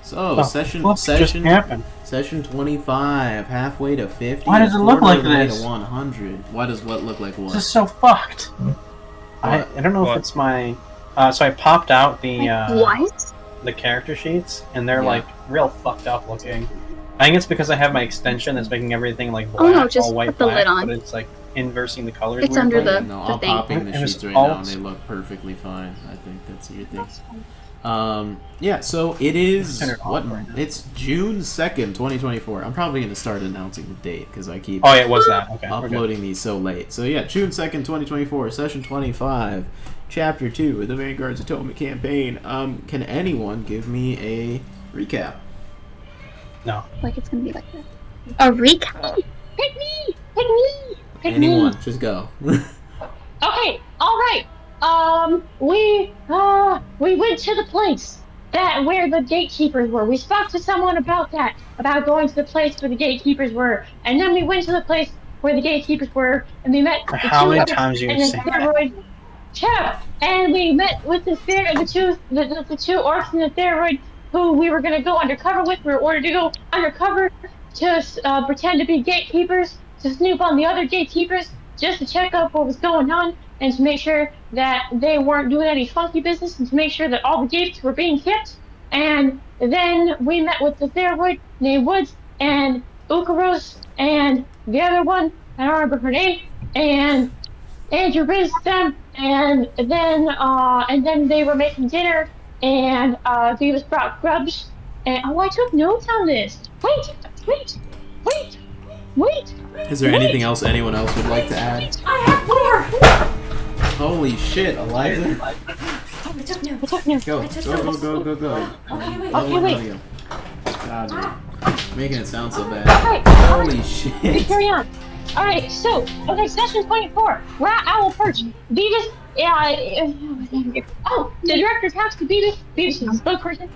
So, session 25, halfway to 50. Why does it look like halfway this? to 100. Why does what look like what? This is so fucked. I don't know if it's my... so I popped out the the character sheets, and they're like real fucked up looking. I think it's because I have my extension that's making everything like black, all white black, but it's like inversing the colors. It's under the no, the I'm thing. popping the sheets right now, and they look perfectly fine. I think that's your thing. Yeah, so it is it's June 2nd, 2024. I'm probably going to start announcing the date because I keep it was that. Okay, uploading these so late. So yeah, June 2nd, 2024, session 25, chapter 2 of the Vanguard's Atonement campaign. Can anyone give me a recap? No. Like it's going to be like that. A recap? Pick me! Pick me! Pick Anyone, me! just go. Okay, alright. We went to the place where the gatekeepers were. We spoke to someone about that, about going to the place where the gatekeepers were, and then we went to the place where the gatekeepers were, and we met. How many times you say that? Yeah, and we met with the two orcs and the Theroid, who we were gonna go undercover with. We were ordered to go undercover to pretend to be gatekeepers, to snoop on the other gatekeepers, just to check out what was going on, and to make sure that they weren't doing any funky business, and to make sure that all the gates were being kept. And then we met with the Theroid named Woods, and Ukaros, and the other one, I don't remember her name, and Andrew raised them, and then they were making dinner, and Beavis brought grubs, and I took notes on this. Wait. Is there anything else anyone else would like to add? I have more. Holy shit, Eliza! I took notes. Go. Okay, wait. God, making it sound so bad. Holy shit! Carry on. All right, so session 24. We're at Owl Perch. Beavis. The director talks to Beavis. Beavis is a spokesperson.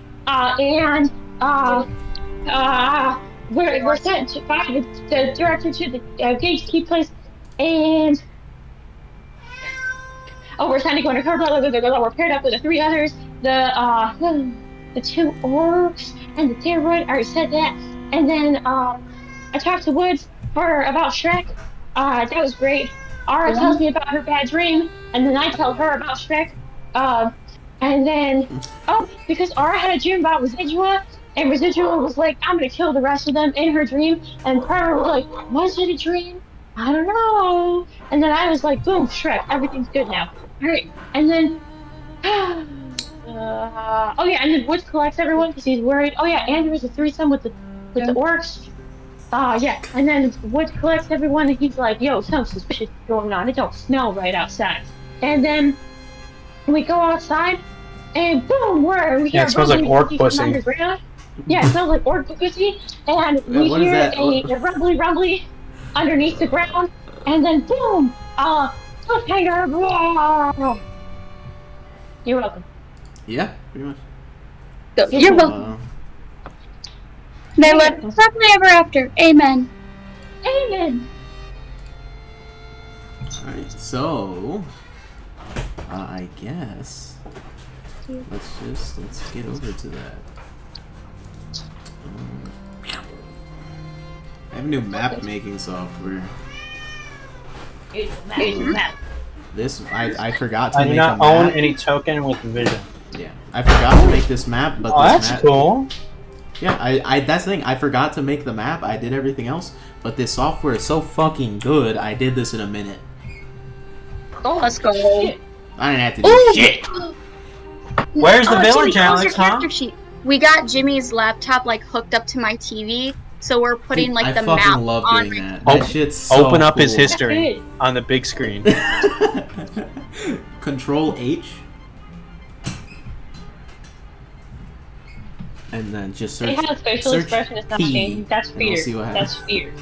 We're sent to find the director to the Gatekeeper place, and we're trying to go undercover. We're paired up with the three others. The two orcs and the Theroid. I already said that. And then I talked to Woods about Shrek. That was great. Ara tells me about her bad dream, and then I tell her about Shrek. And then because Ara had a dream about Residua, and Residua was like, I'm gonna kill the rest of them in her dream. And Primer was like, was it a dream? I don't know. And then I was like, boom, Shrek, everything's good now. Alright, and then and then Woods collects everyone because he's worried. Andrew's a threesome with the orcs. And then Woods collects everyone, and he's like, yo, something suspicious going on. It don't smell right outside. And then we go outside, and boom, it smells like orc pussy. Yeah, it smells like orc pussy, and we hear a rumbly underneath the ground, and then boom, cliffhanger. You're welcome. Yeah, pretty much. You're welcome. They live happily ever after. Amen. Amen. Alright, so I guess let's get over to that. I have new map making software. Map. This I forgot to make. I do not own any token with Vision. Yeah, I forgot to make this map, but this that's cool. Yeah, I that's the thing. I forgot to make the map. I did everything else, but this software is so fucking good. I did this in a minute. Let's go. I didn't have to do shit. Where's the village, Alex? We got Jimmy's laptop hooked up to my TV, so we're putting the map on. I fucking love doing that. That shit's so Open up cool. his history on the big screen. Control H. And then just search. It has facial expression. It's not changing. That's fear. See what happens. That's fear.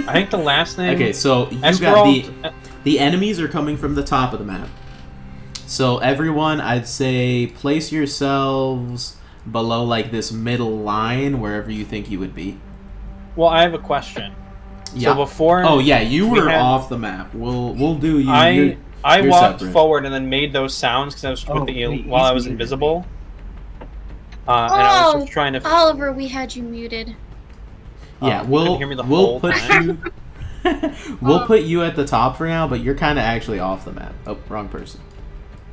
I think the last thing. Okay, so you got the enemies are coming from the top of the map. So everyone, I'd say, place yourselves below this middle line, wherever you think you would be. Well, I have a question. Yeah. So before. Oh yeah, you were off the map. We'll do you. I walked separate. forward and then made those sounds because I was while I was invisible. I was just trying to. Oliver, we had you muted. Yeah, we'll put you. We'll put you at the top for now, but you're kind of actually off the map. Oh, wrong person.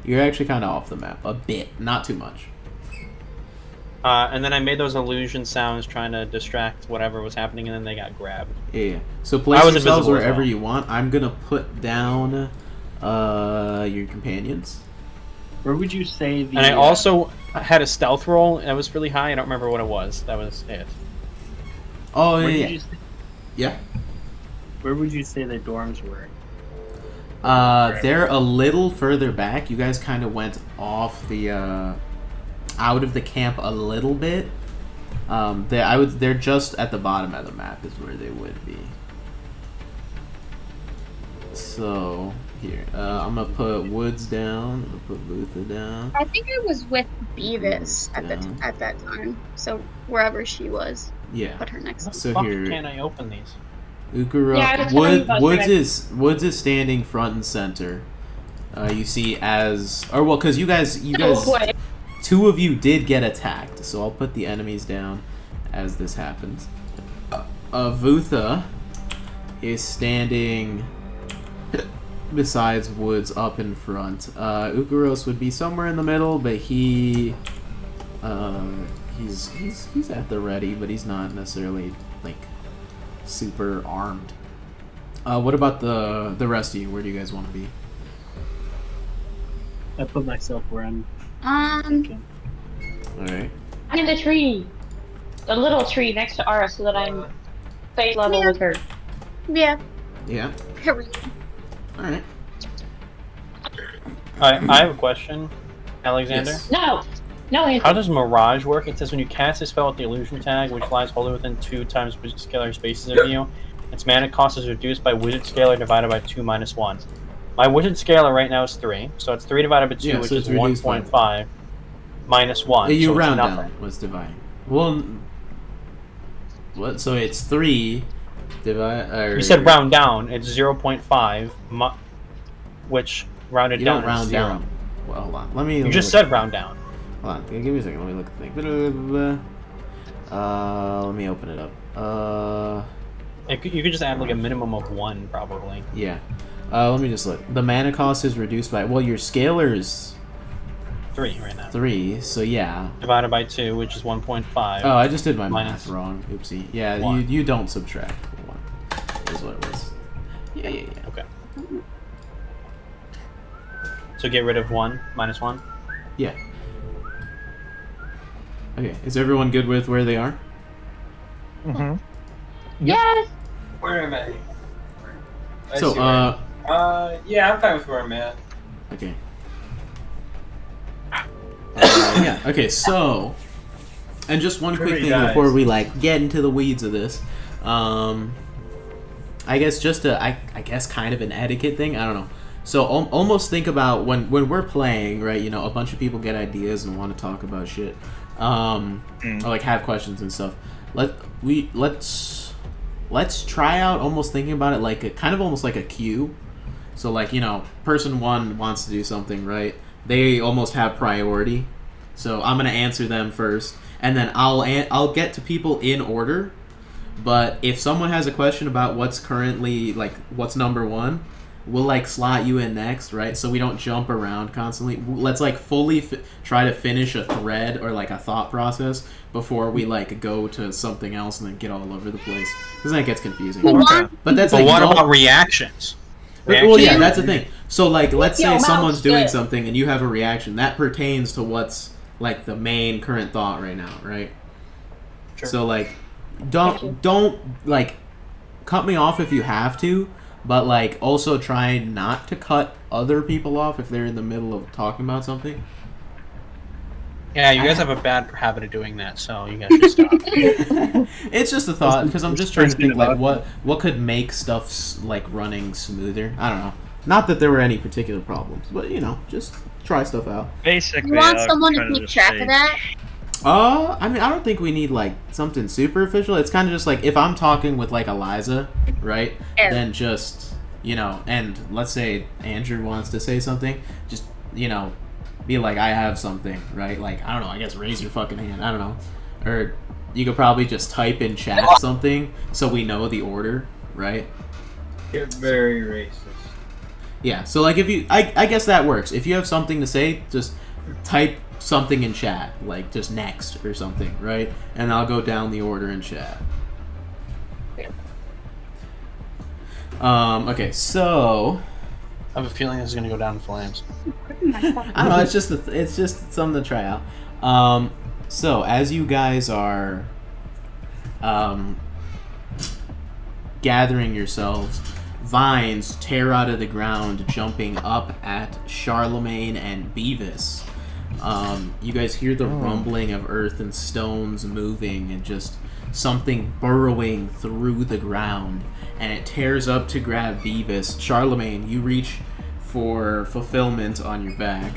You're actually kind of off the map a bit, not too much. And then I made those illusion sounds trying to distract whatever was happening, and then they got grabbed. Yeah. So place yourselves wherever you want. I'm gonna put down your companions. Where would you say the... And I also had a stealth roll that was really high. I don't remember what it was. That was it. Oh, yeah. Yeah. Where would you say the dorms were? They're a little further back. You guys kind of went off the, out of the camp a little bit. They're just at the bottom of the map is where they would be. So, here, I'm gonna put Woods down. I'm gonna put Luther down. I think I was with Beavis at that time. So, wherever she was. Yeah. Put her next to So Fuck, here... can't I open these? Ukuro, Yeah, Woods is standing front and center. You see because you guys, two of you did get attacked, so I'll put the enemies down as this happens. Vutha is standing besides Woods up in front. Ukuros would be somewhere in the middle, but he's at the ready, but he's not necessarily like super armed. What about the rest of you? Where do you guys want to be? I put myself where I'm... Okay. Alright. I'm in the tree. The little tree next to ours so that I'm face level with her. Yeah. Yeah. Here we go. Alright. I have a question, Alexander. Yes. No! No answer. How does Mirage work? It says when you cast a spell with the illusion tag, which lies wholly within 2 times wizard scalar spaces of you, its mana cost is reduced by wizard scalar divided by 2 minus 1. My wizard scalar right now is 3, so it's 3 divided by 2, which is 1.5 minus 1. Yeah, you so round it's down. What's dividing? Well, what? So it's 3 divide. You said round down. It's 0.5, which rounded you down don't round is 0. down. Well, hold on. You just said round down. Hold on, give me a second. Let me look at the thing. Let me open it up. You could just add like a minimum of 1, probably. Yeah. Let me just look. The mana cost is reduced by... Well, your scalar's 3 right now. 3, so yeah. Divided by 2, which is 1.5. Oh, I just did my minus math wrong. Oopsie. Yeah, 1. you don't subtract 1. Is what it was. Yeah. Okay. So get rid of 1, minus 1? Yeah. Okay, is everyone good with where they are? Mm-hmm. Yes! Where am I? So, yeah, I'm fine with where I'm at. Okay. Yeah, okay, so... And just one quick thing before we, get into the weeds of this. I guess just I guess kind of an etiquette thing, I don't know. So, almost think about when we're playing, right, a bunch of people get ideas and want to talk about shit. Or, have questions and stuff. Let's try out almost thinking about it like almost like a queue. So person 1 wants to do something, right? They almost have priority. So I'm gonna answer them first, and then I'll get to people in order. But if someone has a question about what's currently what's number 1, we'll slot you in next, right? So we don't jump around constantly. Let's fully try to finish a thread or a thought process before we go to something else and then get all over the place, because then it gets confusing. But that's what about reactions? Well, yeah, that's the thing. So let's say someone's doing something and you have a reaction that pertains to what's the main current thought right now, right? Sure. So don't cut me off if you have to. But, also try not to cut other people off if they're in the middle of talking about something. Yeah, you guys have a bad habit of doing that, so you guys should stop. It's just a thought, because I'm just trying to think, what could make stuff, running smoother? I don't know. Not that there were any particular problems, but, just try stuff out. Basically, you want someone to keep track of that? I mean, I don't think we need, something super official. It's kind of just, if I'm talking with, Eliza, right, then just, and let's say Andrew wants to say something, just, be like, I have something, right? Like, I don't know, I guess raise your fucking hand, I don't know. Or you could probably just type in chat something so we know the order, right? You're very racist. Yeah, so like if you, I guess that works. If you have something to say, just type something in chat, like just next or something, right? And I'll go down the order in chat. Okay, so I have a feeling this is gonna go down in flames. I don't know. It's just something to try out. So as you guys are gathering yourselves, vines tear out of the ground, jumping up at Charlemagne and Beavis. You guys hear the rumbling of earth and stones moving, and just something burrowing through the ground, and it tears up to grab Beavis. Charlemagne, you reach for fulfillment on your back.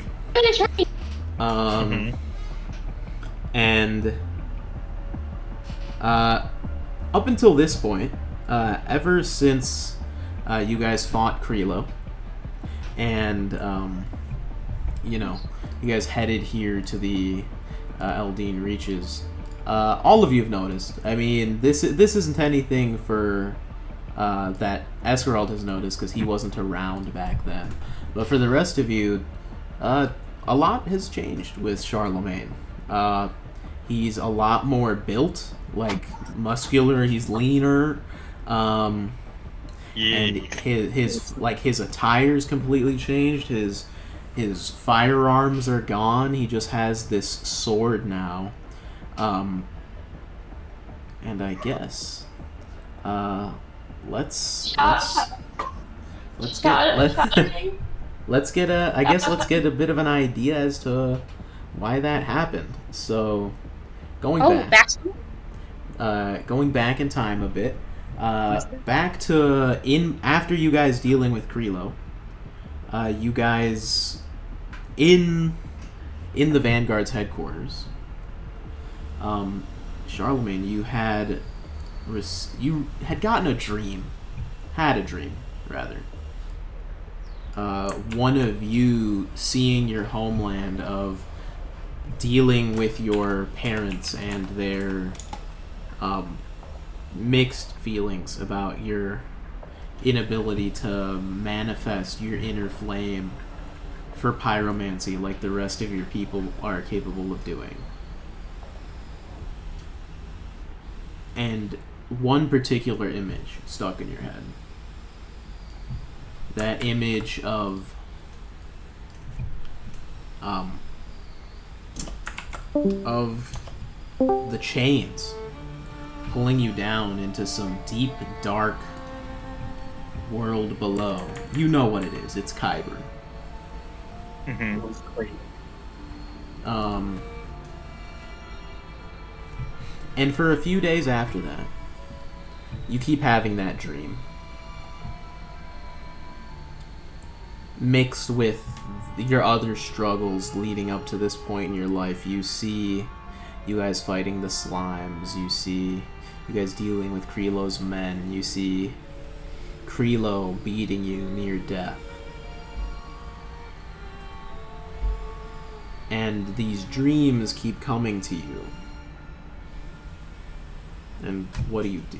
And up until this point, ever since you guys fought Krilo, and you know, you guys headed here to the Eldine Reaches, all of you have noticed. I mean, this isn't anything for that Eskarald has noticed, because he wasn't around back then. But for the rest of you, a lot has changed with Charlemagne. He's a lot more built, like muscular. He's leaner, and his attire's completely changed. His firearms are gone. He just has this sword now. And I guess let's get a bit of an idea as to why that happened. So going back in time a bit, back to after you guys dealing with Krilo, you guys in the Vanguard's headquarters. Charlemagne, you had gotten a dream. Had a dream, rather. One of you seeing your homeland, of dealing with your parents and their mixed feelings about your inability to manifest your inner flame for pyromancy like the rest of your people are capable of doing. And one particular image stuck in your head. That image of the chains pulling you down into some deep, dark world below. You know what it is. It's Kyber. It was great. And for a few days after that, you keep having that dream. Mixed with your other struggles leading up to this point in your life, you see you guys fighting the slimes, you see you guys dealing with Krilo's men, you see Krilo beating you near death. And these dreams keep coming to you. And what do you do?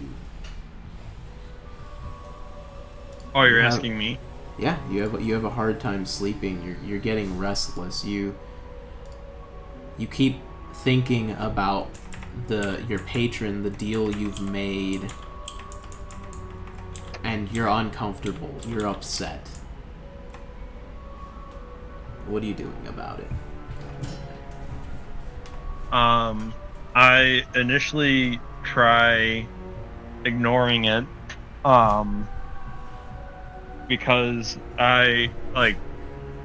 Oh, you're asking me? Yeah, you have a hard time sleeping. You're getting restless. You keep thinking about your patron, the deal you've made, and you're uncomfortable. You're upset. What are you doing about it? I initially try ignoring it, because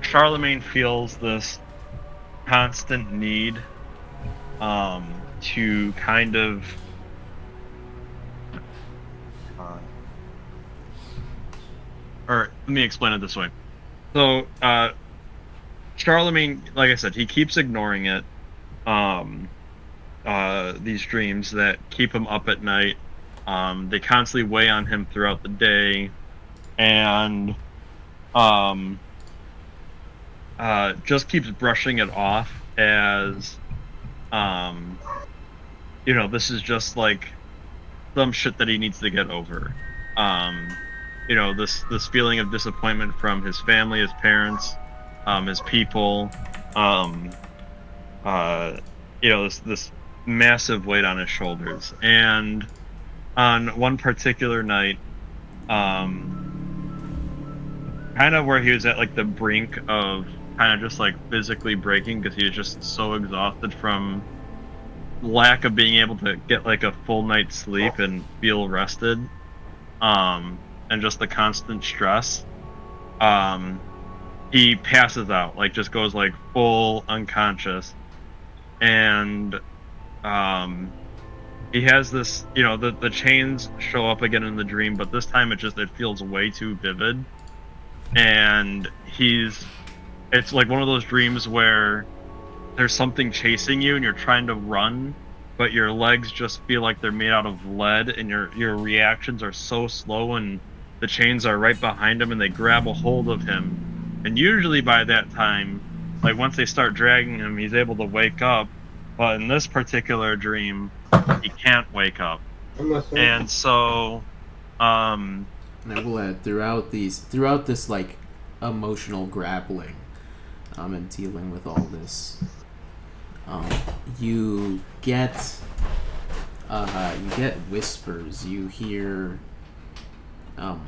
Charlemagne feels this constant need to kind of or let me explain it this way. So Charlemagne, like I said, he keeps ignoring it, these dreams that keep him up at night. They constantly weigh on him throughout the day. And just keeps brushing it off as, this is just like some shit that he needs to get over. This feeling of disappointment from his family, his parents, his people, this massive weight on his shoulders. And on one particular night, kind of where he was at like the brink of kind of just like physically breaking because he was just so exhausted from lack of being able to get like a full night's sleep and feel rested, and just the constant stress, he passes out, like just goes like full unconscious. And he has this, the chains show up again in the dream, but this time it feels way too vivid. And it's like one of those dreams where there's something chasing you and you're trying to run, but your legs just feel like they're made out of lead, and your reactions are so slow, and the chains are right behind him and they grab a hold of him. And usually by that time, like once they start dragging him, he's able to wake up. But in this particular dream, he can't wake up. And so, and I will add, throughout this like emotional grappling, and dealing with all this, you get whispers. You hear, I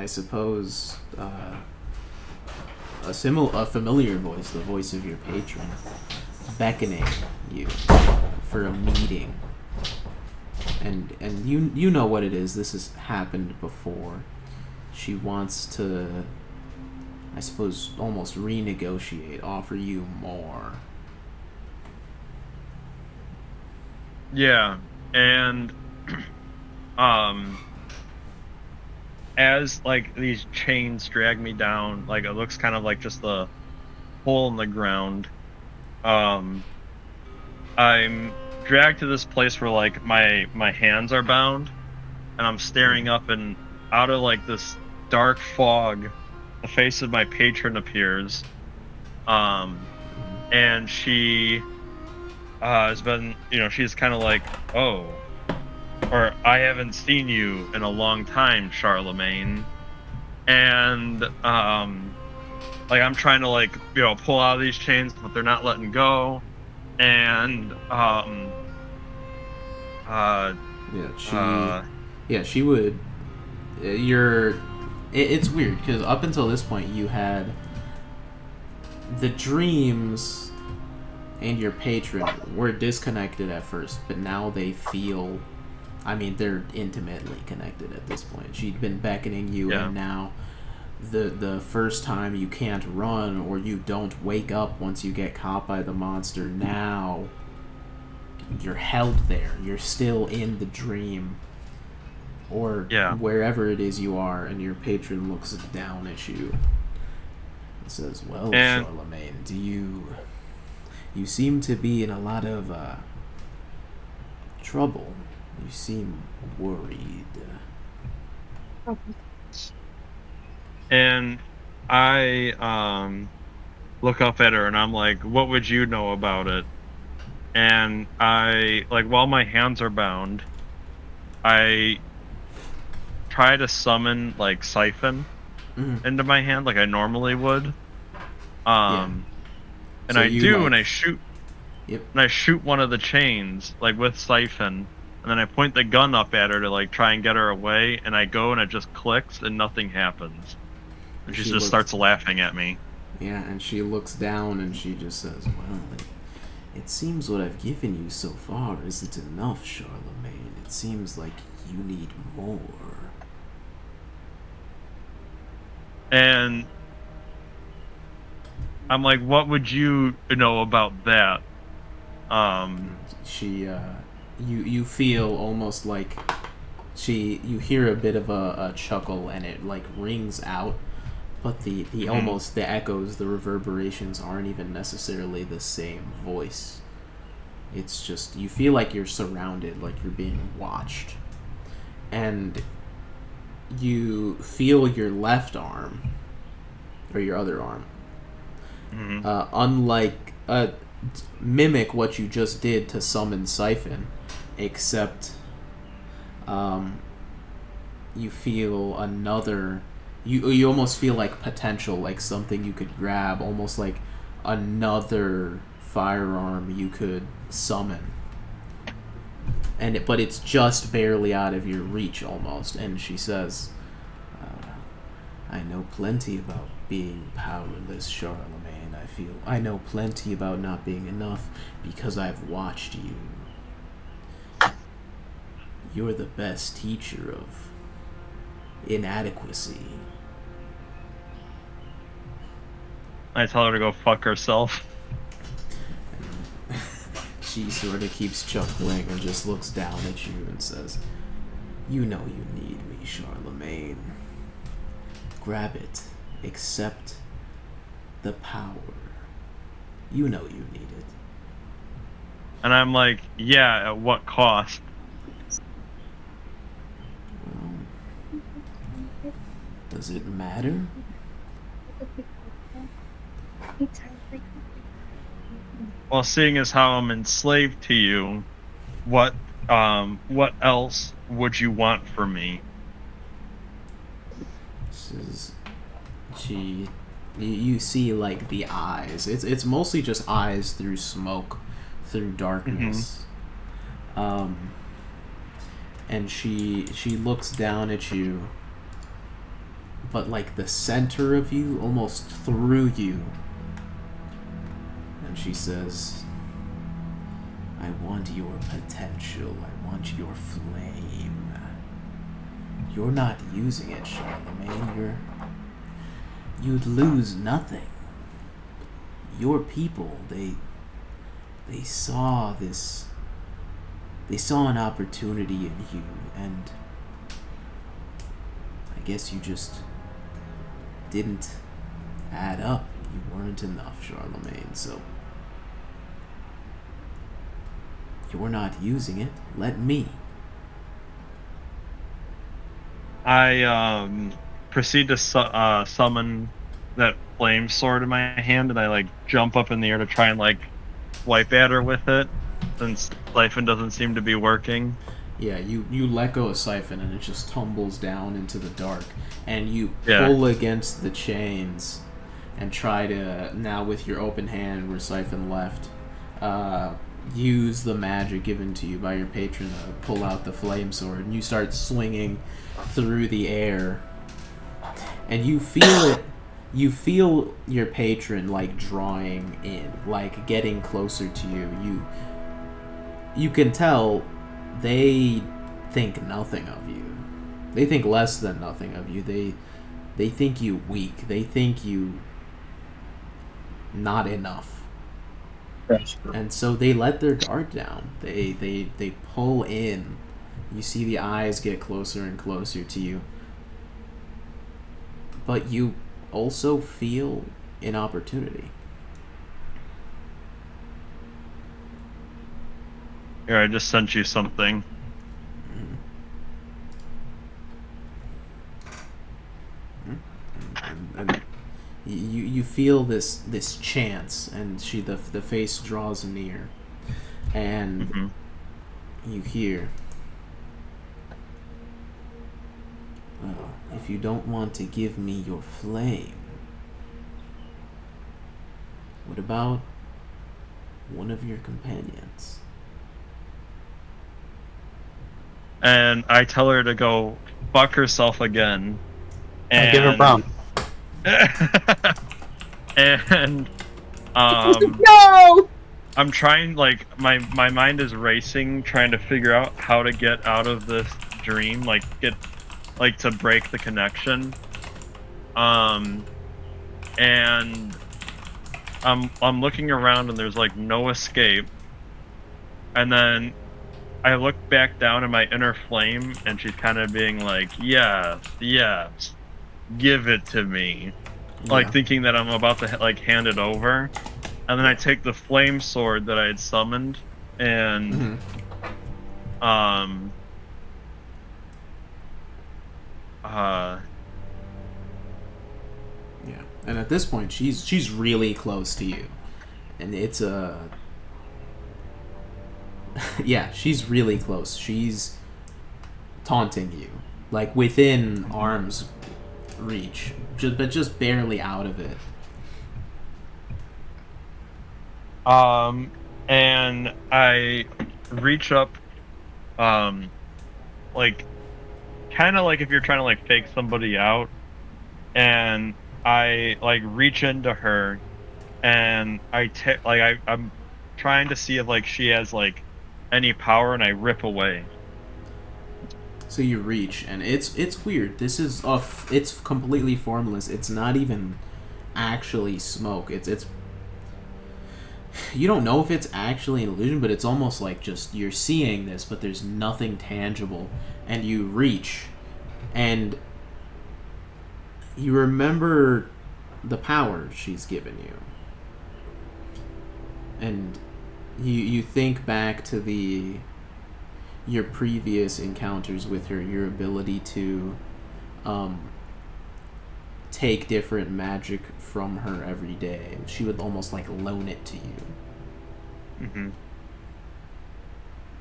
suppose, a familiar voice, the voice of your patron, beckoning you for a meeting. And you know what it is. This has happened before. She wants to, I suppose, almost renegotiate, offer you more. Yeah, and as like these chains drag me down, like it looks kind of like just a hole in the ground. I'm dragged to this place where like my hands are bound, and I'm staring up, and out of like this dark fog, the face of my patron appears, and she has been, she's kind of like, oh, or I haven't seen you in a long time, Charlemagne. And like I'm trying to like pull out of these chains, but they're not letting go. And she would. It's weird because up until this point you had the dreams and your patron were disconnected at first, but now they feel, they're intimately connected at this point. She'd been beckoning you, and now the first time you can't run or you don't wake up once you get caught by the monster, now you're held there. You're still in the dream, or wherever it is you are, and your patron looks down at you and says, well, Charlemagne, you seem to be in a lot of trouble. You seem worried. And I look up at her and I'm like, what would you know about it? And I, like, while my hands are bound, I try to summon like Siphon into my hand like I normally would. And so I do, and I shoot. Yep. And I shoot one of the chains, like with Siphon, and then I point the gun up at her to like try and get her away, and I go and it just clicks and nothing happens. And she just starts laughing at me. Yeah, and she looks down and she just says, well, it seems what I've given you so far isn't enough, Charlemagne. It seems like you need more. And I'm like, what would you know about that? You feel almost like you hear a bit of a chuckle, and it like rings out, but the almost the echoes, the reverberations aren't even necessarily the same voice. It's just, you feel like you're surrounded, like you're being watched. And you feel your left arm, or your other arm, Unlike mimic what you just did to summon Siphon, except you feel another. You almost feel like potential, like something you could grab, almost like another firearm you could summon. But it's just barely out of your reach, almost. And she says, I know plenty about being powerless, Charlemagne. I know plenty about not being enough because I've watched you. You're the best teacher of inadequacy. I tell her to go fuck herself. She sort of keeps chuckling and just looks down at you and says, you know you need me, Charlemagne. Grab it. Accept the power. You know you need it. And I'm like, yeah, at what cost? Well, does it matter? Well, seeing as how I'm enslaved to you, what else would you want from me? You see like the eyes. It's mostly just eyes through smoke, through darkness. And she looks down at you, but like the center of you, almost through you. And she says, I want your potential. I want your flame. You're not using it, Charlemagne. You'd lose nothing. Your people, they saw this. They saw an opportunity in you, and I guess you just didn't add up. You weren't enough, Charlemagne, so you're not using it. Let me. I proceed to summon that flame sword in my hand, and I like jump up in the air to try and like wipe at her with it, since Siphon doesn't seem to be working. Yeah, you let go of Siphon and it just tumbles down into the dark, and you pull against the chains and try to, now with your open hand where Siphon left, use the magic given to you by your patron to pull out the flame sword, and you start swinging through the air, and you feel it. You feel your patron like drawing in, like getting closer to you. You can tell they think nothing of you. They think less than nothing of you. They think you weak. They think you not enough. And so they let their guard down. They pull in. You see the eyes get closer and closer to you. But you also feel an opportunity. Here, I just sent you something. And you feel this chance, and the face draws near, and you hear, well, if you don't want to give me your flame, what about one of your companions? And I tell her to go fuck herself again. And I give her brown. And No! I'm trying, like, my mind is racing, trying to figure out how to get out of this dream, like to break the connection. And I'm looking around and there's like no escape. And then I look back down at my inner flame, and she's kind of being like, yes, give it to me. Yeah. Like, thinking that I'm about to, like, hand it over. And then I take the flame sword that I had summoned, and, Yeah, And at this point, she's really close to you. And it's a... yeah, she's really close. She's taunting you. Like, within arm's reach. But just barely out of it. And I reach up, like, kind of like if you're trying to, like, fake somebody out. And I, like, reach into her, and I'm trying to see if, like, she has, like, any power, and I rip away. So you reach, and it's weird. This is it's completely formless. It's not even actually smoke. It's you don't know if it's actually an illusion, but it's almost like just you're seeing this, but there's nothing tangible. And you reach, and you remember the power she's given you. And you think back to your previous encounters with her, your ability to take different magic from her every day. She would almost like loan it to you. Mm-hmm.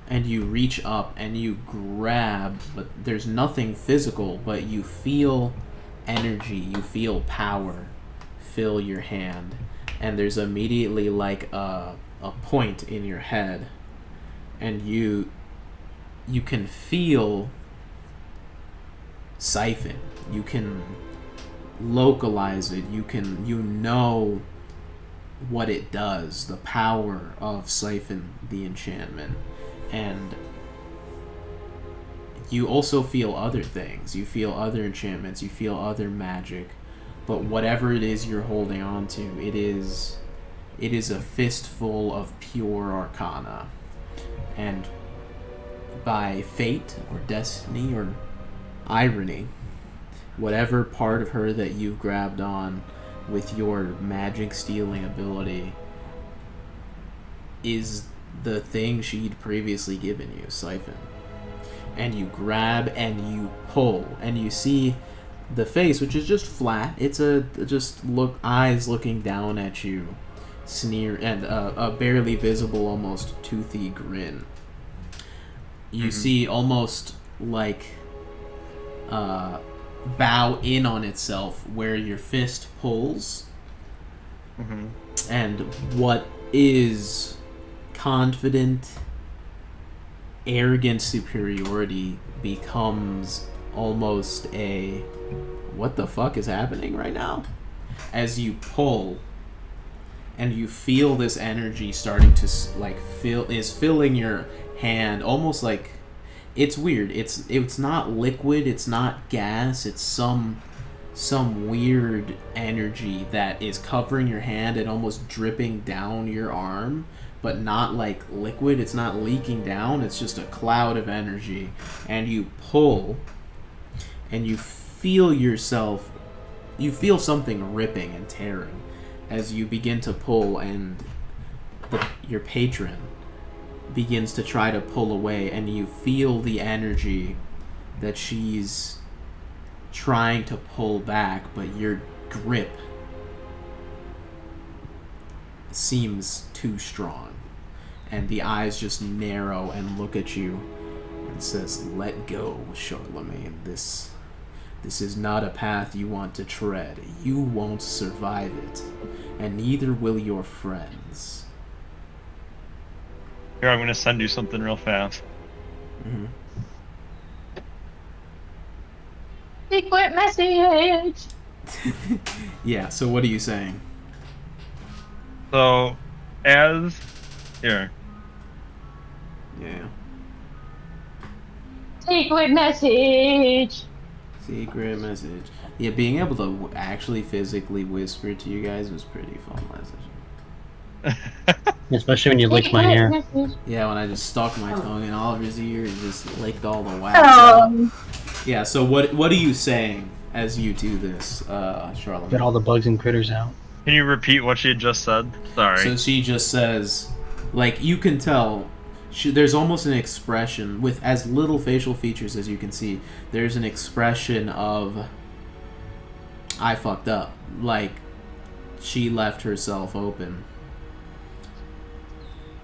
And you reach up and you grab, but there's nothing physical, but you feel energy, you feel power fill your hand, and there's immediately like a point in your head, and you can feel Siphon. You can localize it. You know what it does, the power of Siphon, the enchantment. And you also feel other things. You feel other enchantments. You feel other magic. But whatever it is you're holding on to, it is a fistful of pure arcana. And by fate or destiny or irony, whatever part of her that you've grabbed on with your magic stealing ability is the thing she'd previously given you, Siphon. And you grab and you pull, and you see the face, which is just flat. It's eyes looking down at you, sneer, and a barely visible, almost toothy grin. You see almost like bow in on itself where your fist pulls, and what is confident, arrogant superiority becomes almost a what the fuck is happening right now, as you pull and you feel this energy starting to like filling your hand, almost like it's weird. It's not liquid, it's not gas, it's some weird energy that is covering your hand and almost dripping down your arm, but not like liquid. It's not leaking down, it's just a cloud of energy. And you pull and you feel something ripping and tearing as you begin to pull, and your patron begins to try to pull away, and you feel the energy that she's trying to pull back, but your grip seems too strong, and the eyes just narrow and look at you and says, "Let go, Charlemagne. This is not a path you want to tread. You won't survive it, and neither will your friends." Here, I'm going to send you something real fast. Secret message! Yeah, so what are you saying? So, here. Yeah. Secret message! Secret message. Yeah, being able to actually physically whisper to you guys was pretty fun last session. Especially when you licked my hair. Yeah, when I just stuck my tongue in Oliver's ear and just licked all the wax out. Yeah, so what are you saying as you do this, Charlotte? Get all the bugs and critters out. Can you repeat what she had just said? Sorry. So she just says, like, you can tell, there's almost an expression, with as little facial features as you can see, there's an expression of, I fucked up. Like, she left herself open.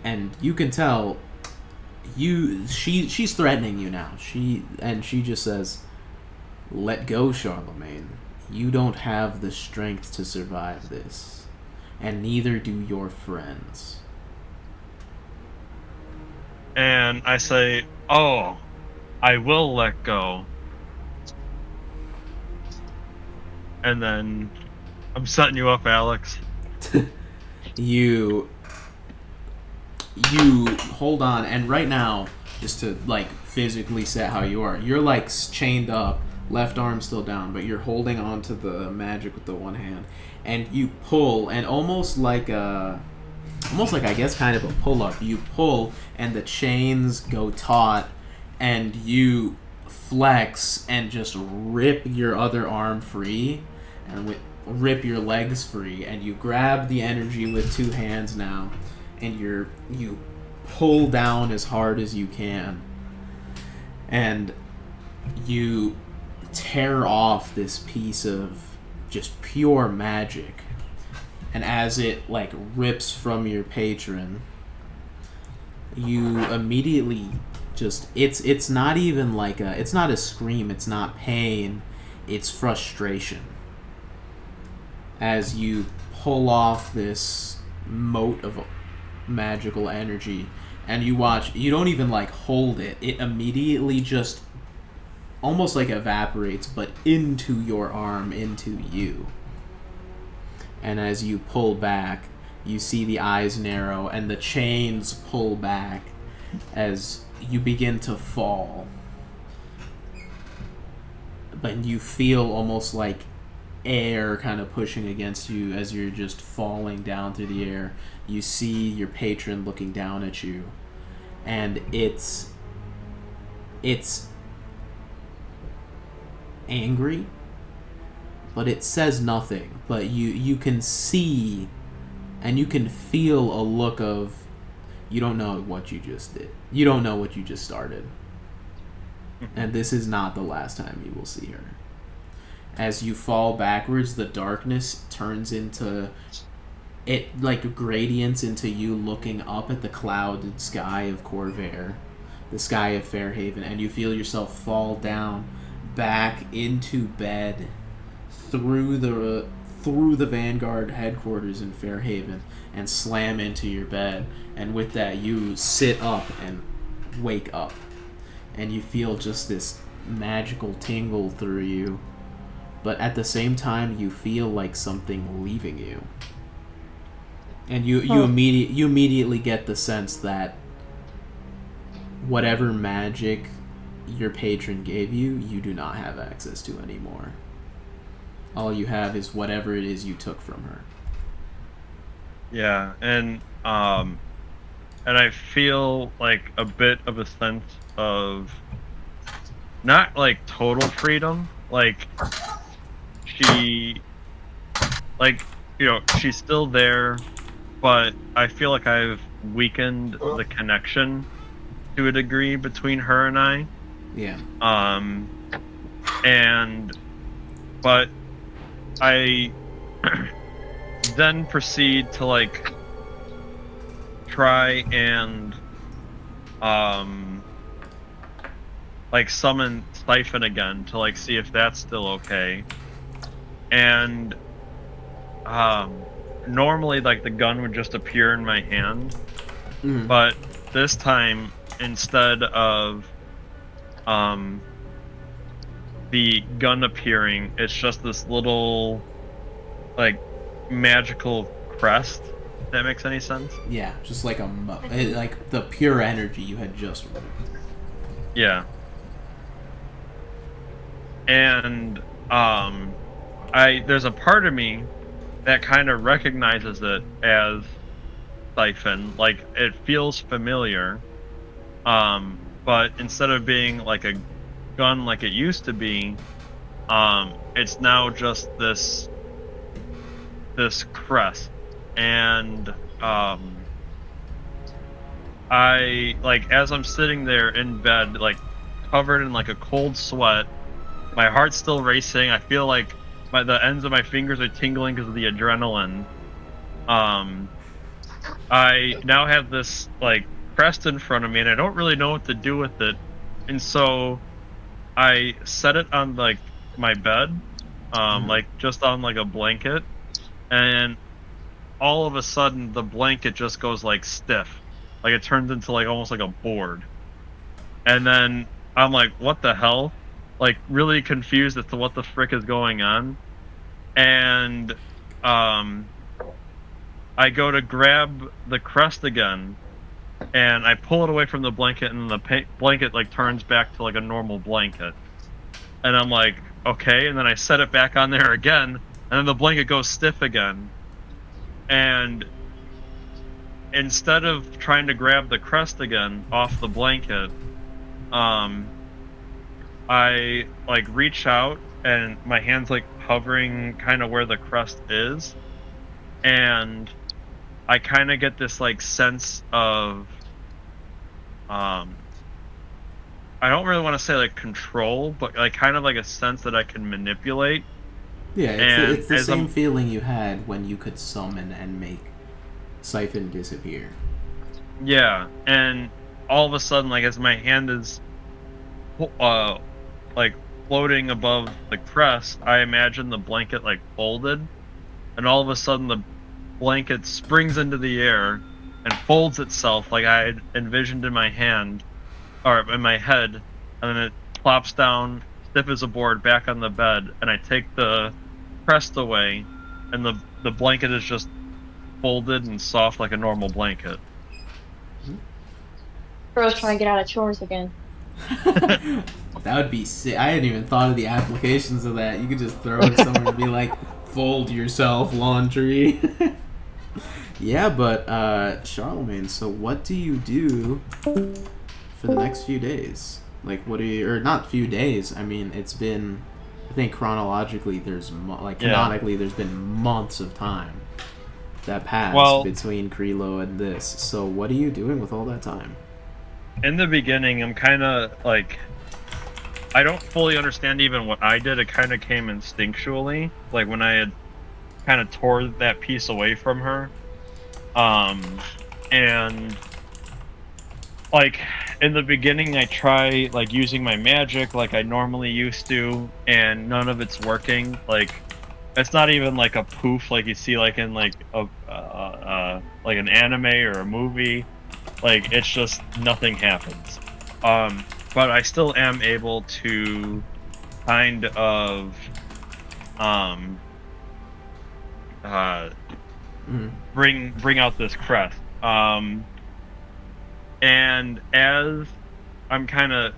And you can tell she's threatening you now. She just says, "Let go, Charlemagne. You don't have the strength to survive this, and neither do your friends." And I say, "Oh, I will let go." And then I'm setting you up, Alex. You hold on, and right now, just to like physically set how you are, you're like chained up, left arm still down, but you're holding on to the magic with the one hand, and you pull, and almost like I guess kind of a pull up. You pull, and the chains go taut, and you flex and just rip your other arm free, and rip your legs free, and you grab the energy with two hands now, and you pull down as hard as you can, and you tear off this piece of just pure magic. And as it like rips from your patron, you immediately just it's not even like it's not a scream, it's not pain, it's frustration. As you pull off this mote of magical energy, and you watch, you don't even like hold it, it immediately just almost like evaporates, but into your arm, into you. And as you pull back, you see the eyes narrow and the chains pull back as you begin to fall. But you feel almost like air kind of pushing against you as you're just falling down through the air. You see your patron looking down at you, and it's angry, but it says nothing. But you can see and you can feel a look of, you don't know what you just did. You don't know what you just started. And this is not the last time you will see her. As you fall backwards, the darkness turns into, it like gradients into you looking up at the clouded sky of Corvair, the sky of Fairhaven, and you feel yourself fall down back into bed through the Vanguard headquarters in Fairhaven and slam into your bed. And with that, you sit up and wake up, and you feel just this magical tingle through you, but at the same time you feel like something leaving you, and you immediately get the sense that whatever magic your patron gave you, you do not have access to anymore. All you have is whatever it is you took from her. Yeah, and I feel like a bit of a sense of not like total freedom, like she, like, you know, she's still there, but I feel like I've weakened the connection to a degree between her and I. Yeah. But I then proceed to like try and like summon Siphon again to like see if that's still okay. And normally like the gun would just appear in my hand, but this time instead of the gun appearing, it's just this little like magical crest. If that makes any sense? Yeah, just like like the pure energy you had just removed. Yeah. And there's a part of me that kind of recognizes it as Siphon, like it feels familiar, but instead of being like a gun like it used to be, it's now just this crest. And I, like, as I'm sitting there in bed, like covered in like a cold sweat, my heart's still racing, I feel like the ends of my fingers are tingling because of the adrenaline. I now have this like crest in front of me, and I don't really know what to do with it, and so I set it on like my bed, like just on like a blanket, and all of a sudden the blanket just goes like stiff, like it turns into like almost like a board, and then I'm like, what the hell? Like really confused as to what the frick is going on, and I go to grab the crest again, and I pull it away from the blanket, and the blanket like turns back to like a normal blanket. And I'm like, okay, and then I set it back on there again, and then the blanket goes stiff again. And instead of trying to grab the crest again off the blanket, I like reach out, and my hand's like hovering kind of where the crest is, and I kind of get this like sense of I don't really want to say like control, but like kind of like a sense that I can manipulate. Yeah, it's the same feeling you had when you could summon and make Siphon disappear. Yeah, and all of a sudden, like as my hand is like floating above the crest, I imagine the blanket like folded, and all of a sudden the blanket springs into the air and folds itself like I had envisioned in my hand, or in my head, and then it plops down stiff as a board back on the bed, and I take the crest away, and the blanket is just folded and soft like a normal blanket. Girls trying to get out of chores again. That would be sick. I hadn't even thought of the applications of that. You could just throw it somewhere and be like, fold yourself, laundry. Yeah, but Charlemagne, so what do you do for the next few days? Like, what do you, or not few days, I mean, it's been, I think chronologically there's, canonically there's been months of time that passed between Krilo and this. So what are you doing with all that time? In the beginning, I'm kind of like, I don't fully understand even what I did. It kind of came instinctually, like when I had kind of tore that piece away from her. And like in the beginning, I try like using my magic like I normally used to, and none of it's working. Like it's not even like a poof like you see like in like a like an anime or a movie. Like it's just nothing happens. But I still am able to kind of bring out this crest. And as I'm kind of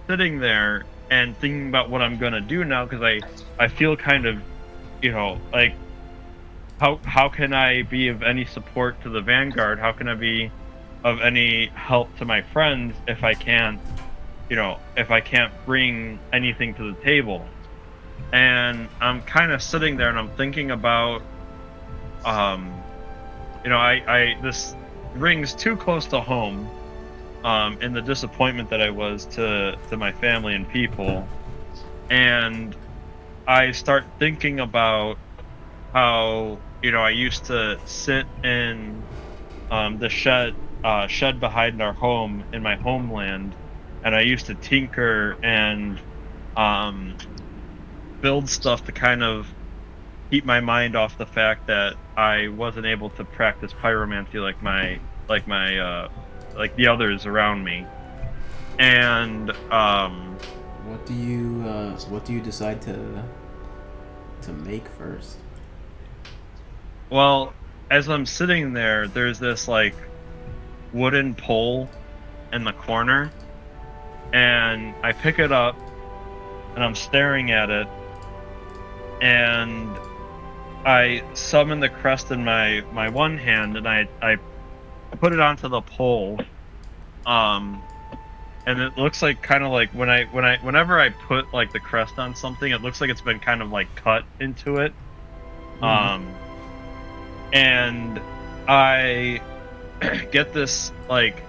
sitting there and thinking about what I'm gonna do now, because I feel kind of, you know, like how can I be of any support to the Vanguard? How can I be of any help to my friends if I can't, you know, if I can't bring anything to the table? And I'm kind of sitting there and I'm thinking about, you know, this rings too close to home, in the disappointment that I was to my family and people, and I start thinking about how, you know, I used to sit in the shed behind our home in my homeland, and I used to tinker and build stuff to kind of keep my mind off the fact that I wasn't able to practice pyromancy like the others around me. And what do you decide to make first? Well, as I'm sitting there, there's this like wooden pole in the corner, and I pick it up and I'm staring at it, and I summon the crest in my one hand, and I put it onto the pole, and it looks like kind of like whenever I put like the crest on something, it looks like it's been kind of like cut into it. And I get this like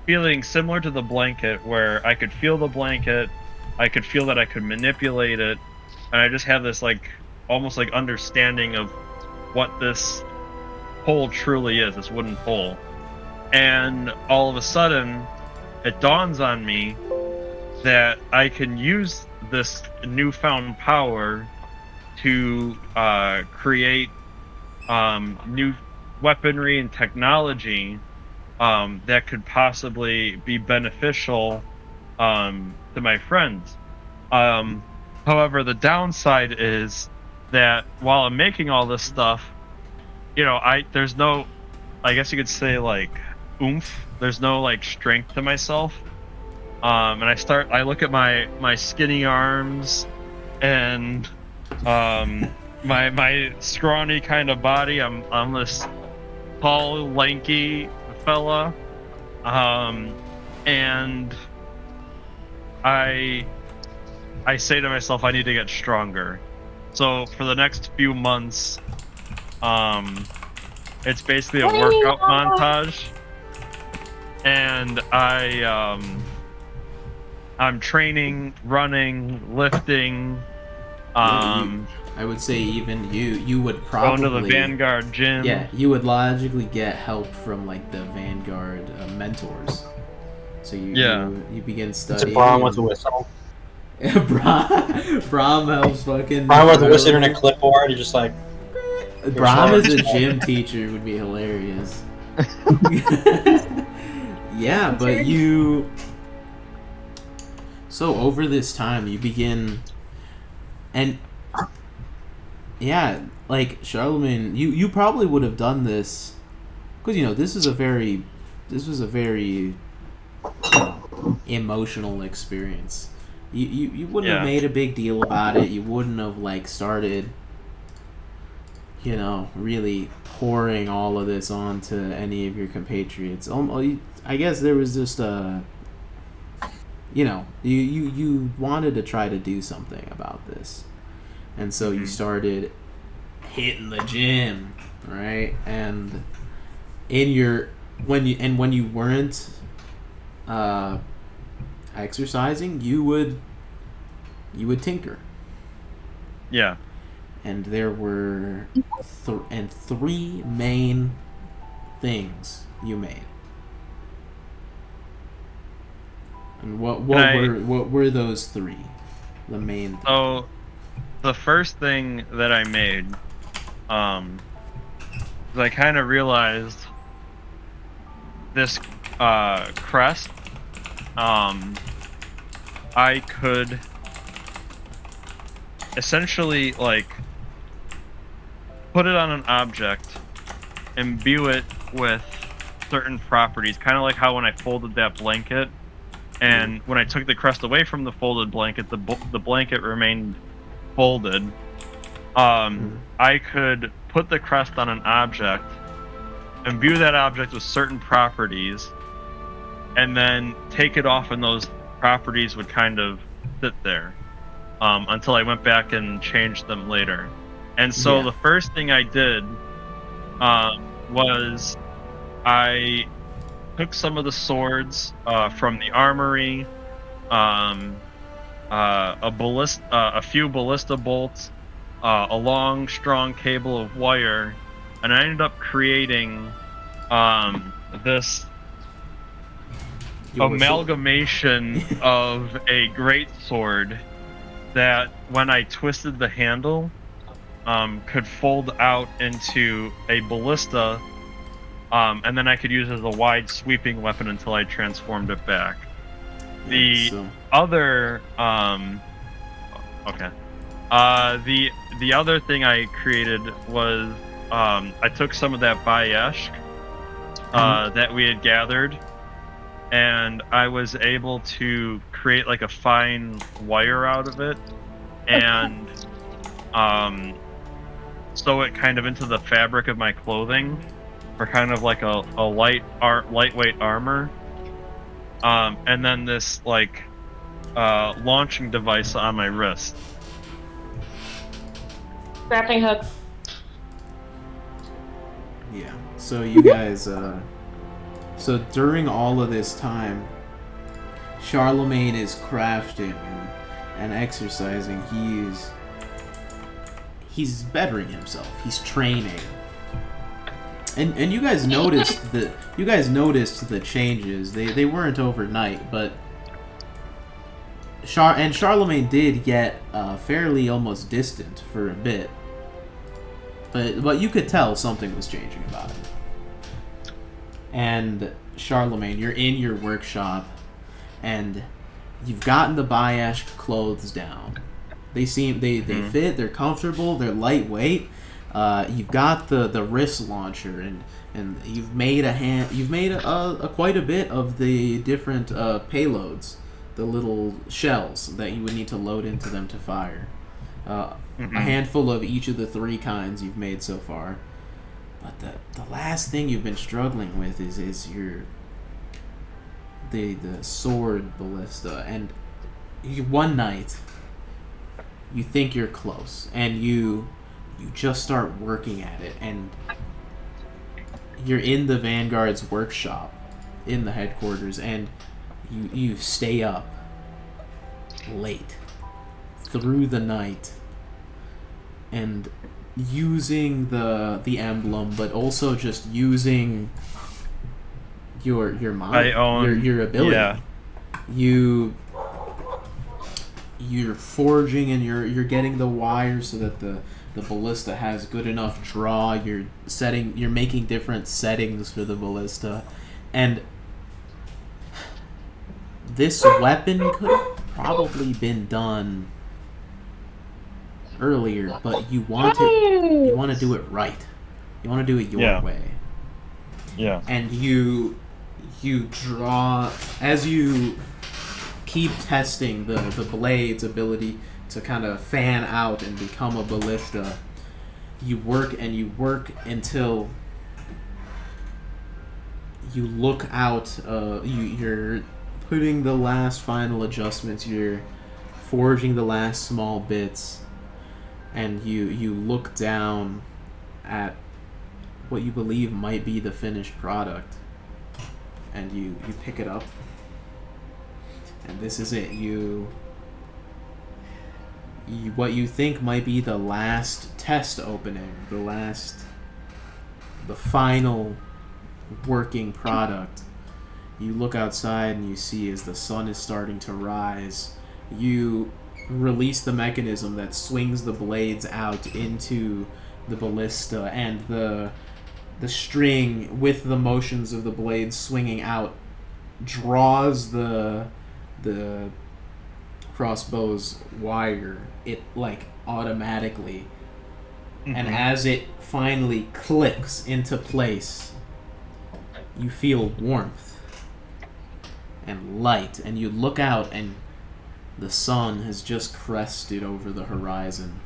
feeling similar to the blanket, where I could feel the blanket, I could feel that I could manipulate it, and I just have this like almost like understanding of what this pole truly is, this wooden pole. And all of a sudden, it dawns on me that I can use this newfound power to create new weaponry and technology that could possibly be beneficial to my friends. However, the downside is that while I'm making all this stuff, you know, there's no, I guess you could say, like, oomph. There's no like strength to myself. And I look at my skinny arms and my scrawny kind of body. I'm this tall, lanky fella, and I say to myself, I need to get stronger. So for the next few months, it's basically a workout montage, and I'm training, running, lifting. I would say even you would probably go to the Vanguard gym. Yeah, you would logically get help from like the Vanguard mentors. So you begin studying. It's a Braum with a whistle. Braum helps fucking. Braum with a whistle and a clipboard. You're just like. Braum as a gym teacher would be hilarious. Yeah, but you. So over this time, you begin, and yeah, like Charlemagne, you probably would have done this, because you know this was a very emotional experience. You wouldn't have made a big deal about it. You wouldn't have like started, you know, really pouring all of this onto any of your compatriots. I guess there was just a. You know, you wanted to try to do something about this, and so you started hitting the gym, right? And when you weren't exercising, you would tinker. Yeah. And there were three main things you made. And what were those three? The main things? So, the first thing that I made, I kind of realized this crest, I could essentially like put it on an object, imbue it with certain properties, kind of like how when I folded that blanket. And when I took the crest away from the folded blanket, the blanket remained folded. I could put the crest on an object, imbue that object with certain properties, and then take it off, and those properties would kind of sit there until I went back and changed them later. And so the first thing I did was I took some of the swords from the armory, a few ballista bolts, a long, strong cable of wire, and I ended up creating this amalgamation of a great sword that, when I twisted the handle, could fold out into a ballista. And then I could use it as a wide sweeping weapon until I transformed it back. The other the other thing I created was I took some of that Bayesh that we had gathered, and I was able to create like a fine wire out of it, and sew it kind of into the fabric of my clothing. For kind of like a lightweight armor, and then this like launching device on my wrist. Grappling hook. Yeah. So you guys, so during all of this time, Charlemagne is crafting and exercising. He's he's bettering himself. He's training. And you guys noticed the changes. They weren't overnight, but Charlemagne did get fairly almost distant for a bit. But you could tell something was changing about him. And Charlemagne, you're in your workshop, and you've gotten the Bayash clothes down. They fit, they're comfortable, they're lightweight. You've got the wrist launcher, and you've made quite a bit of the different payloads, the little shells that you would need to load into them to fire. A handful of each of the 3 kinds you've made so far. But the last thing you've been struggling with is your the sword ballista, and one night you think you're close, and you just start working at it, and you're in the Vanguard's workshop in the headquarters, and you stay up late through the night and using the emblem, but also just using your mind, your ability. Yeah. You're forging, and you're getting the wire so that the ballista has good enough draw. You're making different settings for the ballista, and this weapon could have probably been done earlier, but you want to do it right. You want to do it your way. Yeah. And you draw as you keep testing the blade's ability to kind of fan out and become a ballista. You work until you look out. You're putting the last final adjustments. You're forging the last small bits, and you look down at what you believe might be the finished product, and you pick it up. And this is it. What you think might be the last test opening, the final working product. You look outside and you see, as the sun is starting to rise, you release the mechanism that swings the blades out into the ballista, and the string, with the motions of the blades swinging out, draws the crossbow's wire, it automatically. And as it finally clicks into place, you feel warmth and light, and you look out, and the sun has just crested over the horizon,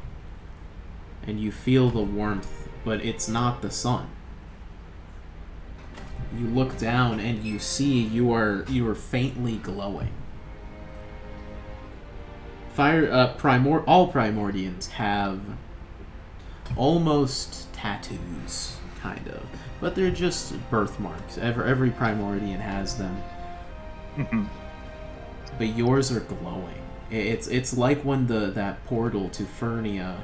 and you feel the warmth, but it's not the sun. You look down and you see you are faintly glowing. All Primordians have almost tattoos, kind of, but they're just birthmarks. Every Primordian has them. But yours are glowing. It's like when that portal to Fernia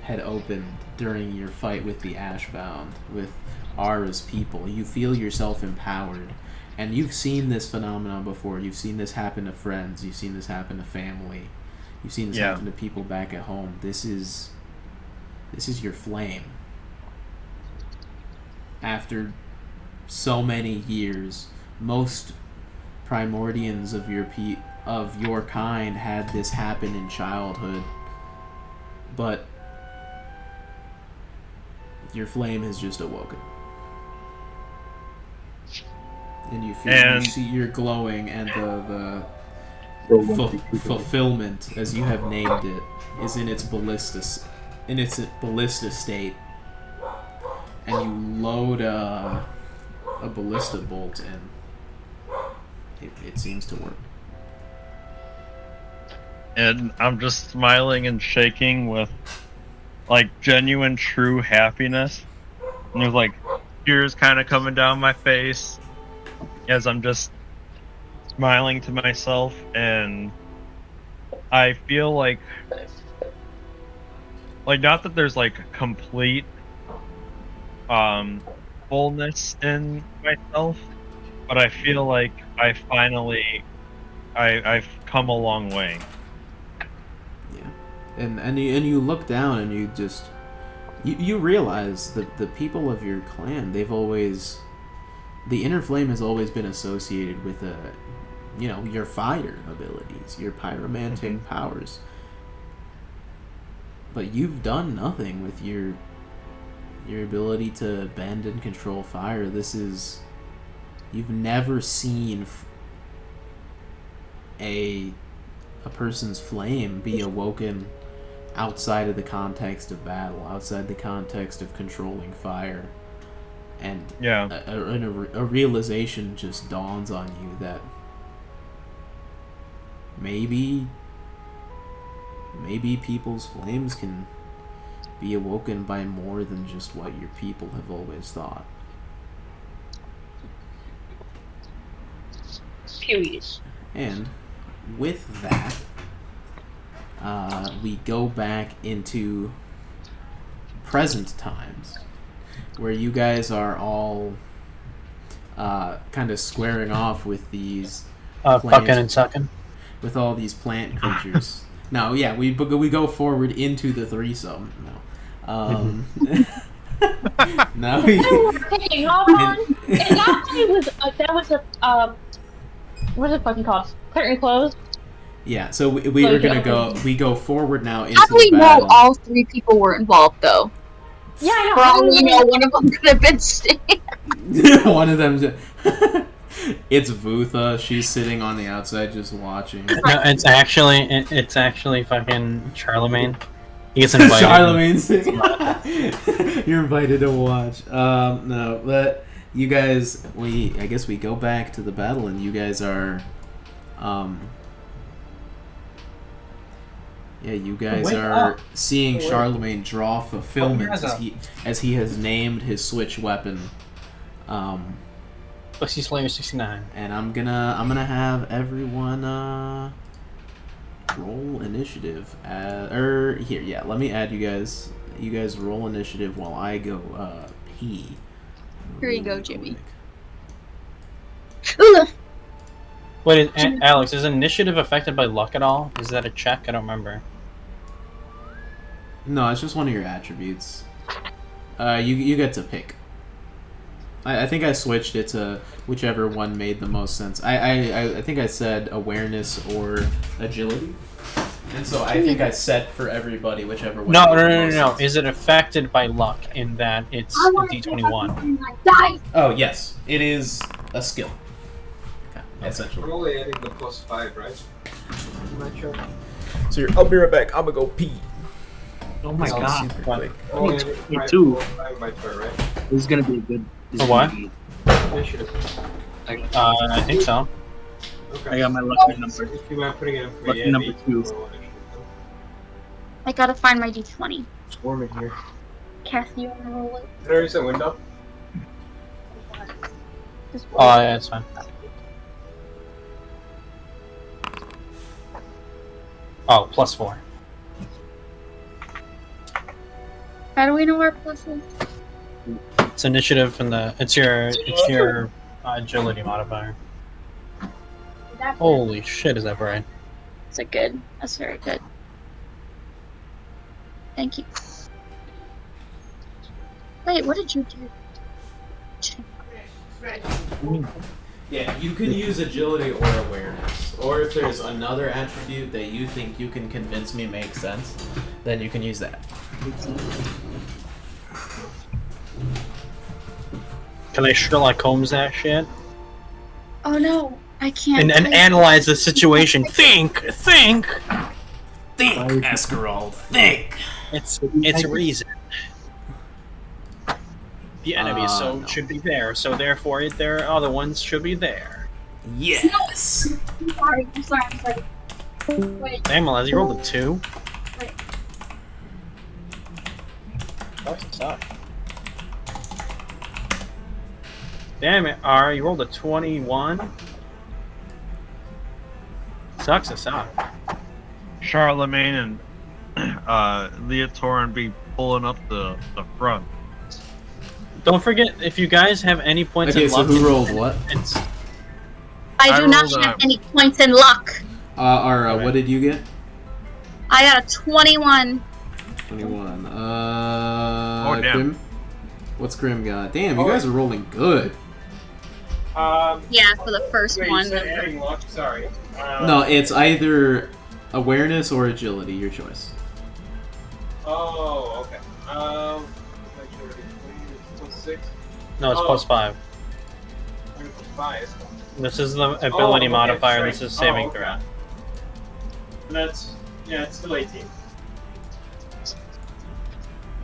had opened during your fight with the Ashbound, with Ara's people. You feel yourself empowered, and you've seen this phenomenon before. You've seen this happen to friends. You've seen this happen to family. You've seen this happen to people back at home. This is your flame. After so many years, most Primordians of your kind had this happen in childhood, but your flame has just awoken. And you see you're glowing, and the fulfillment, as you have named it, is in its ballista state. And you load a ballista bolt, and it seems to work. And I'm just smiling and shaking with genuine true happiness. And there's tears kind of coming down my face as I'm just smiling to myself, and I feel like like, not that there's like complete fullness in myself, but I feel like I finally I've come a long way. Yeah, and you look down and you just you realize that the people of your clan, they've always, the inner flame has always been associated with your fire abilities, your pyromantic powers. But you've done nothing with your ability to bend and control fire. You've never seen a person's flame be awoken outside of the context of battle, outside the context of controlling fire. And a realization just dawns on you that maybe people's flames can be awoken by more than just what your people have always thought. Period. And with that, we go back into present times, where you guys are all kind of squaring off with these fucking and sucking with all these plant creatures. No, yeah, we go forward into the threesome now. Now we. Okay, hold on. And that was a what's it fucking called? Curtain closed. Yeah, so we are gonna go. We go forward now into How do we the battle. know all three people were involved, though? Yeah, I know. For all we know, one of them could have been Stan. One of them. It's Vutha. She's sitting on the outside just watching. No, it's actually fucking Charlemagne. He gets invited. Charlemagne's sitting. You're invited to watch. No, but you guys, I guess we go back to the battle, and you guys are, you guys are seeing Charlemagne draw fulfillment as he has named his switch weapon. Pussy Slayer 69. And I'm gonna have everyone roll initiative. Here, yeah. Let me add you guys. You guys roll initiative while I go pee. Here you go, Jimmy. Wait, Alex, is initiative affected by luck at all? Is that a check? I don't remember. No, it's just one of your attributes. You get to pick. I think I switched it to whichever one made the most sense. I think I said awareness or agility. And so I think I set for everybody whichever one. No. Is it affected by luck in that it's a D21? Oh, yes. It is a skill. Okay, essentially. We're only adding the +5, right? I'm not sure. So I'll be right back. I'm gonna go pee. Oh my god. Super quick. Me too. My turn, right? This is gonna be a good. What? Initiative. I think so. Okay. I got my lucky number. If you mind putting it in for Lucky me, number 2. I gotta find my D20. It's warm in here. Cassie, you wanna roll it? Did I raise that window? Just Oh, yeah, it's fine. Oh, +4. How do we know our pluses? It's initiative and it's your agility modifier. Holy shit, is that bright? Is it good? That's very good. Thank you. Wait, what did you do? Yeah, you can use agility or awareness. Or if there's another attribute that you think you can convince me makes sense, then you can use that. Can I Sherlock Holmes that shit? Oh no, I can't. And analyze the situation. Think, Eskarald, think! It's reason. The enemy should be there, so therefore their other ones should be there. Yes! I'm sorry. Wait. Damn, Eliza, you rolled a 2? Wait. Sucks. Damn it, R, you rolled a 21? Sucks. Charlemagne and Leotorin be pulling up the front. Don't forget, if you guys have any points Okay, in so luck... who rolled what? I do not rolled have any points in luck. Ara, what did you get? I got a 21. 21. damn. Grim? What's Grim got? Damn, you guys are rolling good. Yeah, for the first Wait, one. you said adding luck? Sorry. No, it's either awareness or agility, your choice. Oh, okay. Plus 6. No, it's plus 5. Plus 5. This is the ability okay, modifier, strength. this is saving okay. throw. And that's, yeah, it's still 18.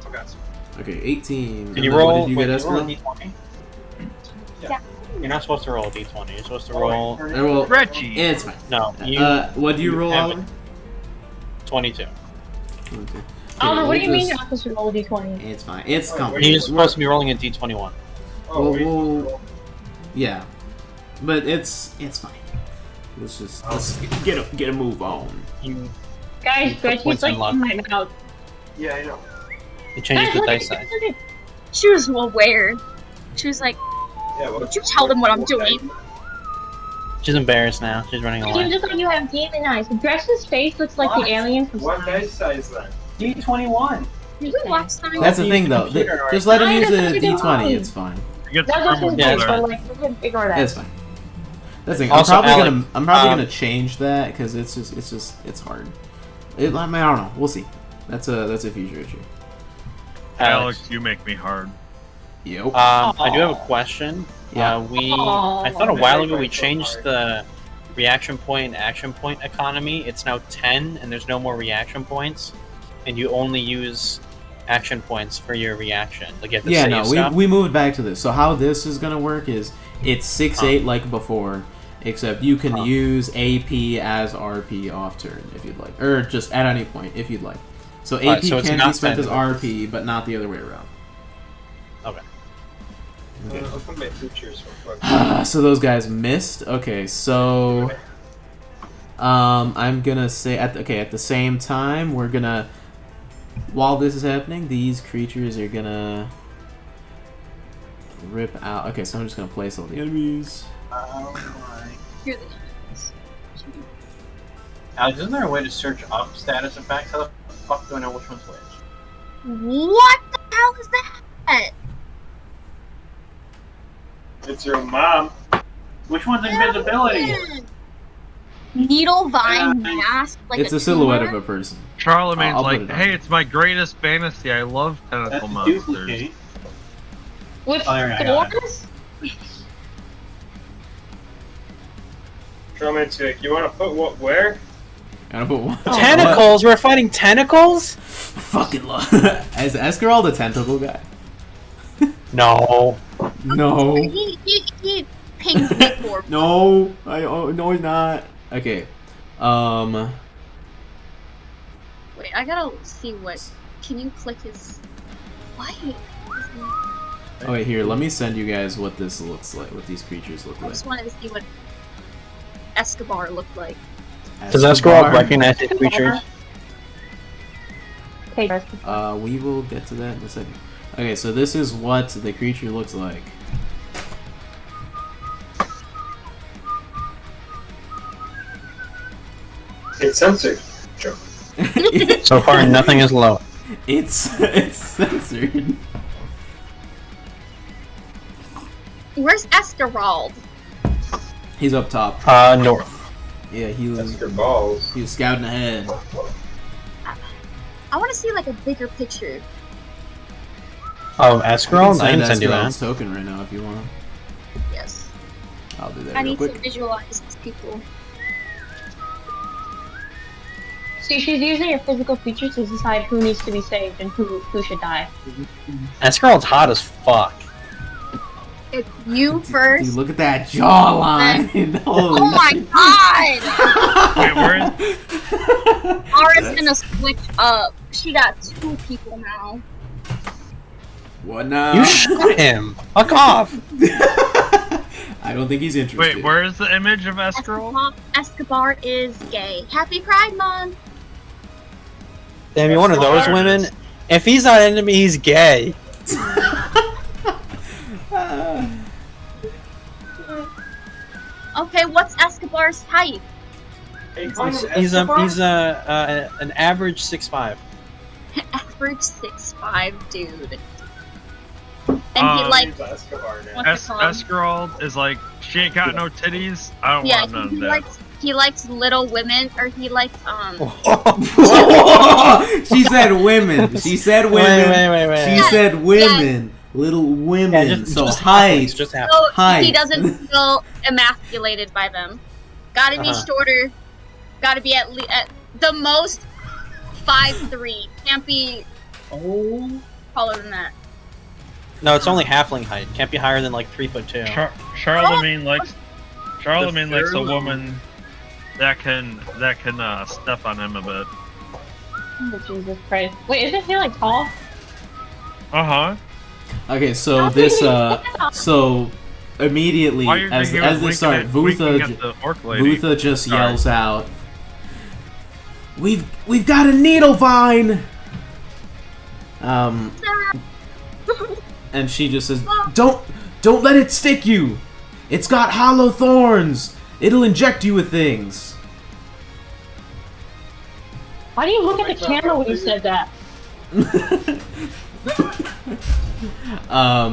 Okay. Okay, 18. Did you And then roll? What did you get, did you roll a Eskarald? d20? Yeah. You're not supposed to roll a d20. You're supposed to roll. Well, Reggie! it's fine. No, you. What do you roll, have Owlin? 22. Okay. Oliver, what do you mean just- you're not supposed to roll a d20? It's fine. It's Oh, complicated. He's supposed to be rolling a d21. Oh, wait. Well, yeah, but it's fine. Let's get a move on. You, Guys, put Reggie's points like in luck. in my mouth. Yeah, I know. you changes the Guys, dice look size. at it. She was aware. She was like, Yeah, well, would you tell them what I'm doing? She's embarrassed now. She's running You away. look like you have demon eyes. Drex's face looks like What? the alien from What Star dice size then? D21. Did you watch something? That's the thing, though. Just let him use a That's d20. fine. It's fine. You get No, that's the his Yeah, face, it's but fine. like, we can ignore that. It's fine. That's the thing. Also, I'm probably Alec, gonna change that because it's hard. I mean, I don't know. We'll see. That's a future issue. Alex, you make me hard. Yep. I do have a question. Yeah. I thought a while ago we changed the reaction point and action point economy. It's now 10, and there's no more reaction points, and you only use action points for your reaction. Like you have to Yeah, save no, stuff. we moved back to this. So how this is gonna work is it's 6/8 like before, except you can use AP as RP off turn if you'd like, or just at any point if you'd like. So AP Alright, so it's can not be spent as 10. RP, but not the other way around. Okay. I'll put my features real quick. So those guys missed. Okay, so I'm gonna say at the same time we're gonna, while this is happening, these creatures are gonna rip out. Okay, so I'm just gonna place all the enemies. Here they Alex, isn't there a way to search up status effects? How the fuck do I know which one's which? What the hell is that? It's your mom. Which one's invisibility? Needle vine mask. Like It's a silhouette tumor? of a person. Charlemagne's I'll put like, it on. hey, it's my greatest fantasy. I love That's tentacle a monsters. duplicate. With Oh, there, I got it. thorns? Charlemagne's like, you want to put what where? I don't put one. Tentacles? We're fighting tentacles? Fucking love. Is Eskarald a tentacle guy? No. No. He pings me for. No. No, he's not. Okay. Wait, I gotta see what. Can you click his? Why? Oh wait, here. Let me send you guys what this looks like. What these creatures look I like. just wanted to see what Escobar looked like. Does Eskarald recognize his creatures? Okay, guys. We will get to that in a second. Okay, so this is what the creature looks like. It's censored. Joke. So far, nothing is low. It's censored. Where's Eskarald? He's up top. North. Yeah, he That's was your balls. scouting ahead. I want to see like a bigger picture. Oh, Eskarald? I Send can send you Eskarald's that. token right now if you want. Yes. I'll do that I real need quick. to visualize these people. See, she's using her physical features to decide who needs to be saved and who should die. Eskarald's hot as fuck. It's you first. Dude, look at that jawline. Oh Holy my god! Wait, where is... Ara's gonna switch up. She got 2 people now. What now? You shot him. Fuck off. I don't think he's interested. Wait, where is the image of Eskarald? Escobar is gay. Happy Pride Month! Damn, you're one of those women? If he's not into me, he's gay. Okay, what's Escobar's height? He's an average 6'5". Average 6'5", dude. And he likes Eskarald is like, she ain't got no titties. I don't want none of that. He likes little women, or he likes She said women. She said women. Wait. She said women. Little women. Yeah, just height. So he doesn't feel emasculated by them. Gotta be shorter. Gotta be at the most 5'3". Can't be taller than that. No, it's only halfling height. Can't be higher than like 3'2". Charlemagne likes a woman that can step on him a bit. Oh, Jesus Christ. Wait, isn't he like tall? Okay, so this so immediately as they start, Vutha just yells out, "We've got a needle vine!" And she just says, Don't let it stick you! It's got hollow thorns! It'll inject you with things!" Why do you look at the camera when you said that?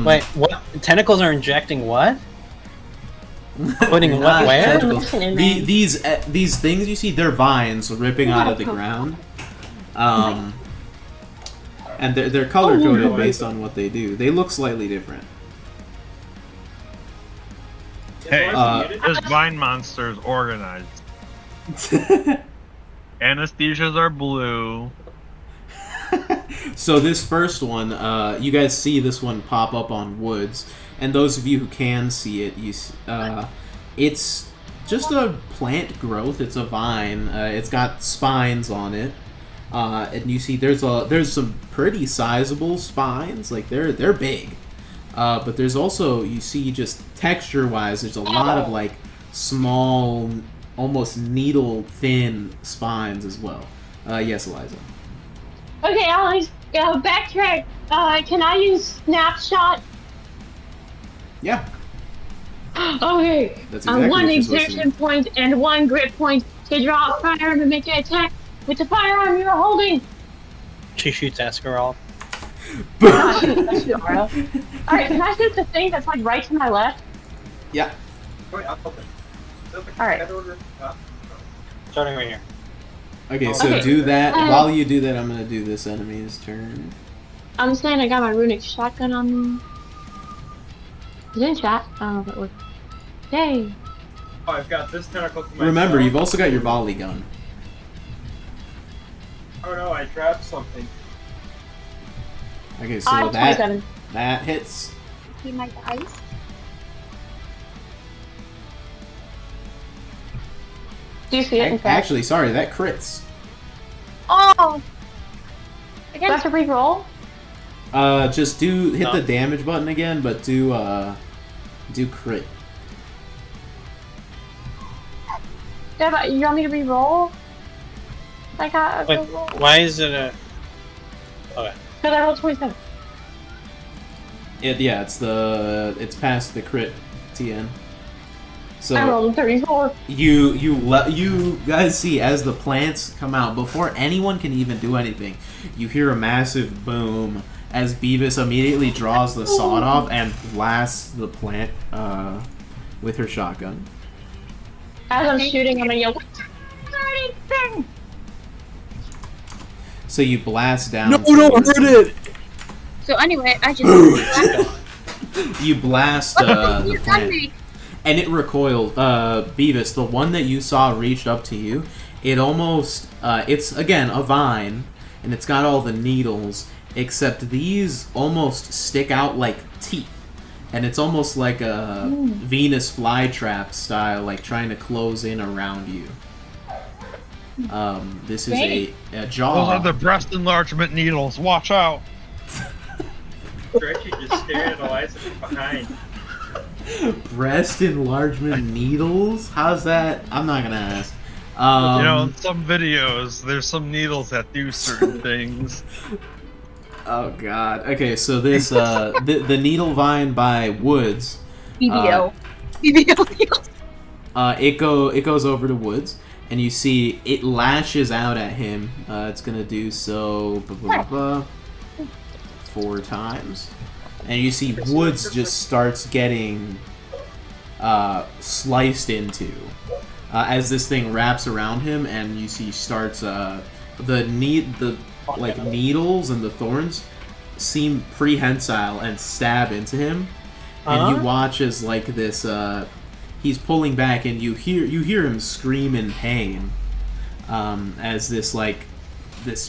Wait, what? Tentacles are injecting what? Putting what where? These things you see, they're vines ripping out of the ground. And they're color coded based on what they do. They look slightly different. Hey, this vine monster is organized. Anesthesias are blue. So this first one, you guys see this one pop up on Woods, and those of you who can see it, it's just a plant growth. It's a vine. It's got spines on it, and you see there's some pretty sizable spines. Like they're big, but there's also, you see, just texture-wise, there's a lot of like small, almost needle-thin spines as well. Yes, Eliza. Okay, Alex, backtrack. Can I use snapshot? Yeah. Okay. That's exactly One what you're supposed to exertion point and one grip point to draw a firearm and make an attack with the firearm you're holding. She shoots Eskarald. I shoot Aura. Alright, can I shoot the thing that's like right to my left? Yeah. Alright. Starting right here. Okay, so do that. While you do that, I'm gonna do this enemy's turn. I'm saying I got my runic shotgun on me. Is it in chat? I don't know if it works. Yay! Oh, I've got this tentacle to my Remember, you've also got your volley gun. Oh no, I trapped something. Okay, so that hits. See my dice? Do you see it in chat? Actually, sorry, that crits. Oh! Do I have to re-roll? Just hit the damage button again, but do crit. Yeah, but you want me to re-roll? I got a roll. Why is it a... Okay. Because I rolled 27. Yeah, it's past the crit TN. So I rolled a 34. You guys see, as the plants come out, before anyone can even do anything, you hear a massive boom as Beavis immediately draws the sawed off and blasts the plant with her shotgun. As I'm shooting, I'm gonna yell, So you blast down. No, don't hurt it! So anyway, I just... You blast the plant. And it recoiled. Beavis, the one that you saw reached up to you, it almost... it's, again, a vine, and it's got all the needles, except these almost stick out like teeth. And it's almost like a Venus flytrap style, like trying to close in around you. This is a jaw. Those are the breast enlargement needles. Watch out! Stretchy just stared at Eliza from behind. Breast enlargement needles? How's that? I'm not gonna ask. in some videos, there's some needles that do certain things. Oh god. Okay, so this the needle vine by Woods. BBL. BBL needles. It goes over to Woods, and you see it lashes out at him. It's gonna do so 4 times, and you see Woods just starts getting sliced into as this thing wraps around him, and you see starts the needles and the thorns seem prehensile and stab into him, and you watch as like this he's pulling back, and you hear him scream in pain as this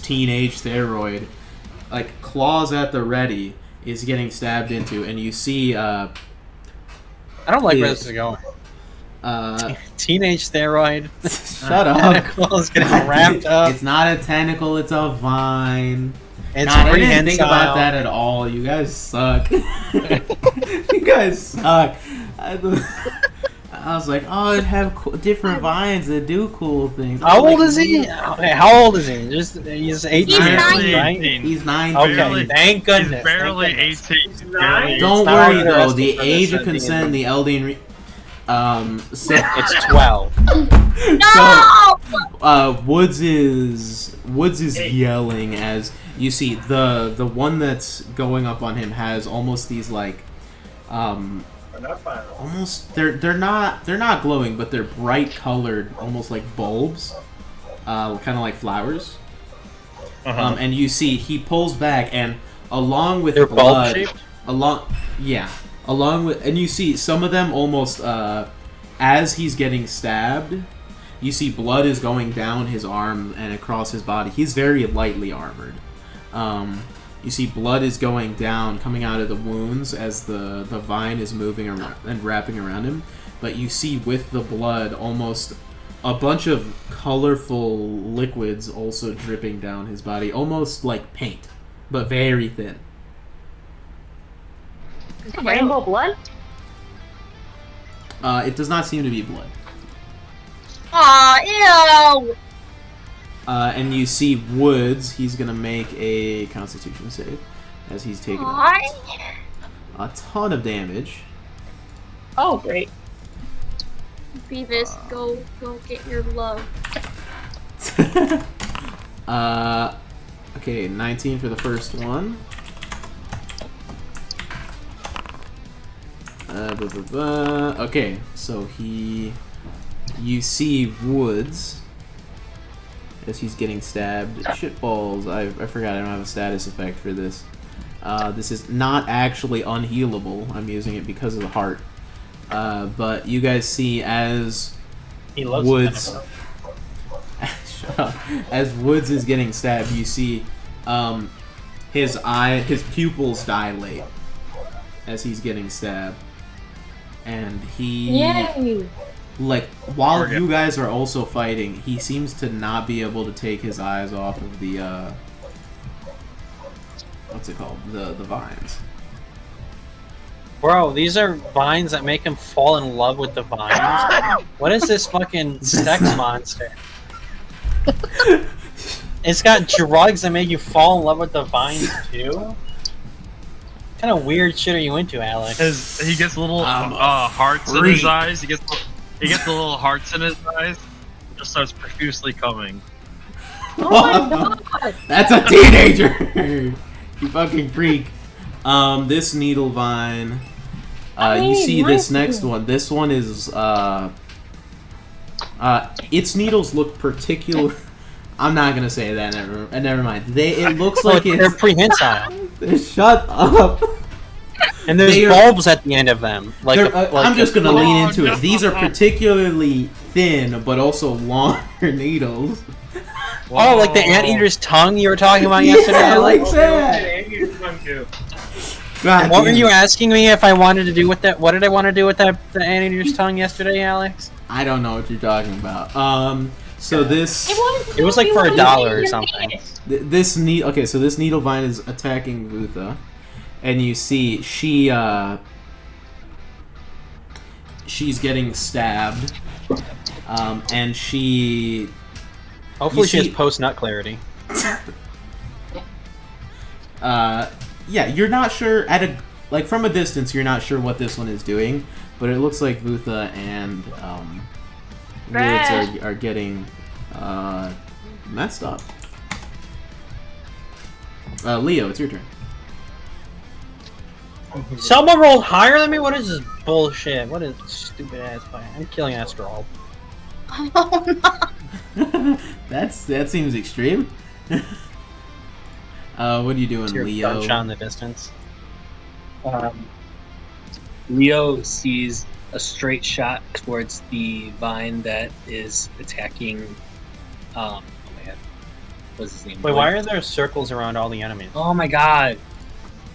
teenage theroid claws at the ready is getting stabbed into, and you see I don't like where this is going. Teenage steroid. Shut up. Tentacles getting wrapped up. It's not a tentacle, it's a vine. It's I didn't think about that at all. You guys suck. You guys suck. I was like, oh, it'd have different vines that do cool things. How old is he? How old is he? He's 18, right? He's 9. Okay, thank goodness. He's barely 18. Don't worry though. The age of consent in the Elden it's 12. So, Woods is yelling as you see the one that's going up on him has almost these almost they're not glowing, but they're bright colored, almost like bulbs, kind of like flowers. And you see he pulls back, and along with they're blood, bulb-shaped? along with, and you see some of them almost as he's getting stabbed, you see blood is going down his arm and across his body. He's very lightly armored. You see blood is going down, coming out of the wounds as the vine is moving around and wrapping around him. But you see with the blood almost a bunch of colorful liquids also dripping down his body, almost like paint, but very thin. Rainbow blood? It does not seem to be blood. Aw, ew! And you see Woods, he's gonna make a Constitution save as he's taking a ton of damage. Oh, great. Beavis, go get your love. Okay, 19 for the first one. Okay, so you see Woods as he's getting stabbed. Shitballs, I forgot I don't have a status effect for this. This is not actually unhealable. I'm using it because of the heart. But you guys see as Woods as Woods is getting stabbed, you see his pupils dilate as he's getting stabbed. And he, while you guys are also fighting, he seems to not be able to take his eyes off of the, what's it called? The vines. Bro, these are vines that make him fall in love with the vines. What is this fucking sex monster? It's got drugs that make you fall in love with the vines too? What kind of weird shit are you into, Alex? He gets little hearts in his eyes. He gets the little hearts in his eyes. And just starts profusely coming. Oh my god! That's a teenager. You fucking freak. This needle vine. You see this next one. This one is its needles look particular. I'm not gonna say that. Never mind. It looks like they're prehensile. Shut up. And there's bulbs at the end of them. I'm just gonna lean into it. These are particularly thin, but also longer needles. Oh, like the anteater's tongue you were talking about yesterday? Yeah, like that. What were you asking me if I wanted to do with that? What did I want to do with the anteater's tongue yesterday, Alex? I don't know what you're talking about. So this... It was like for $1 or something. This needle vine is attacking Vutha. And you see, she's getting stabbed. And she... Hopefully she has post-nut clarity. Yeah, you're not sure from a distance. You're not sure what this one is doing, but it looks like Vutha and Woods are getting messed up. Leo, it's your turn. Someone rolled higher than me. What is this bullshit? What is stupid ass plan? I'm killing Eskarald. Oh no! That seems extreme. What are you doing, Leo? Gunshot in the distance. Leo sees a straight shot towards the vine that is attacking. Oh my god, what's his name? Wait, why are there circles around all the enemies? Oh my god!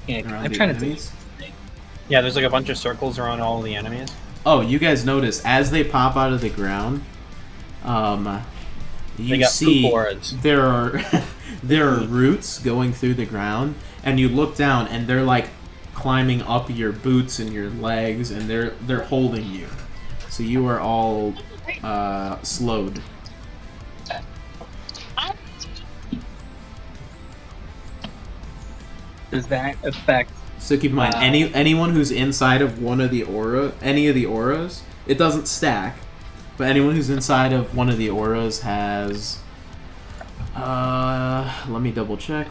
Yeah, Around I'm the trying enemies? to think. Yeah, there's like a bunch of circles around all the enemies. Oh, you guys notice as they pop out of the ground, you got see poop auras. there are roots going through the ground, and you look down, and they're like climbing up your boots and your legs, and they're holding you. So you are all slowed. Does that affect? So keep in mind, anyone who's inside of any of the auras, it doesn't stack, but anyone who's inside of one of the auras has. Let me double check.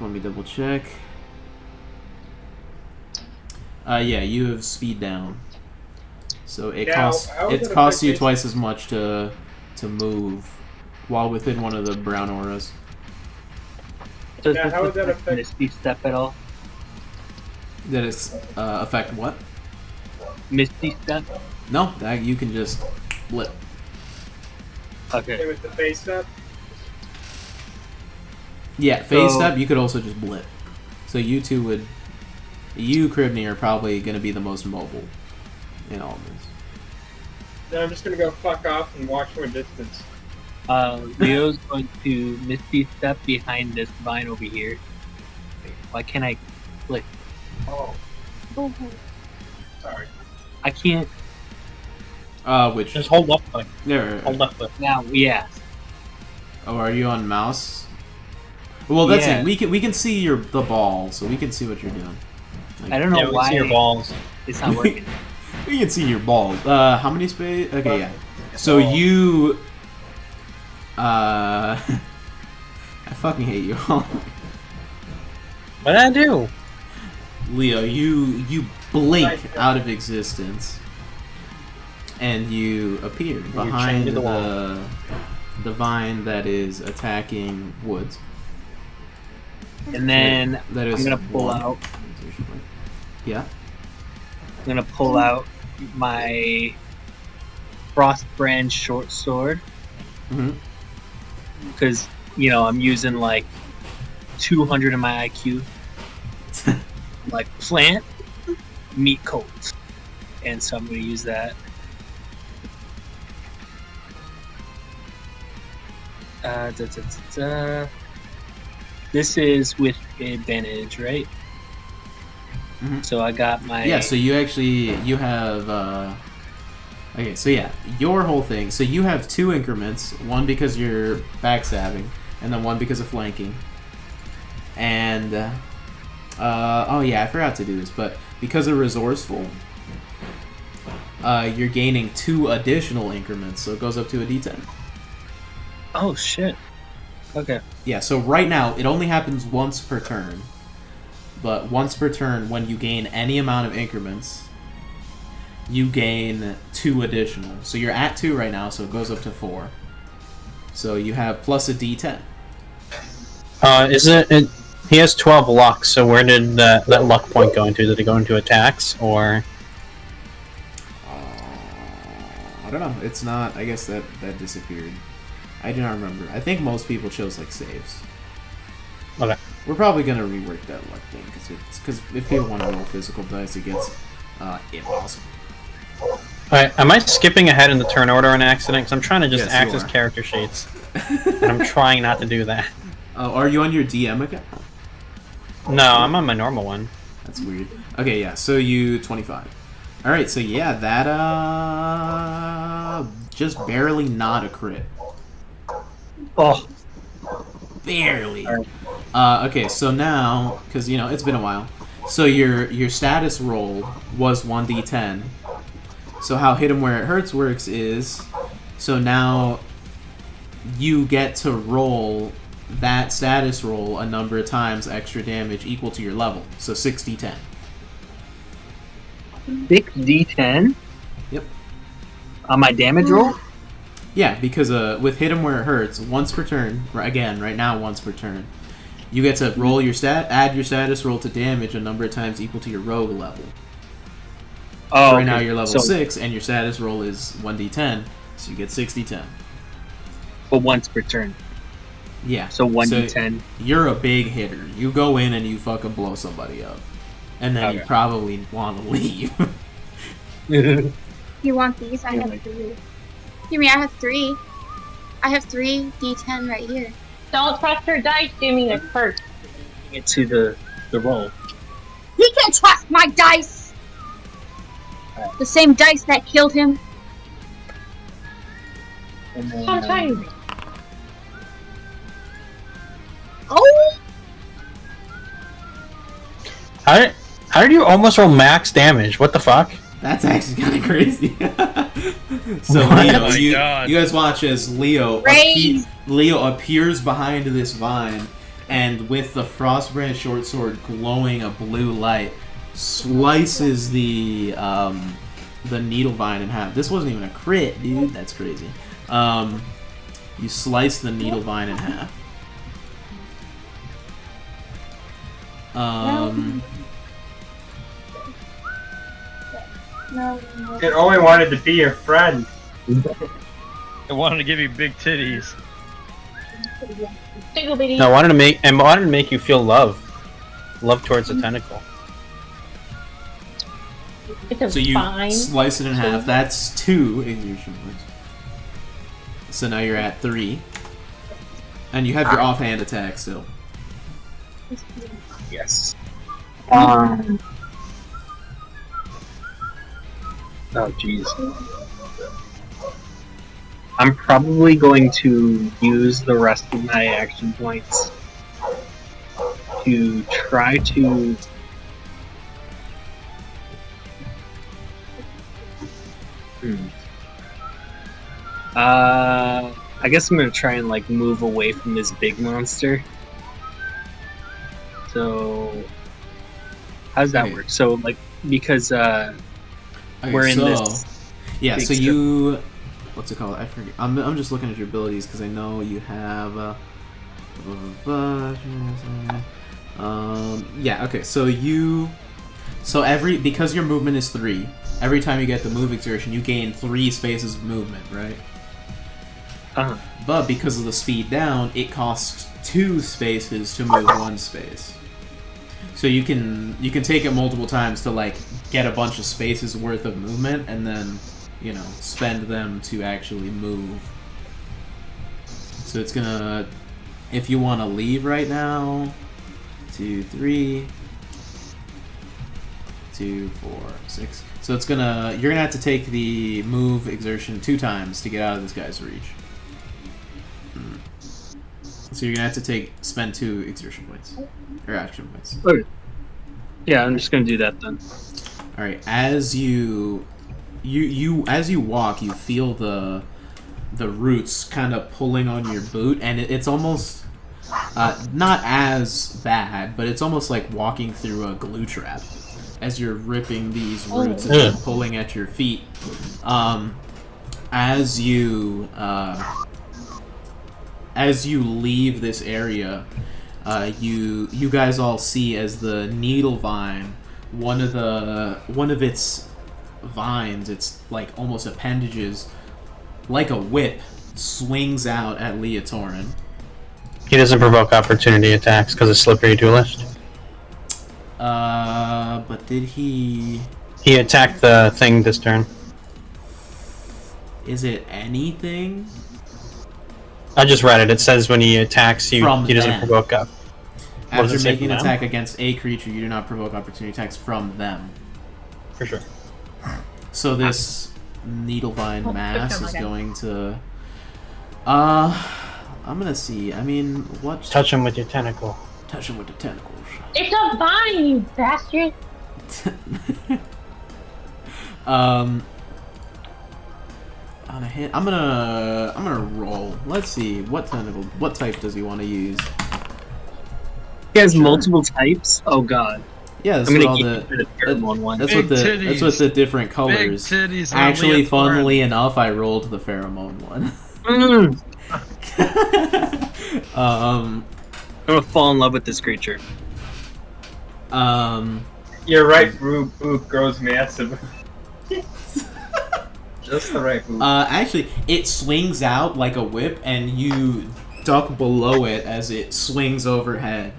Yeah, you have speed down, so it costs you twice as much to move while within one of the brown auras. Does Yeah, this how would that affect affect- Misty Step at all? That is affect what? Misty Step? No, that you can just blip. Okay. With the face up. Yeah, phase So- step. You could also just blip. So you two would. You, Crimeny, are probably going to be the most mobile in all of this. Then I'm just gonna go fuck off and watch from a distance. Leo's going to Misty Step behind this vine over here. Why can't I click? Oh. Sorry. I can't Which? Just hold left click. There. Hold left click. now. Yeah. Oh, are you on mouse? Well, that's Yeah. it. We can see the ball, so we can see what you're doing. Like, I don't know Yeah, we why see your balls. it's not working. we can see your ball. How many space? Okay, yeah. So you. I fucking hate you all. What did I do? Leo, you blink out of existence, and you appear behind chained to the wall. the vine that is attacking Woods. And then That is I'm gonna pull one. out. Yeah. I'm gonna pull out my Frostbrand short sword Mm-hmm. because I'm using like 200 of my IQ. Like plant, meat coats, and so I'm gonna use that. This is with advantage, right? Mhm. So I got my Yeah, so you have okay, so yeah, your whole thing. So you have two increments, one because you're backstabbing, and then one because of flanking. And oh yeah, I forgot to do this, but because of resourceful, you're gaining 2 additional increments, so it goes up to a D10. Oh shit. Okay. Yeah, so right now it only happens once per turn. But once per turn, when you gain any amount of increments, you gain 2 additional. So you're at 2 right now, so it goes up to 4. So you have plus a D10. He has 12 luck, so where did that luck point go into? Did it go into attacks, or? I don't know. It's not. I guess that disappeared. I do not remember. I think most people chose like saves. Okay. We're probably gonna rework that luck thing because if people want to roll physical dice, it gets impossible. Alright, am I skipping ahead in the turn order on accident? Because I'm trying to just Yes, you access are. character sheets. And I'm trying not to do that. Are you on your DM account? No, I'm on my normal one. That's weird. Okay, yeah. So you 25. All right. So yeah, that just barely not a crit. Oh. Barely. Okay, so now, because, it's been a while. So your status roll was 1d10. So how Hit 'em Where It Hurts works is, so now you get to roll that status roll a number of times extra damage equal to your level. So 6d10. 6d10? Yep. On my damage roll? Yeah, because with Hit 'em Where It Hurts, once per turn, again, right now once per turn, you get to roll your add your status roll to damage a number of times equal to your rogue level. Oh, right now you're level 6, and your status roll is 1d10, so you get 6d10. But once per turn. Yeah. So 1d10. So you're a big hitter. You go in and you fucking blow somebody up. And then you probably want to leave. You want these? I have 3. Give me, I have 3. I have 3 d10 right here. Don't trust her dice, Jimmy. It's hurt. Get to the roll. He can trust my dice! The same dice that killed him. And then, Sometimes. Oh! How did you almost roll max damage? What the fuck? That's actually kind of crazy. So Oh you my God. guys watch as Leo appears behind this vine, and with the Frostbrand short sword glowing a blue light, slices the needle vine in half. This wasn't even a crit, dude. That's crazy. You slice the needle vine in half. It only wanted to be your friend. I wanted to give you big titties. No, I wanted to make you feel love towards the tentacle. It's a So you fine. slice it in half. That's 2 exertion points. So now you're at 3. And you have your offhand attack still. Yes. Oh, jeez. I'm probably going to use the rest of my action points to try to... I guess I'm going to try and, move away from this big monster. So... How does that work? So, because, we're in this. Yeah, so you. What's it called? I forget. I'm just looking at your abilities because I know you have. Yeah. Okay. So you. So because your movement is 3, every time you get the move exertion, you gain 3 spaces of movement, right? But because of the speed down, it costs 2 spaces to move 1 space. So you can take it multiple times to get a bunch of spaces worth of movement, and then spend them to actually move. So it's gonna, if you want to leave right now, 2, 3, 2, 4, 6. So it's gonna, you're gonna have to take the move exertion 2 times to get out of this guy's reach. So you're gonna have to spend 2 exertion points or action points. Okay. Yeah, I'm just gonna do that then. All right. As you walk, you feel the roots kind of pulling on your boot, and it's almost not as bad, but it's almost like walking through a glue trap as you're ripping these roots and pulling at your feet. As you leave this area, you guys all see as the needle vine, one of its vines, its almost appendages, like a whip, swings out at Leotorin. He doesn't provoke opportunity attacks because it's slippery duelist. But did he? He attacked the thing this turn. Is it anything? I just read it. It says when he attacks you, he doesn't provoke up. After making an attack against a creature, you do not provoke opportunity attacks from them. For sure. So this Needlevine Mass is going to... I'm gonna see. I mean, what... Touch him with your tentacle. Touch him with the tentacles. It's a vine, you bastard! On a hit, I'm gonna roll. Let's see what type does he want to use? He has multiple types. Oh god. Yeah, that's I'm what gonna all give the you the pheromone one. that's what the different colors. titties, Actually, Leotorin. funnily enough, I rolled the pheromone one. I'm gonna fall in love with this creature. You're right, boob grows massive. Just the right boob. Actually, it swings out like a whip, and you duck below it as it swings overhead,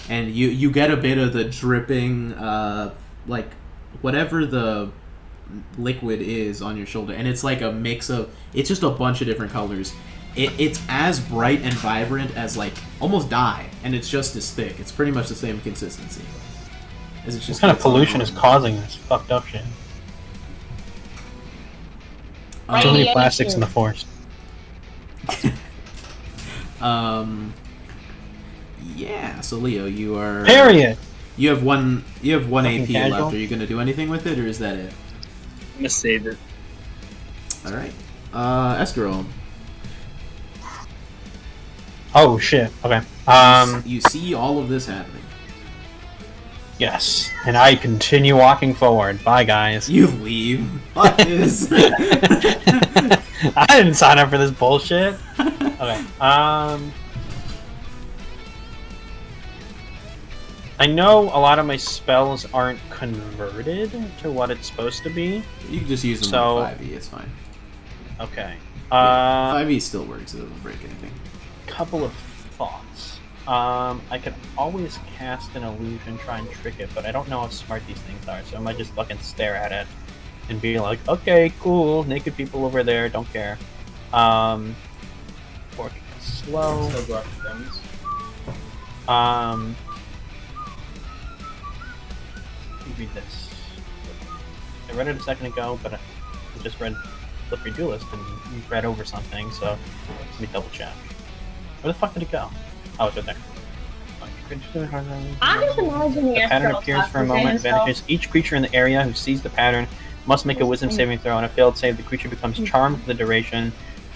and you get a bit of the dripping, like whatever the liquid is on your shoulder, and it's like a mix of. It's just a bunch of different colors. It's as bright and vibrant as like almost dye, and it's just as thick. It's pretty much the same consistency. As it's just What kind of pollution is causing this fucked up shit? Too many plastics in the forest. Yeah. So Leo, you are. Period. You have one. You have one Fucking AP casual. left. Are you gonna do anything with it, or is that it? I'm gonna save it. All right. Eskarald. Oh shit. Okay. You see all of this happening. Yes. And I continue walking forward. Bye, guys. You leave. Fuck this. I didn't sign up for this bullshit. Okay. I know a lot of my spells aren't converted to what it's supposed to be. You can just use them So- like 5e. It's fine. Okay. 5e still works. It doesn't break anything. Couple of thoughts. I could always cast an illusion, try and trick it, but I don't know how smart these things are, so I might just fucking stare at it and be like, okay, cool, naked people over there, don't care. Working slow. Still go after them. Let me read this. I read it a second ago, but I just read Slippery Duelist and you read over something, so let me double check. Where the fuck did it go? Oh, it's right there. I'm just imagining The pattern appears for a moment, vanishes. Each creature in the area who sees the pattern must make a wisdom saving throw. On a failed save, the creature becomes charmed for the duration.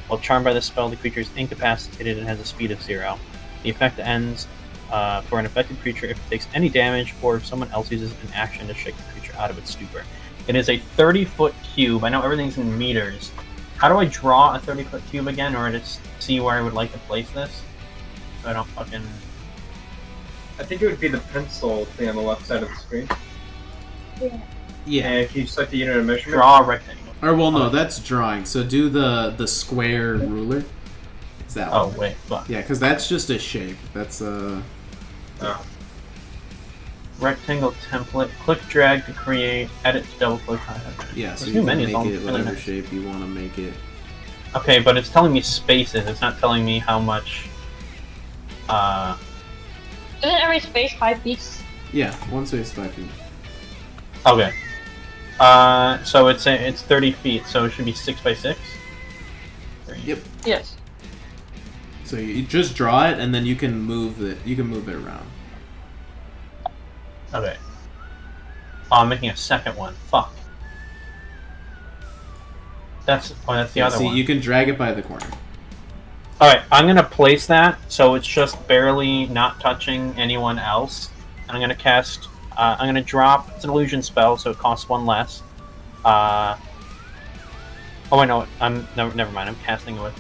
While charmed by the spell, the creature is incapacitated and has a speed of 0. The effect ends for an affected creature if it takes any damage or if someone else uses an action to shake the creature out of its stupor. It is a 30-foot cube. I know everything's in meters. How do I draw a 30-foot cube again, or just see where I would like to place this? So I don't fucking... I think it would be the pencil thing on the left side of the screen. Yeah. And if you select the unit of measurement, Draw a rectangle. Or well, no, that's drawing. So do the square ruler. It's that Oh, one. wait, fuck. Yeah, because that's just a shape. That's Rectangle template. Click drag to create. Edit to double click. yeah. So There's you too can many, make it's all it really whatever nice. shape you want to make it. Okay, but it's telling me spaces. It's not telling me how much. Isn't every space 5 feet? Yeah, one space 5 feet. Okay. So it's 30 feet, so it should be 6 by 6. Yep. Yes. So you just draw it, and then you can move it. You can move it around. Okay. Oh, I'm making a second one. Fuck. That's the other See, one. you can drag it by the corner. Alright, I'm gonna place that so it's just barely not touching anyone else. And I'm gonna cast. I'm gonna drop. It's an illusion spell, so it costs 1 less. Oh wait, no. Never mind. I'm casting it with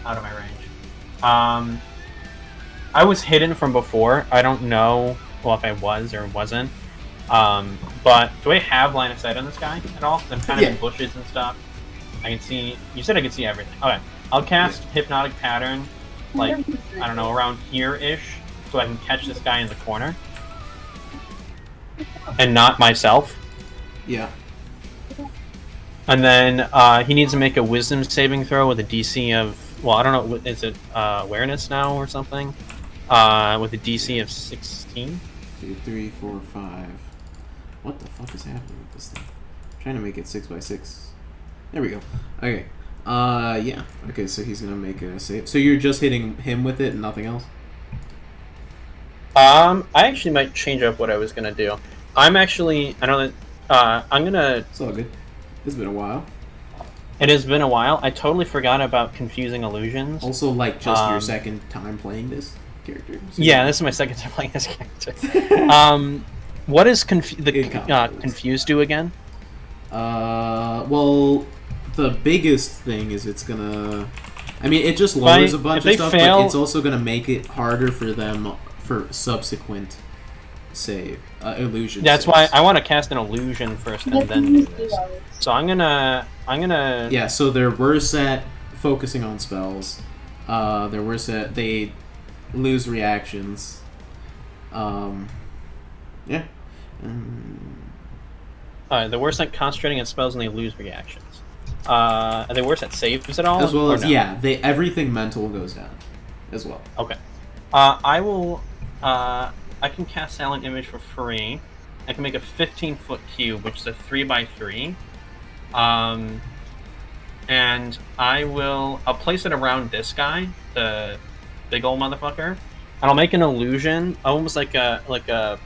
out of my range. I was hidden from before. I don't know. Well, if I was or wasn't. But do I have line of sight on this guy at all? 'Cause I'm kind of in bushes and stuff. I can see. You said I could see everything. Okay. I'll cast Hypnotic Pattern, like, I don't know, around here-ish, so I can catch this guy in the corner. And not myself. Yeah. And then he needs to make a Wisdom saving throw with a DC of, well, I don't know, is it Awareness now or something? With a DC of 16? 2, 3, 4, 5. What the fuck is happening with this thing? I'm trying to make it 6 by 6. There we go. Okay. Yeah. Okay, so he's gonna make a save. So you're just hitting him with it and nothing else? I actually might change up what I was gonna do. I'm gonna... It's all good. It's been a while. It has been a while. I totally forgot about Confusing Illusions. Also, like, just your second time playing this character? So yeah, this is my second time playing this character. What does Confuse do again? Well, the biggest thing is it's gonna... I mean, it just lowers a bunch of stuff, but it's also gonna make it harder for them for subsequent save. Illusion. That's why I want to cast an illusion first and then do this. So I'm gonna... Yeah, so they're worse at focusing on spells. They're worse at... They lose reactions. Yeah. They're worse at concentrating on spells and they lose reactions. Are they worse at saves at all? As well as, no? Yeah, everything mental goes down as well. Okay. I will... I can cast Silent Image for free. I can make a 15-foot cube, which is a 3x3. And I'll place it around this guy, the big old motherfucker, and I'll make an illusion, almost like a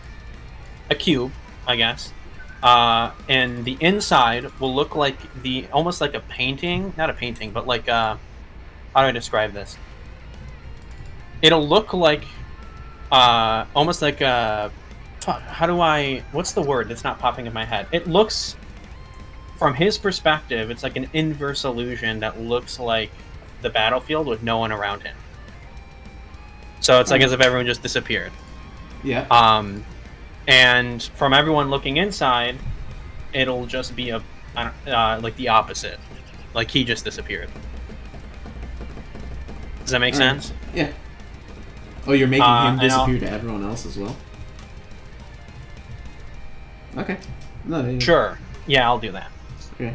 cube, I guess. And the inside will look like almost like a painting, not a painting, but like how do I describe this? It'll look like almost like a... What's the word that's not popping in my head? It looks, from his perspective, it's like an inverse illusion that looks like the battlefield with no one around him. So it's like as if everyone just disappeared. Yeah. And from everyone looking inside, it'll just be like the opposite. Like he just disappeared. Does that make sense? Yeah. Oh, you're making him disappear to everyone else as well? Okay. No, yeah. Sure. Yeah, I'll do that. Okay.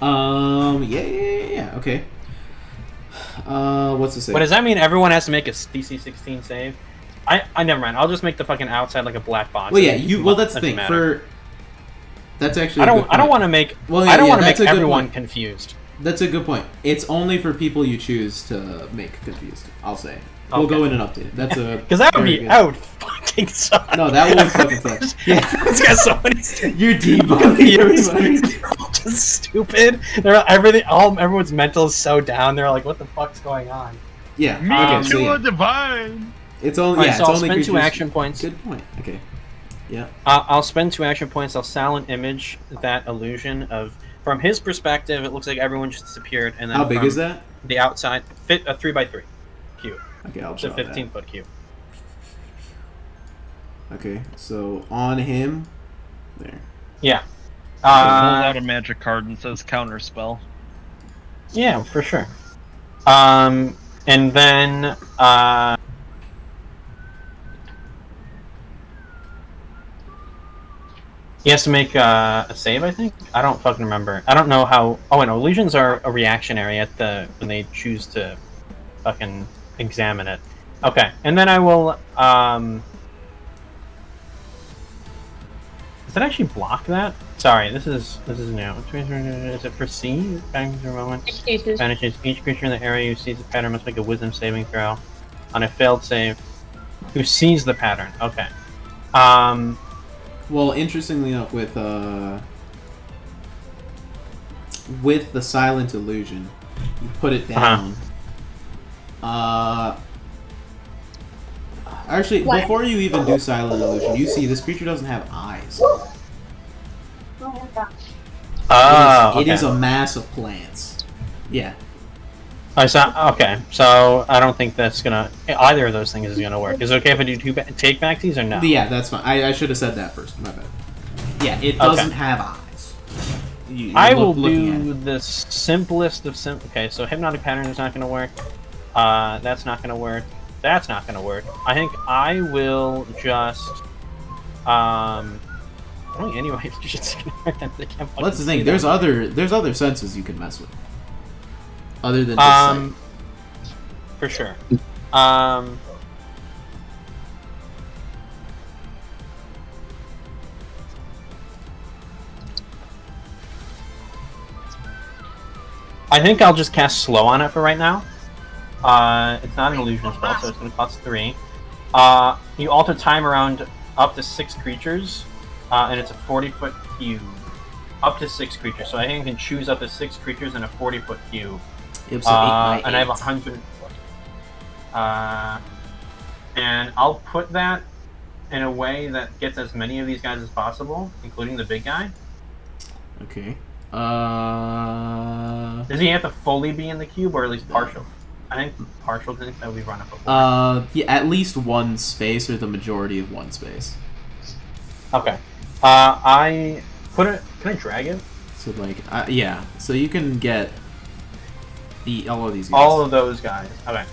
Yeah. Okay. What's the save? But does that mean everyone has to make a DC 16 save? I never mind. I'll just make the fucking outside like a black box. Well, yeah. That's the thing. That's actually. I don't want to make. Well, yeah, I don't want to make everyone confused. That's a good point. It's only for people you choose to make confused. I'll say. We'll go in and update it. That's a... Because that would fucking suck. No, that would fucking suck. Yeah. It's got so many... You're debugging everybody. They're all just stupid. Everyone's mental is so down. They're like, what the fuck's going on? Yeah. Okay, so yeah. Divine. It's only... so I'll spend 2 action points. Good point. Okay. Yeah. I'll spend 2 action points. I'll silent image that illusion of... From his perspective, it looks like everyone just disappeared. And then how big is that? The outside... a 3x3 cube. Okay, I'll draw that. It's a 15-foot cube. Okay, so on him, there. Yeah. Pulls out a magic card and says counter spell. Yeah, for sure. And then he has to make a save, I think. I don't fucking remember. I don't know how. Oh, and illusions are a reactionary when they choose to fucking examine it. Okay, and then I will. Does it actually block that? Sorry, this is new. Is it for C? Vanishes. Each creature in the area who sees the pattern must make a wisdom saving throw. On a failed save, who sees the pattern. Okay. Well, interestingly enough, with the silent illusion, you put it down. Actually, before you even do silent illusion, you see this creature doesn't have eyes. It is a mass of plants. Yeah. Okay, so I don't think that's gonna... Either of those things is gonna work. Is it okay if I do take backsies or no? Yeah, that's fine. I should have said that first. My bad. Yeah, it doesn't have eyes. I will do the simplest of simple... Okay, so Hypnotic Pattern is not gonna work. That's not gonna work. That's not gonna work. I think I will just... I don't think anyway. Well, that's the thing. There's other senses you can mess with. Other than just for sure. I think I'll just cast slow on it for right now. It's not an illusion spell, so it's going to cost 3. You alter time around up to 6 creatures, and it's a 40-foot cube. Up to 6 creatures, so I think I can choose up to 6 creatures in a 40-foot cube. Yep, so 8 by 8. And I have 100. And I'll put that in a way that gets as many of these guys as possible, including the big guy. Okay. Does he have to fully be in the cube, or at least partial? I think partial, because that would be run up before. Yeah, at least one space, or the majority of one space. Okay. I put it. Can I drag it? So like, yeah. So you can get all of these guys. All of those guys. Okay.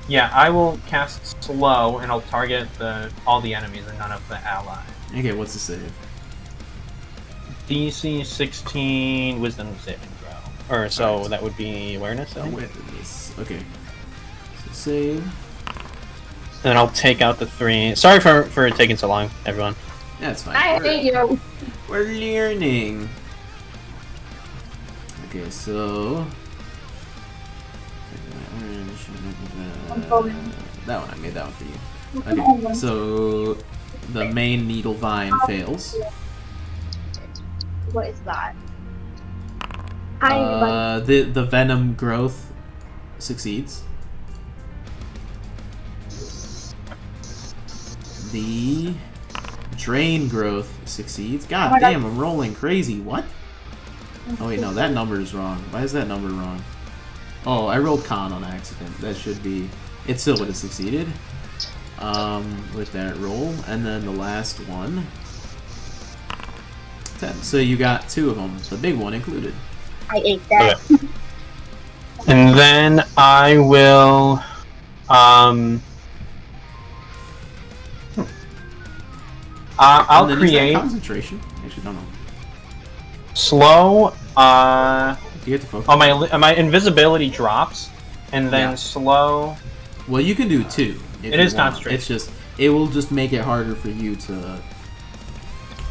Yeah, I will cast slow, and I'll target all the enemies and none of the allies. Okay, what's the save? DC 16 Wisdom saving throw. Or so right. That would be awareness. Awareness. Okay. So save. And then I'll take out the 3. Sorry for taking so long, everyone. Yeah, it's fine. I hate you. We're learning. Okay, so. That one, I made that one for you. Okay, so the main needle vine fails. What is that? The venom growth succeeds. The drain growth succeeds. God damn, I'm rolling crazy. What? Oh wait, no, that number is wrong. Why is that number wrong? Oh, I rolled con on accident. That should be... It still would have succeeded. With that roll. And then the last one... 10. So you got 2 of them. The big one included. I ate that. Okay. And then I will... I'll create... concentration. Actually, don't know. Slow... You get to focus. Oh, my invisibility drops, and then slow... Well, you can do 2. It is concentration. It's just... It will just make it harder for you to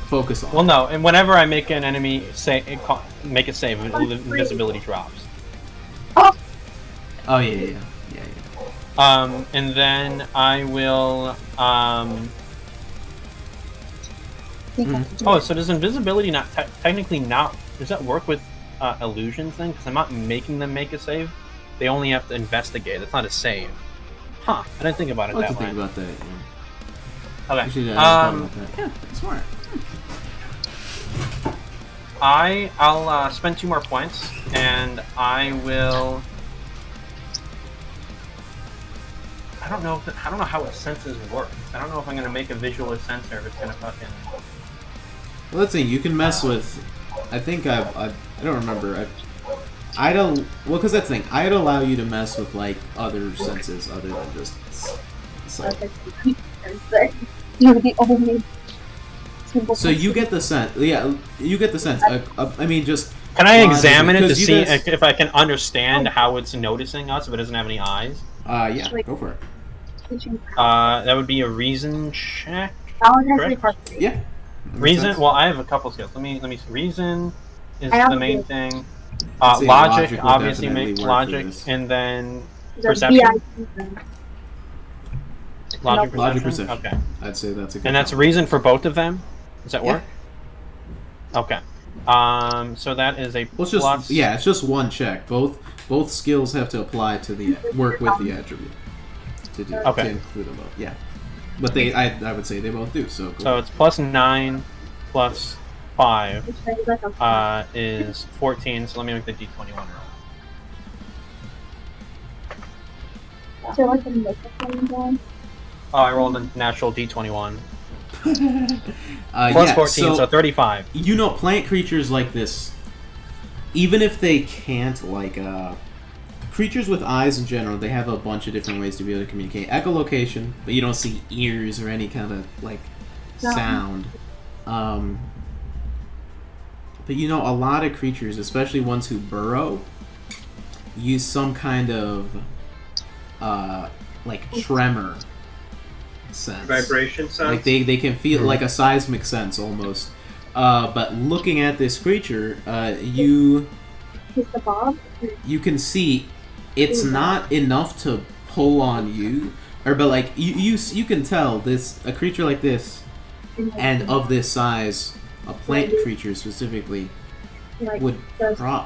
focus on. Well, no, and whenever I make an enemy make it save, invisibility drops. Oh, yeah. And then I will... Oh, so does invisibility not... technically not... Does that work with illusions then? Because I'm not making them make a save. They only have to investigate. It's not a save. Huh. I didn't think about it that way. think about that, yeah. Okay. Actually, about that. Yeah, smart. I'll spend 2 more points, and I will... I don't know how its senses work. I don't know if I'm gonna make a visual sensor if it's gonna fucking... Well, let's see. You can mess with... I think I don't remember. I don't... Well, because that's the thing. I'd allow you to mess with, like, other senses other than just sight. You're the only... So you get the sense. Yeah, you get the sense. I mean, just... Can I examine it to see if I can understand how it's noticing us if it doesn't have any eyes? Yeah, go for it. That would be a reason check. Correct? Yeah. Reason. Well, I have a couple skills. Let me. Reason is the main thing. Logic obviously makes logic, and then perception. Logic perception. Okay. I'd say that's a good. And that's reason for both of them. Does that work? Okay. So that is a plus. It's just one check. Both skills have to apply to the work with the attribute to include them both. Yeah, but I would say they both do. So it's plus 9 plus 5 is 14. So let me make the D21 roll. Oh, I rolled a natural D21. Plus 14, so 35. You know, plant creatures like this, even if they can't, like, creatures with eyes in general, they have a bunch of different ways to be able to communicate. Echolocation, but you don't see ears or any kind of, like, sound. But you know, a lot of creatures, especially ones who burrow, use some kind of, like, tremor sense. Vibration sense? Like, they can feel like a seismic sense, almost. But looking at this creature, you you can see it's not enough to pull on you, but like you can tell a creature like this and of this size, a plant creature specifically, would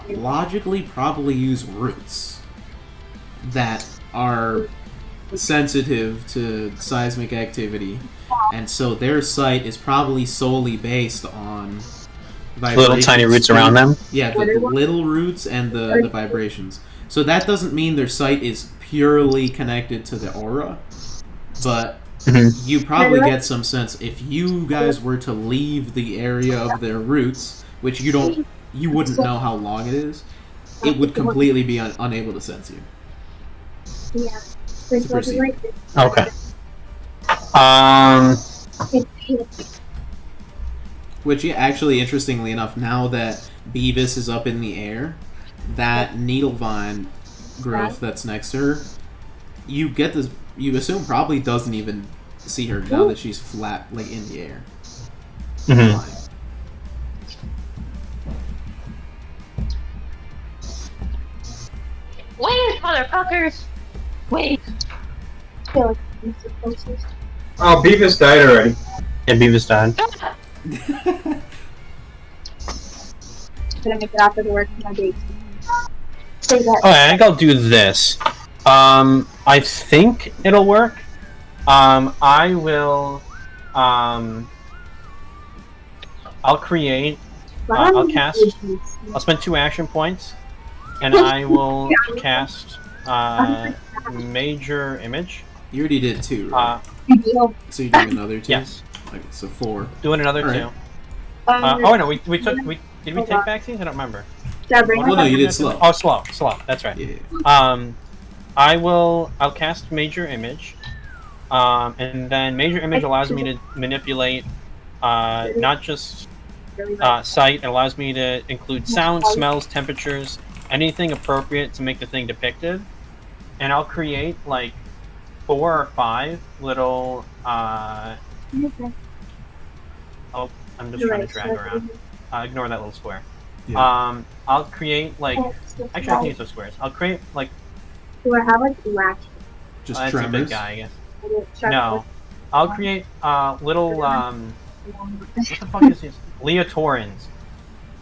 logically probably use roots that are sensitive to seismic activity, and so their sight is probably solely based on little tiny roots around them. Yeah, the little roots and the vibrations. So that doesn't mean their sight is purely connected to the aura, but you probably get some sense if you guys were to leave the area of their roots, which you wouldn't know how long it is, it would completely be unable to sense you. Yeah. To proceed. Okay. Which, actually, interestingly enough, now that Beavis is up in the air, that needlevine growth that's next to her, you assume probably doesn't even see her now that she's flat, like, in the air. Wait, motherfuckers! Wait. Oh, Beavis died already. Yeah, Beavis died. Gonna make it after the work for my date. Say that. Okay, I think I'll do this. I think it'll work. I will. I'll create. I'll cast. I'll spend 2 action points, and I will cast Major Image. You already did 2, right? So you're doing another 2? Yes. Okay, so 4. Doing another 2. Right. Oh no, we took. Did we take vaccines? I don't remember. Well, no, you did slow. Oh, slow. That's right. Yeah. I'll cast Major Image, and then Major Image allows me to manipulate not just sight. It allows me to include sound, smells, temperatures, anything appropriate to make the thing depicted, and I'll create like 4 or 5 little. Oh, I'm just trying to drag around. Ignore that little square. Yeah. I'll create like. Actually, I can use those squares. I'll create like. Do I have like latch? Just That's tremors? a big guy, I guess. No, I'll create little what the fuck is these? Leotorins,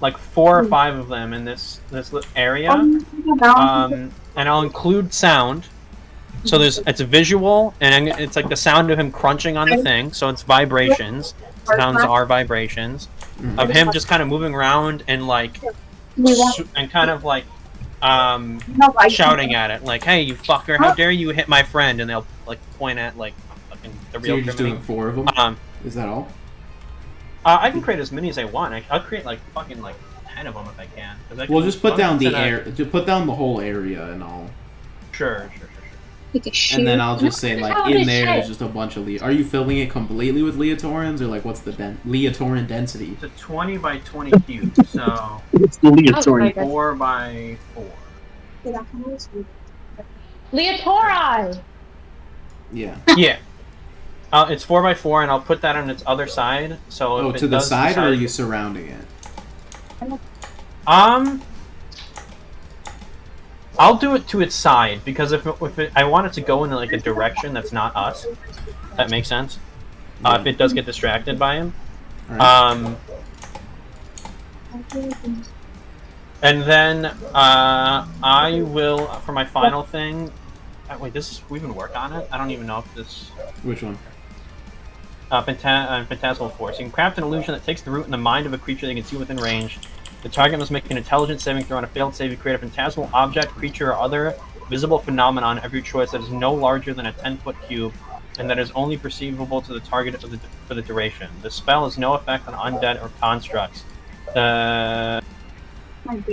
like 4 or 5 of them in this area. And I'll include sound. So it's a visual, and it's like the sound of him crunching on the thing. So it's vibrations. Sounds are vibrations of him just kind of moving around and like and kind of like shouting at it, like, "Hey, you fucker! How dare you hit my friend?" And they'll like point at like fucking the real. So you're just doing 4 of them? Is that all? I can create as many as I want. I'll create like fucking like 10 of them if I can. Well, just put down the air. Just put down the whole area and all. Sure. And then I'll just say like in there's just a bunch of Are you filling it completely with Leotorins, or like what's the Leotorin density? It's a 20 by 20 cube, so it's the Leotorin. 4 by 4. Leotori! Yeah. Yeah. It's 4 by 4, and I'll put that on its other side. So if to the side, or are you surrounding it? I'll do it to its side, because if I want it to go in like a direction that's not us. That makes sense. If it does get distracted by him. Right. And then I will, for my final thing. Wait, we even work on it? I don't even know if this. Which one? Phantasmal Force. You can craft an illusion that takes the root in the mind of a creature they can see within range. The target must make an intelligence saving throw. On a failed save, you create a phantasmal object, creature, or other visible phenomenon of your choice that is no larger than a 10-foot cube, and that is only perceivable to the target for the duration. The spell has no effect on undead or constructs. The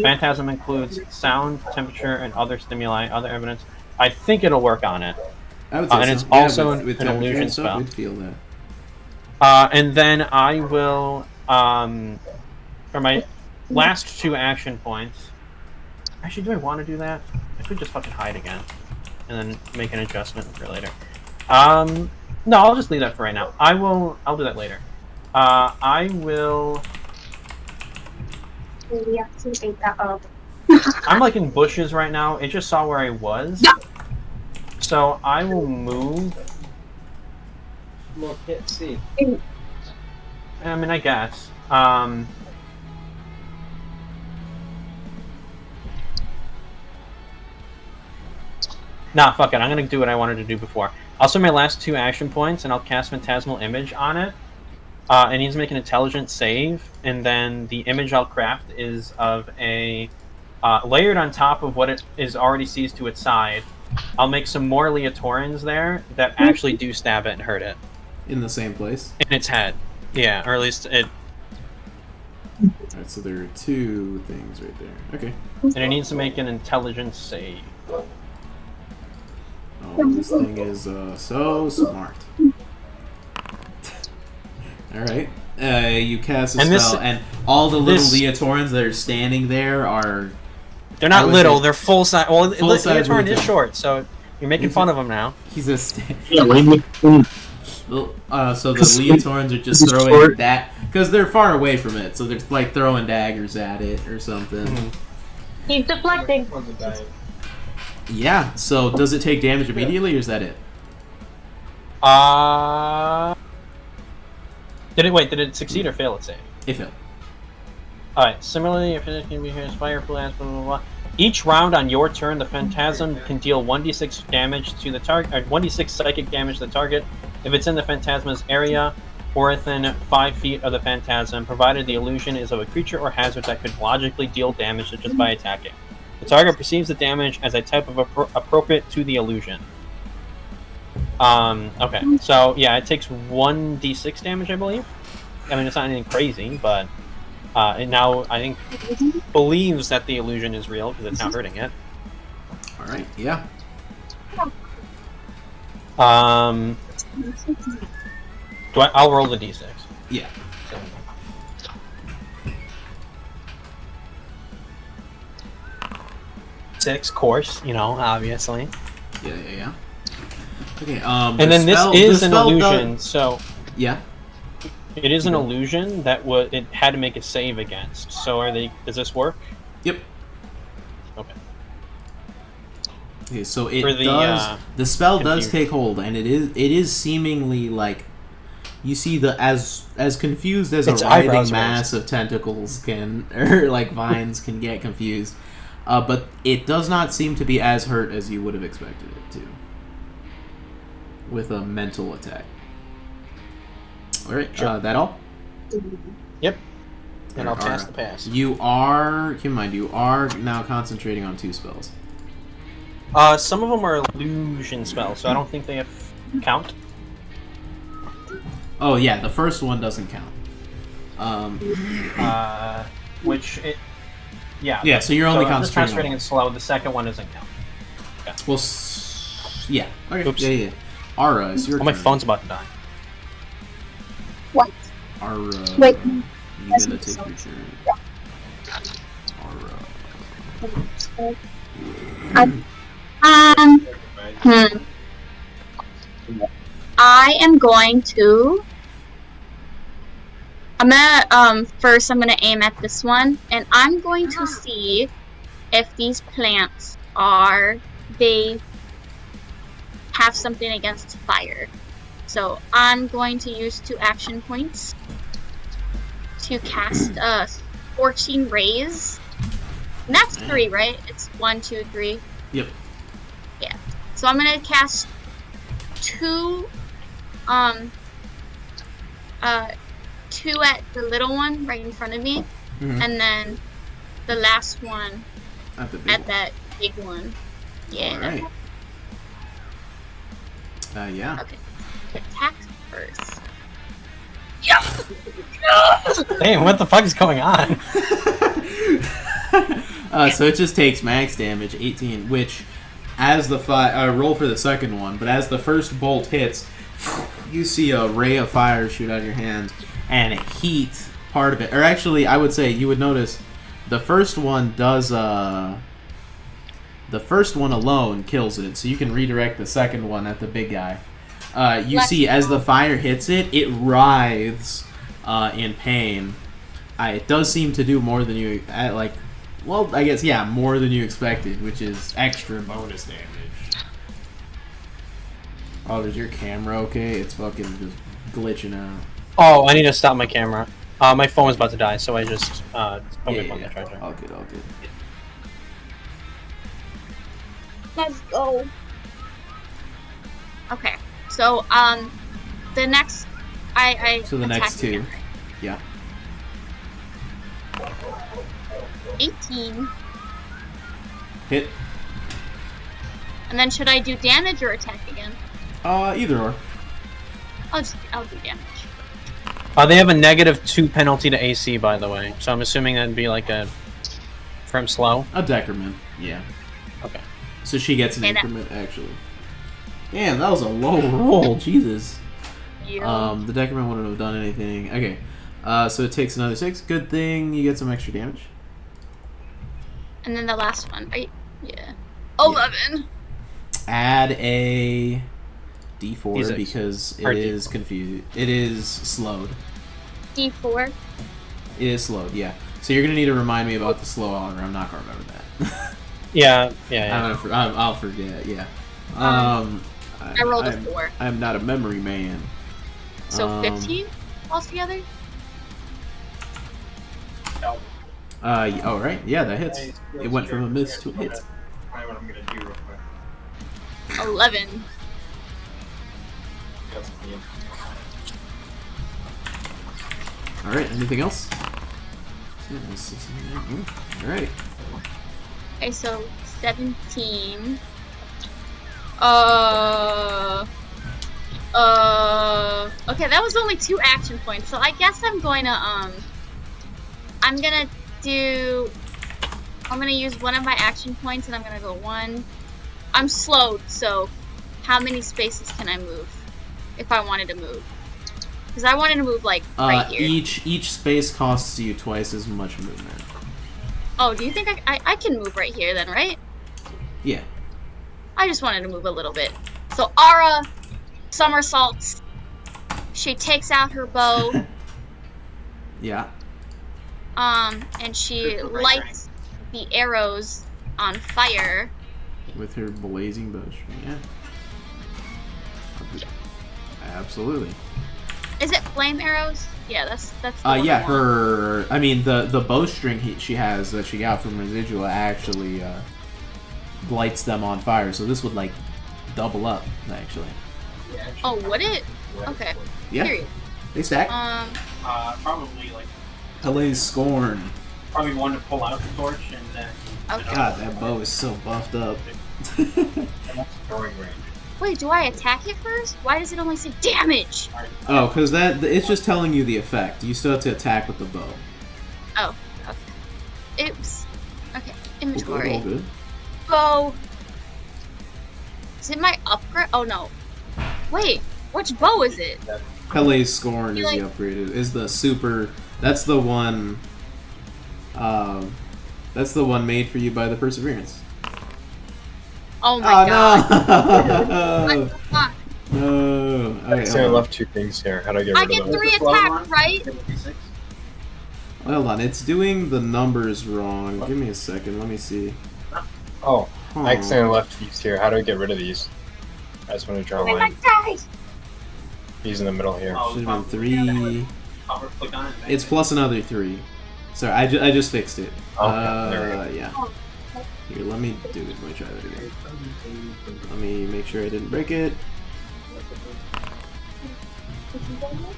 phantasm includes sound, temperature, and other stimuli, other evidence. I think it'll work on it. I would say and it's also an illusion spell. We'd feel that. And then I will, for my last 2 action points. Actually, do I want to do that? I could just fucking hide again, and then make an adjustment for later. No, I'll just leave that for right now. I'll do that later. I will. We have to take that up. I'm like in bushes right now. It just saw where I was. Yeah. So I will move. Well, can't see. I mean, I guess. Nah, fuck it. I'm gonna do what I wanted to do before. I'll spend my last 2 action points, and I'll cast Phantasmal Image on it. It needs to make an Intelligence save, and then the image I'll craft is of a layered on top of what it is already sees to its side. I'll make some more Leotorins there that actually do stab it and hurt it. In the same place? In its head. Yeah, or at least it... Alright, so there are 2 things right there. Okay. And it needs to make an Intelligence save. Oh, this thing is so smart. Alright. You cast a spell, and all the little Leotorins that are standing there are... They're not little, they're full-size. Well, Full-size Leotorin is short, so you're making fun of him now. He's a... So so the Leotorins are just throwing that... Because they're far away from it, so they're like throwing daggers at it or something. Mm-hmm. He's deflecting. Yeah, so does it take damage immediately, or is that it? Did it succeed or fail its save? It failed. Alright, similarly, if it can be here, fire, blast, blah, blah, blah. Each round on your turn, the Phantasm can deal 1d6 damage to the target, or 1d6 psychic damage to the target if it's in the Phantasma's area or within 5 feet of the Phantasm, provided the illusion is of a creature or hazard that could logically deal damage just by attacking. The target perceives the damage as a type of appropriate to the illusion. Okay, so yeah, it takes 1d6 damage, I believe. I mean, it's not anything crazy, but it now, I think, believes that the illusion is real because it's not hurting it. Alright, yeah. I'll roll the d6. Yeah. So. 6, course, obviously. Yeah. Okay, and then this is an illusion, so... Yeah. It is an illusion that it had to make a save against. So does this work? Yep. Okay. Okay, so the spell does take hold, and it is seemingly like you see as confused as a writhing mass of tentacles can, or like vines can get confused. But it does not seem to be as hurt as you would have expected it to. With a mental attack. Alright, sure. That all? Yep. And I'll pass the pass. You are, keep in mind, you are now concentrating on 2 spells. Some of them are illusion spells, so I don't think they have count. Oh yeah, the first one doesn't count. Yeah, so you're only concentrating on slow. The second one doesn't count. Okay. Well, yeah. Okay. Oops. Yeah. Ara, it's your turn. My phone's about to die. What? Ara. Wait. You gonna take your turn. Ara. I am going to. First I'm gonna aim at this one, and I'm going to see if these plants they have something against fire. So I'm going to use 2 action points to cast Scorching Rays. And that's 3, right? It's 1, 2, 3. Yep. Yeah. So I'm gonna cast 2 2 at the little one right in front of me, and then the last one at that big one. Yeah. Alright. Yeah. Okay. Attack first. Damn, what the fuck is going on? So it just takes max damage, 18, which, as the roll for the second one, but as the first bolt hits, you see a ray of fire shoot out of your hand, and it heats part of it. Or actually, I would say you would notice the first one does. The first one alone kills it, so you can redirect the second one at the big guy. You see, as the fire hits it, it writhes in pain. It does seem to do more than you Well, I guess, yeah, more than you expected, which is extra bonus damage. Oh, is your camera okay? It's fucking just glitching out. Oh, I need to stop my camera. My phone was about to die, so I just Yeah. the charger. All good, all good. Let's go. Okay, so the next, So the next two, again. yeah. 18, Hit. and then should I do damage or attack again? Either or. I'll do damage. They have a -2 penalty to AC, by the way, so I'm assuming that'd be like a from slow. A decrement, yeah. Okay. So she gets an Okay, increment, actually. Damn, that was a low roll, Jesus. Yeah. The decrement wouldn't have done anything. Okay, so it takes another 6. Good thing you get some extra damage. And then the last one, right? Yeah. 11. Add a D4 D6. because it Or is D4. confused. It is slowed. D4. It is slowed, yeah. So you're gonna need to remind me about the slow auger. I'm not gonna remember that. Yeah. I'll forget. Yeah. I rolled a 4. I'm not a memory man. So 15 altogether? Oh, right. Yeah, that hits. It went from a miss to a hit. What I'm gonna do real quick. 11. That's me. Alright, anything else? Alright. Okay, so 17. Okay, that was only 2 action points, so I guess I'm going to, I'm gonna use one of my action points, and I'm gonna go 1. I'm slowed, so how many spaces can I move if I wanted to move? Because I wanted to move, like, right here. Each space costs you twice as much movement. Oh, do you think I can move right here then, right? Yeah. I just wanted to move a little bit. So Ara somersaults. She takes out her bow. Yeah. And she lights the arrows on fire. With her blazing bowstring, yeah. Absolutely. Is it flame arrows? Yeah, that's the Yeah, one. her. I mean, the bowstring she has that she got from Residual actually lights them on fire. So this would like double up, actually. Oh, would it? Okay. Yeah. Period. They stack. Probably like Helene's Scorn. probably one to pull out the torch and then. Okay. God, that bow is so buffed up. That's throwing range. Wait, do I attack it first? Why does it only say damage? Oh, because it's just telling you the effect. You still have to attack with the bow. Oh, okay. Oops. Okay, inventory. All good. Bow. Is it my upgrade? Oh no. Wait, which bow is it? Pele's Scorn is Like- the upgraded. Is the super. That's the one. That's the one made for you by the Perseverance. Oh my god. No! Fuck. No. Okay, So I hold on. left 2 things here. How do I get I rid get of them? 3 attacks, right? Hold on, it's doing the numbers wrong. Give me a second. Let me see. Oh, Huh. I accidentally left these here. How do I get rid of these? I just want to draw a Oh my line. god. These in the middle here. Should have been 3. Click on it. It's plus another 3. Sorry, I just fixed it. Okay, there we go. Yeah. Here, let me do it. Let me try that again. Let me make sure I didn't break it.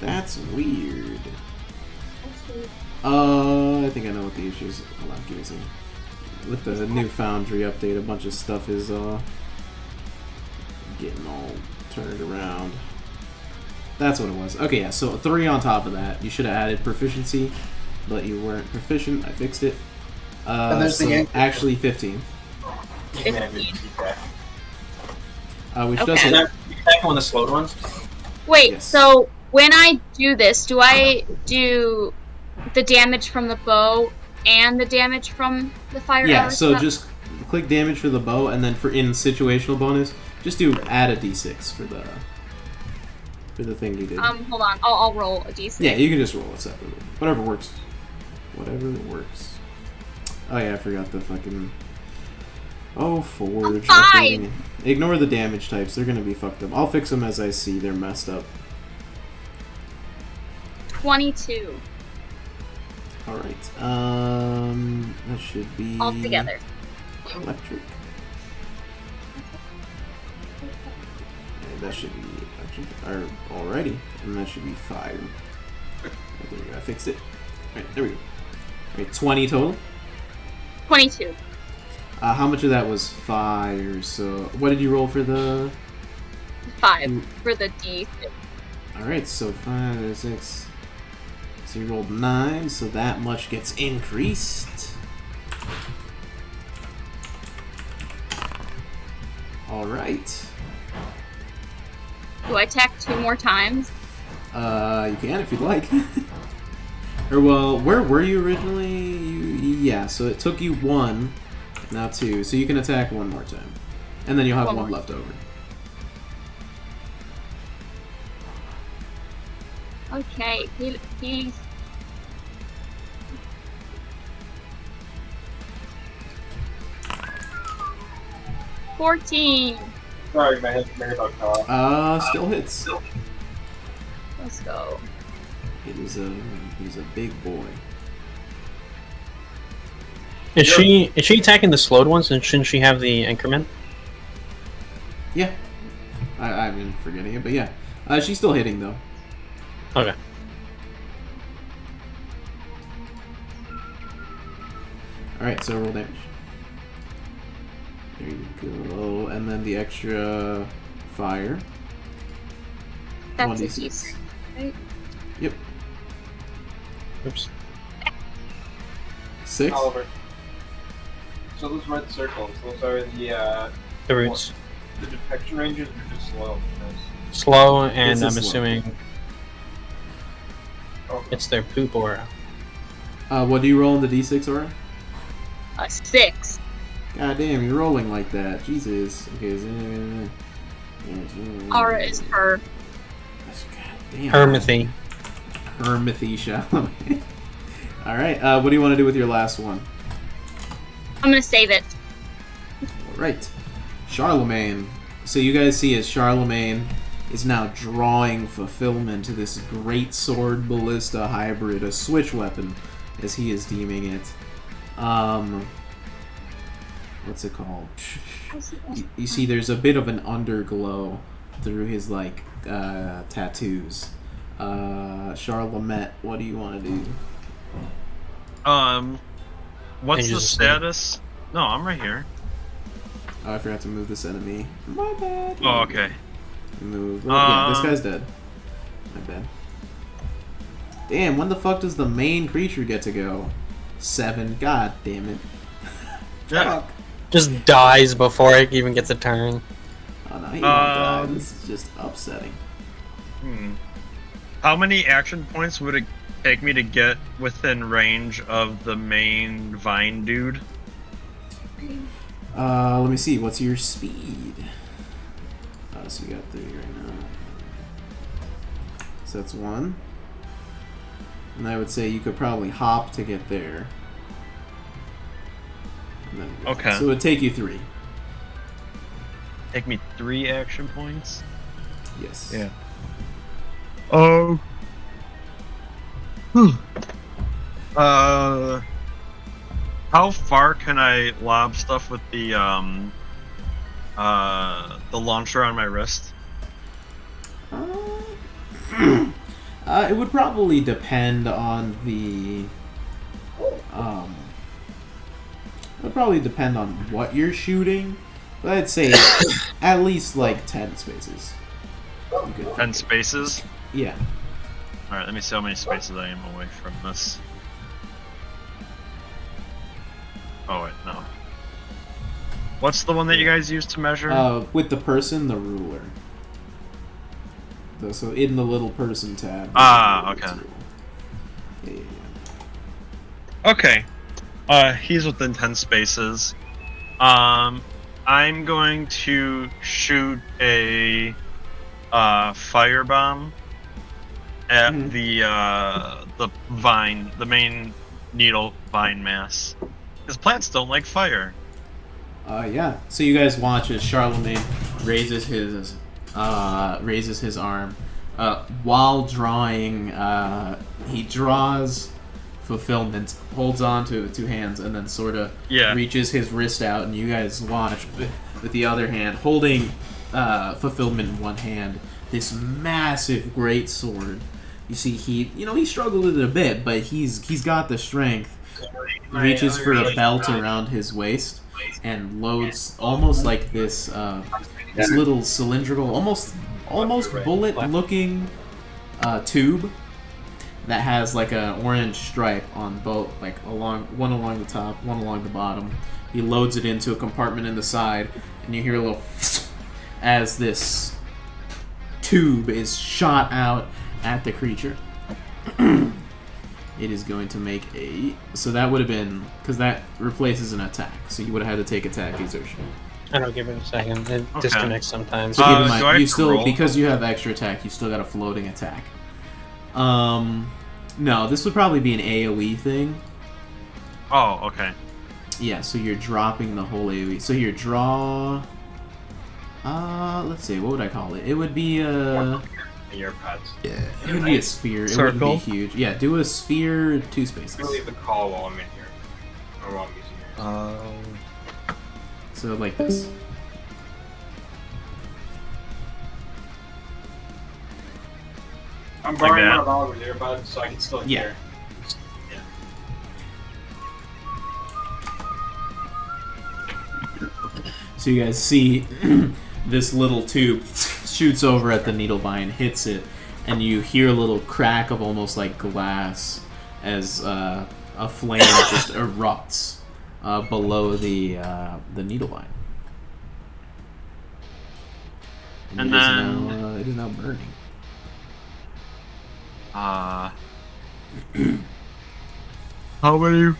That's weird. I think I know what the issue is. Hold on, give me a second. With the new Foundry update, a bunch of stuff is getting all turned around. That's what it was. Okay, yeah, so 3 on top of that. You should have added proficiency, but you weren't proficient. I fixed it. And there's the So Yankee. actually 15. 15. Which Okay. Is doesn't... that attack one of the slowed ones? Wait, Yes. so when I do this, do I do the damage from the bow and the damage from the fire Yeah, arrow so stuff? just click damage for the bow, and then for in situational bonus, just do add a d6 for the thing you did. Hold on, I'll roll a d6. Yeah, you can just roll it separately. Whatever works. Whatever works. Oh yeah, I forgot the fucking... Oh, Forge. Fine. Updating. Ignore the damage types. They're gonna be fucked up. I'll fix them as I see. They're messed up. 22. Alright. That should be... All together. Electric. That should be electric. Alrighty. And that should be fire. Right, there we go. I fixed it. Alright, there we go. Alright, 20 total? 22. How much of that was fire? So, what did you roll for the... 5 for the D. Alright, so 5, 6... So you rolled 9, so that much gets increased. Alright. Do I attack 2 more times? You can if you'd like. Or, well, where were you originally? Yeah, so it took you 1, now 2, so you can attack 1 more time. And then you'll have 1 left over. Okay, he's... $14. Sorry, my head's very about car. Still hits. Let's go. He's a big boy. Is she attacking the slowed ones, and shouldn't she have the increment? Yeah. I've been forgetting it, but yeah. She's still hitting, though. Okay. Alright, so roll damage. There you go. And then the extra fire. That's a 1d6. D6, right? Yep. Oops. 6? Oliver. So those red circles, those are The roots. the detection ranges are just slow. Slow, and This is I'm slow. assuming Oh, it's their poop aura. What do you roll in the d6 aura? A 6. God damn, you're rolling like that. Jesus. Okay. Aura is her. Damn. Hermithy. Hermithy Charlemagne. Alright, what do you want to do with your last one? I'm gonna save it. Alright. Charlemagne. So you guys see as Charlemagne is now drawing fulfillment to this great sword ballista hybrid, a switch weapon, as he is deeming it. What's it called? You see there's a bit of an underglow through his, like, tattoos. Charlemagne, what do you want to do? What's the status? No, I'm right here. Oh, I forgot to move this enemy. My bad. Oh, okay. Move. Well, yeah, this guy's dead. My bad. Damn, when the fuck does the main creature get to go? 7. God damn it. Yeah. Just dies before it even gets a turn. Oh no, he won't die. This is just upsetting. How many action points would it take me to get within range of the main vine dude? Let me see. What's your speed? So you got 3 right now. So that's 1. And I would say you could probably hop to get there. And then, Okay. So it would take you 3. Take me 3 action points? Yes. Yeah. Oh. How far can I lob stuff with the launcher on my wrist? It would probably depend on the it would probably depend on what you're shooting, but I'd say at least like 10 spaces. 10 spaces? Yeah. Alright, let me see how many spaces I am away from this. Oh wait, no. What's the one that you guys use to measure? With the person, the ruler. So in the little person tab. Ah, okay. Yeah. Okay. He's within 10 spaces. I'm going to shoot a firebomb at the vine, the main needle vine mass. Because plants don't like fire. Yeah. So you guys watch as Charlemagne raises his arm. While drawing, he draws fulfillment, holds on to it with two hands, and then sort of reaches his wrist out, and you guys watch with the other hand, holding fulfillment in one hand, this massive great sword. You see, he struggled with it a bit, but he's got the strength. Reaches for a belt around his waist and loads almost like this little cylindrical, almost bullet-looking tube that has like an orange stripe on both, like one along the top, one along the bottom. He loads it into a compartment in the side, and you hear a little as this tube is shot out at the creature. It is going to make a... So that would have been... Because that replaces an attack. So you would have had to take attack exertion. I don't give it a second. It disconnects sometimes. So keep in mind, you still... Because you have extra attack, you still got a floating attack. No, this would probably be an AoE thing. Oh, okay. Yeah, so you're dropping the whole AoE. So your draw... let's see, what would I call it? It would be a... Your pets. Yeah, it would be a sphere. It wouldn't be huge. Yeah, do a sphere, 2 spaces. I'll leave the call while I'm in here. Or while I'm using it. So like this. I'm borrowing my revolver there, bud, so I can still hear. So you guys see this little tube shoots over at the needlevine, hits it, and you hear a little crack of almost like glass as a flame just erupts below the needlevine. And then it is now burning. How many?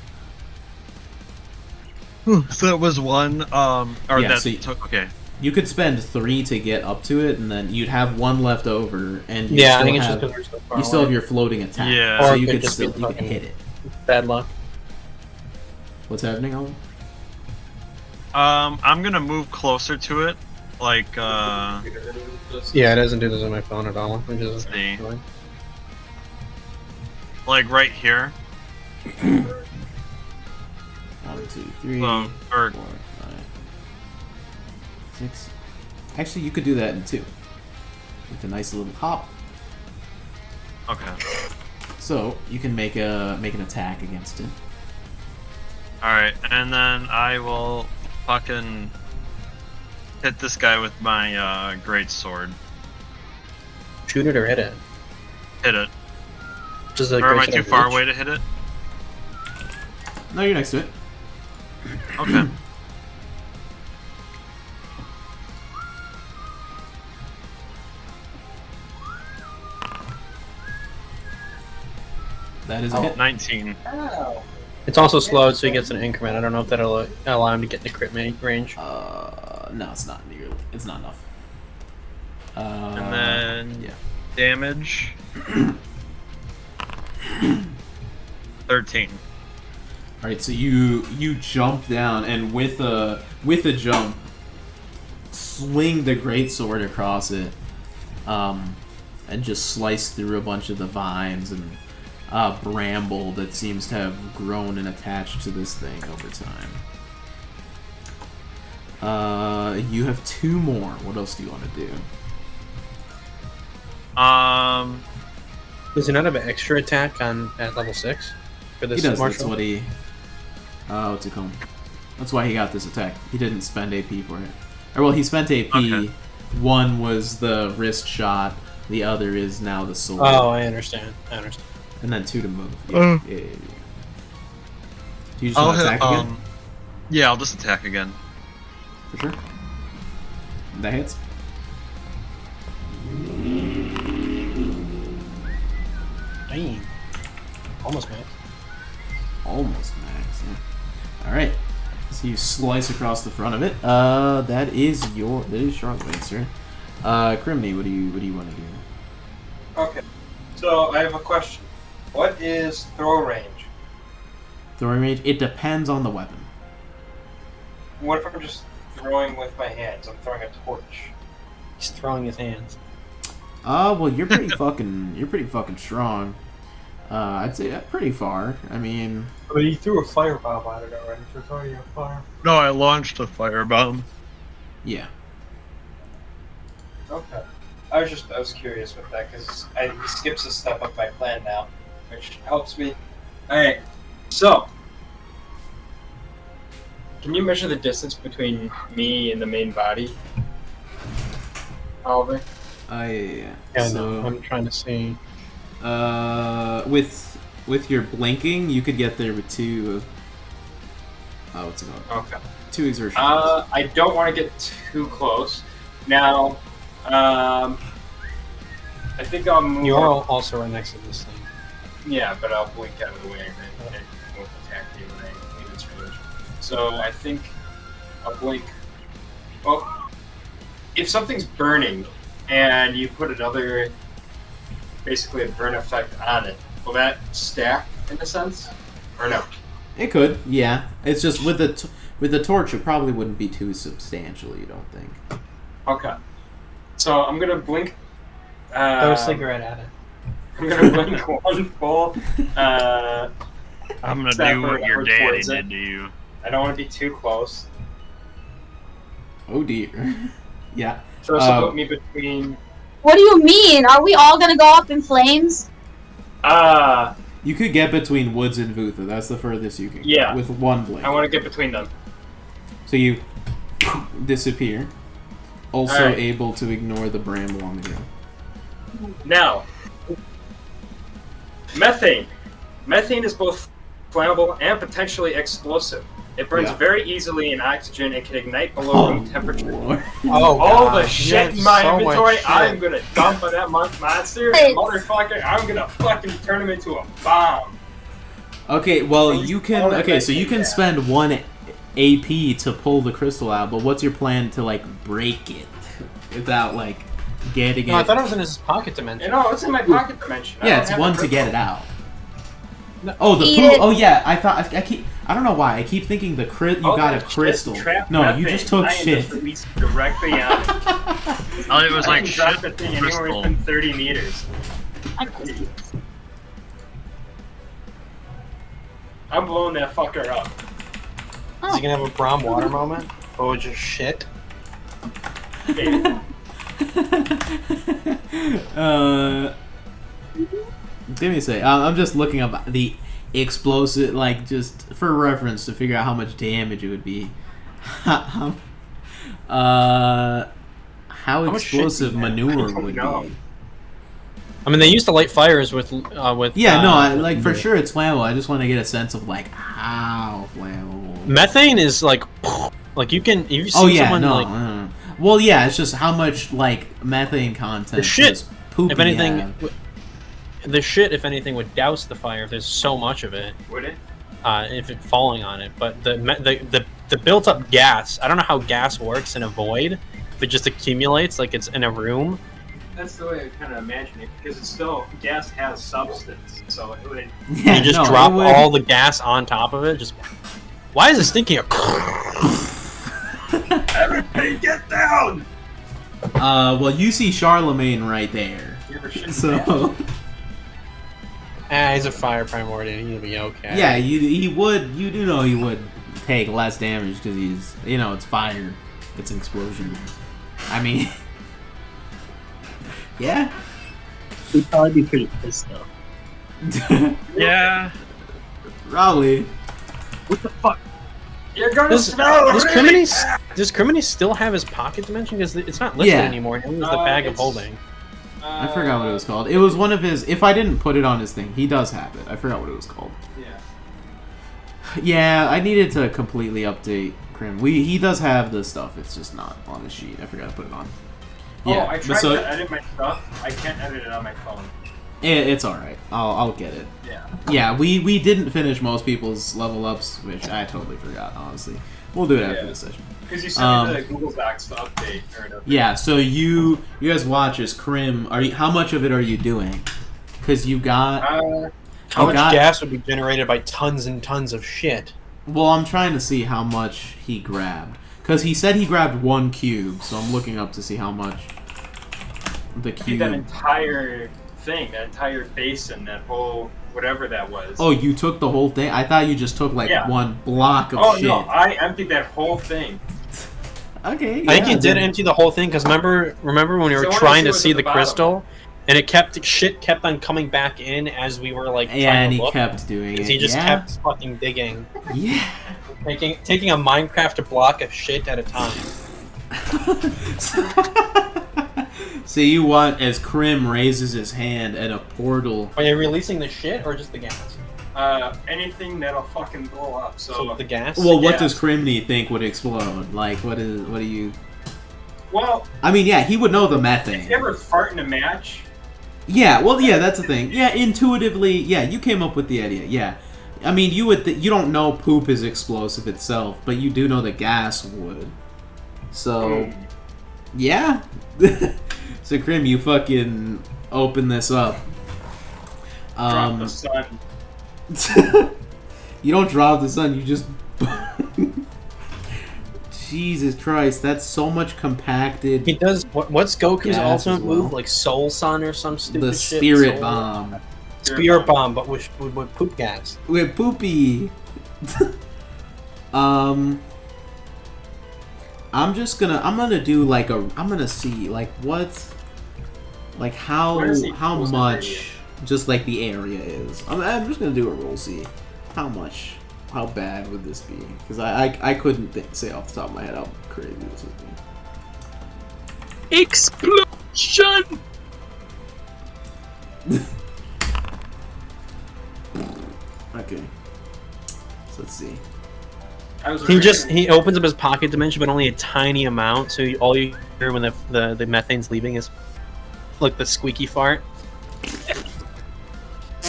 So that was one. Okay. You could spend 3 to get up to it, and then you'd have 1 left over, and you still have your floating attack. Yeah. So you could hit it. Bad luck. What's happening, Owlin? I'm gonna move closer to it, like. Yeah, it doesn't do this on my phone at all. It doesn't. See. Like right here. 1, 2, 3, 4, 5, 6. Actually, you could do that in 2. With a nice little hop. Okay. So you can make an attack against it. All right, and then I will fucking hit this guy with my great sword. Shoot it or hit it? Hit it. Or am I too far away to hit it? No, you're next to it. Okay. That is a hit. 19. It's also slowed, so he gets an increment. I don't know if that'll allow him to get in the crit range. No, it's not nearly. It's not enough. And then damage. 13. All right, so you jump down, and with a jump, swing the greatsword across it, and just slice through a bunch of the vines and bramble that seems to have grown and attached to this thing over time. You have 2 more. What else do you want to do? Does he not have an extra attack at level 6 for this? He does. Marshal? That's what he. What's it called? That's why he got this attack. He didn't spend AP for it. Or well, he spent AP. Okay. 1 was the wrist shot. The other is now the sword. Oh, I understand. And then 2 to move. Yeah. Do you just want to attack again? Yeah, I'll just attack again. For sure. That hits. Dang. Almost max. Almost max, yeah. Alright. So you slice across the front of it. That is Charlemagne, sir. Crimeny, what do you want to do? Okay. So I have a question. What is throw range? Throwing range? It depends on the weapon. What if I'm just throwing with my hands? I'm throwing a torch. He's throwing his hands. Well, you're pretty fucking strong. I'd say pretty far. I mean... But he threw a firebomb at it already, so it's already a fire. No, I launched a firebomb. Yeah. Okay. I was curious with that, because he skips a step of my plan now, which helps me. Alright, so... Can you measure the distance between me and the main body? Oliver? Yeah, so, no, I'm trying to see. With your blinking, you could get there with 2... what's it called? Okay. 2 exertions. I don't want to get too close. Now, I think I'll move... You're also right next to this thing. Yeah, but I'll blink out of the way and it won't attack you when I leave its range. So I think I'll blink... Well, if something's burning and you put another... basically a burn effect on it, will that stack in a sense? Or no? It could, yeah. It's just with the torch, it probably wouldn't be too substantial, you don't think? Okay. So I'm gonna blink. Throw a cigarette at it. I'm gonna blink one full. I'm gonna do what your daddy did to you. I don't want to be too close. Oh dear. Yeah. So this will put me between. What do you mean? Are we all gonna go up in flames? You could get between Woods and Vutha. That's the furthest you can get. Yeah. With one blink. I want to get between them. So you disappear. Also right. able to ignore the bramble on the ground. Now, methane. Methane is both flammable and potentially explosive. It burns very easily in oxygen and can ignite below room temperature. All the shit in my inventory, I'm gonna dump on that monster. Motherfucker, I'm gonna fucking turn him into a bomb. Okay, well you can. Okay, so you can spend 1 AP to pull the crystal out, but what's your plan to like break it without like getting it? No, I thought it was in his pocket dimension. No, it's in my pocket dimension. Yeah, it's 1 to get it out. Oh, the pool. Oh yeah, I don't know why I keep thinking you got a crystal. No, methane. you just took shit. Just directly on it. Oh, it was like drop shit the thing anywhere within 30 meters. I'm blowing that fucker up. Is he gonna have a prom water moment? Oh, just shit. Give me a sec. I'm just looking up the explosive, like just for reference to figure out how much damage it would be. How explosive manure would be. I mean, they used to light fires with. Yeah, no, like for sure it's flammable. I just want to get a sense of like how flammable. Methane is like you can. You've seen someone no. Well, yeah, it's just how much like methane content. The shit. Poop if anything, the shit, if anything, would douse the fire if there's so much of it. Would it? If it's falling on it, but the built up gas. I don't know how gas works in a void. If it just accumulates like it's in a room. That's the way I kind of imagine it, because it's still gas has substance, so it would. Yeah, you just drop all the gas on top of it. Just why is it stinking? Everybody, get down! Well, you see Charlemagne right there. So. He's a fire primordian. He'll be okay. Yeah, he would. You do know he would take less damage because he's, it's fire. It's an explosion. I mean. Yeah. He'd probably be pretty pissed though. Yeah. Probably. What the fuck? You're gonna smell does Crimeny still have his pocket dimension? Because it's not listed anymore. It was the bag of holding. I forgot what it was called. It was one of his. If I didn't put it on his thing, he does have it. I forgot what it was called. Yeah. Yeah, I needed to completely update Crim. He does have the stuff. It's just not on his sheet. I forgot to put it on. Yeah, I tried to edit my stuff. I can't edit it on my phone. It's alright. I'll get it. Yeah. Yeah, we didn't finish most people's level ups, which I totally forgot, honestly. We'll do it after this session. Because you sent me the Google Docs to update. Yeah, so you guys watch as Crim. How much of it are you doing? Because you got... How much gas would be generated by tons and tons of shit? Well, I'm trying to see how much he grabbed. Because he said he grabbed 1 cube, so I'm looking up to see how much the cube... That entire thing, that entire basin, that whole... whatever that was. Oh, you took the whole thing? I thought you just took, like, one block of shit. Oh, no, I emptied that whole thing. Okay, I think you did empty the whole thing, because remember when we were trying to see the crystal? And shit kept on coming back in as we were, like, trying to and he look. kept doing it. He just kept fucking digging. Yeah. Taking a Minecraft block of shit at a time. So you want, as Crim raises his hand at a portal... Are you releasing the shit or just the gas? Anything that'll fucking blow up. So the gas? Well, what does Crimeny think would explode? Like, what do you... Well... I mean, yeah, he would know the methane. If you ever fart in a match... Yeah, well, yeah, that's the thing. Yeah, intuitively, yeah, you came up with the idea, yeah. I mean, you don't know poop is explosive itself, but you do know that gas would. So, yeah. So, Crim, you fucking open this up. Drop the sun. You don't drop the sun, you just... Jesus Christ, that's so much compacted. He does... What's Goku's ultimate move? Like Soul Sun or some stupid shit? The Spirit Bomb. Spirit Bomb, but with poop gas. With poopy. I'm gonna do like I'm gonna see like what, like how much just like the area is. I'm just gonna do a roll, see how bad would this be, because I couldn't say off the top of my head how crazy this would be. Explosion. Okay, so let's see. He opens up his pocket dimension, but only a tiny amount. So all you hear when the methane's leaving is like the squeaky fart.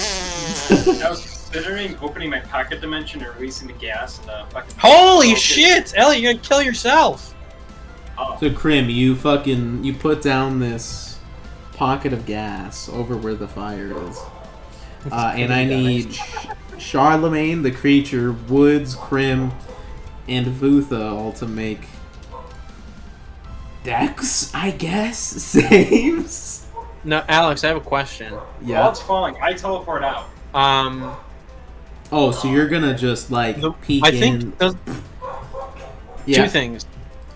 I was considering opening my pocket dimension and releasing the gas and the fucking... Holy shit, Elliott! You're gonna kill yourself. Oh. So Crim, you put down this pocket of gas over where the fire is. And I need Charlemagne, the creature, Woods, Crim, and Vutha all to make Dex, I guess, saves. No, Alex, I have a question. Yeah. While it's falling, I teleport out. Oh, so you're gonna just like peek in? Two things.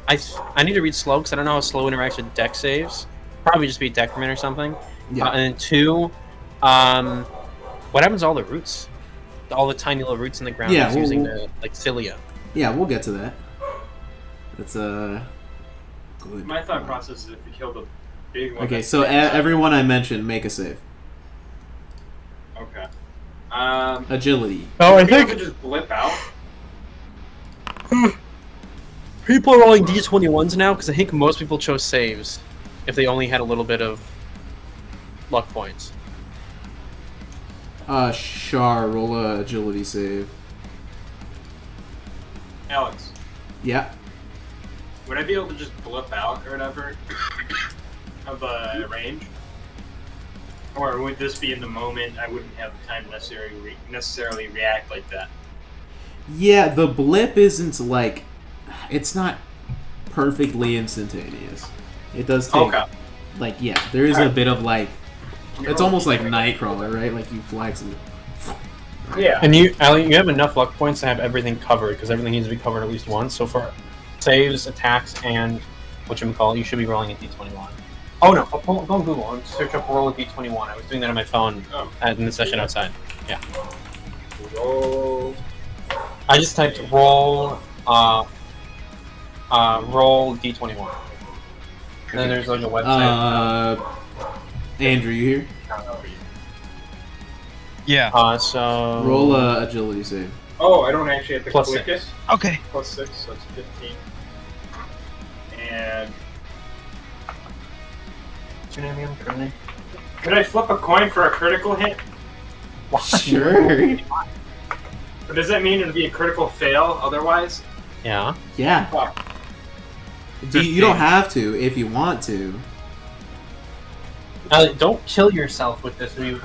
I need to read slow because I don't know how slow interacts with Dex saves. Probably just be Decrement or something. Yeah. And then 2, what happens to all the roots? All the tiny little roots in the ground using the like cilia. Yeah, we'll get to that. That's good. My thought process is if you kill the big one. Okay, so everyone I mentioned, make a save. Okay. Agility. Oh, I think just blip out. People are rolling d21s now because I think most people chose saves if they only had a little bit of luck points. Char, roll a agility save. Alex. Yeah. Would I be able to just blip out or whatever of the range? Or would this be in the moment? I wouldn't have the time to necessarily react like that. Yeah, the blip isn't like... It's not perfectly instantaneous. It does take... Okay. Like, yeah, there is a bit of like... It's almost like Nightcrawler, right? Like you flex and... Yeah. And you have enough luck points to have everything covered, because everything needs to be covered at least once. So for saves, attacks, and whatchamacallit, you should be rolling a d21. Oh no, go on Google and search up roll a d21. I was doing that on my phone in the session outside. Yeah. Roll. I just typed roll d21. And then there's like a website. Andrew, you here? Yeah. So roll a agility save. Oh, I don't actually have to Plus click 6. it. Okay. Plus 6, so it's 15. And what's your name again? Crimeny? could I flip a coin for a critical hit? Sure. Or does that mean it'd be a critical fail otherwise? Yeah. Yeah. Fuck. You don't have to if you want to. Don't kill yourself with this, or you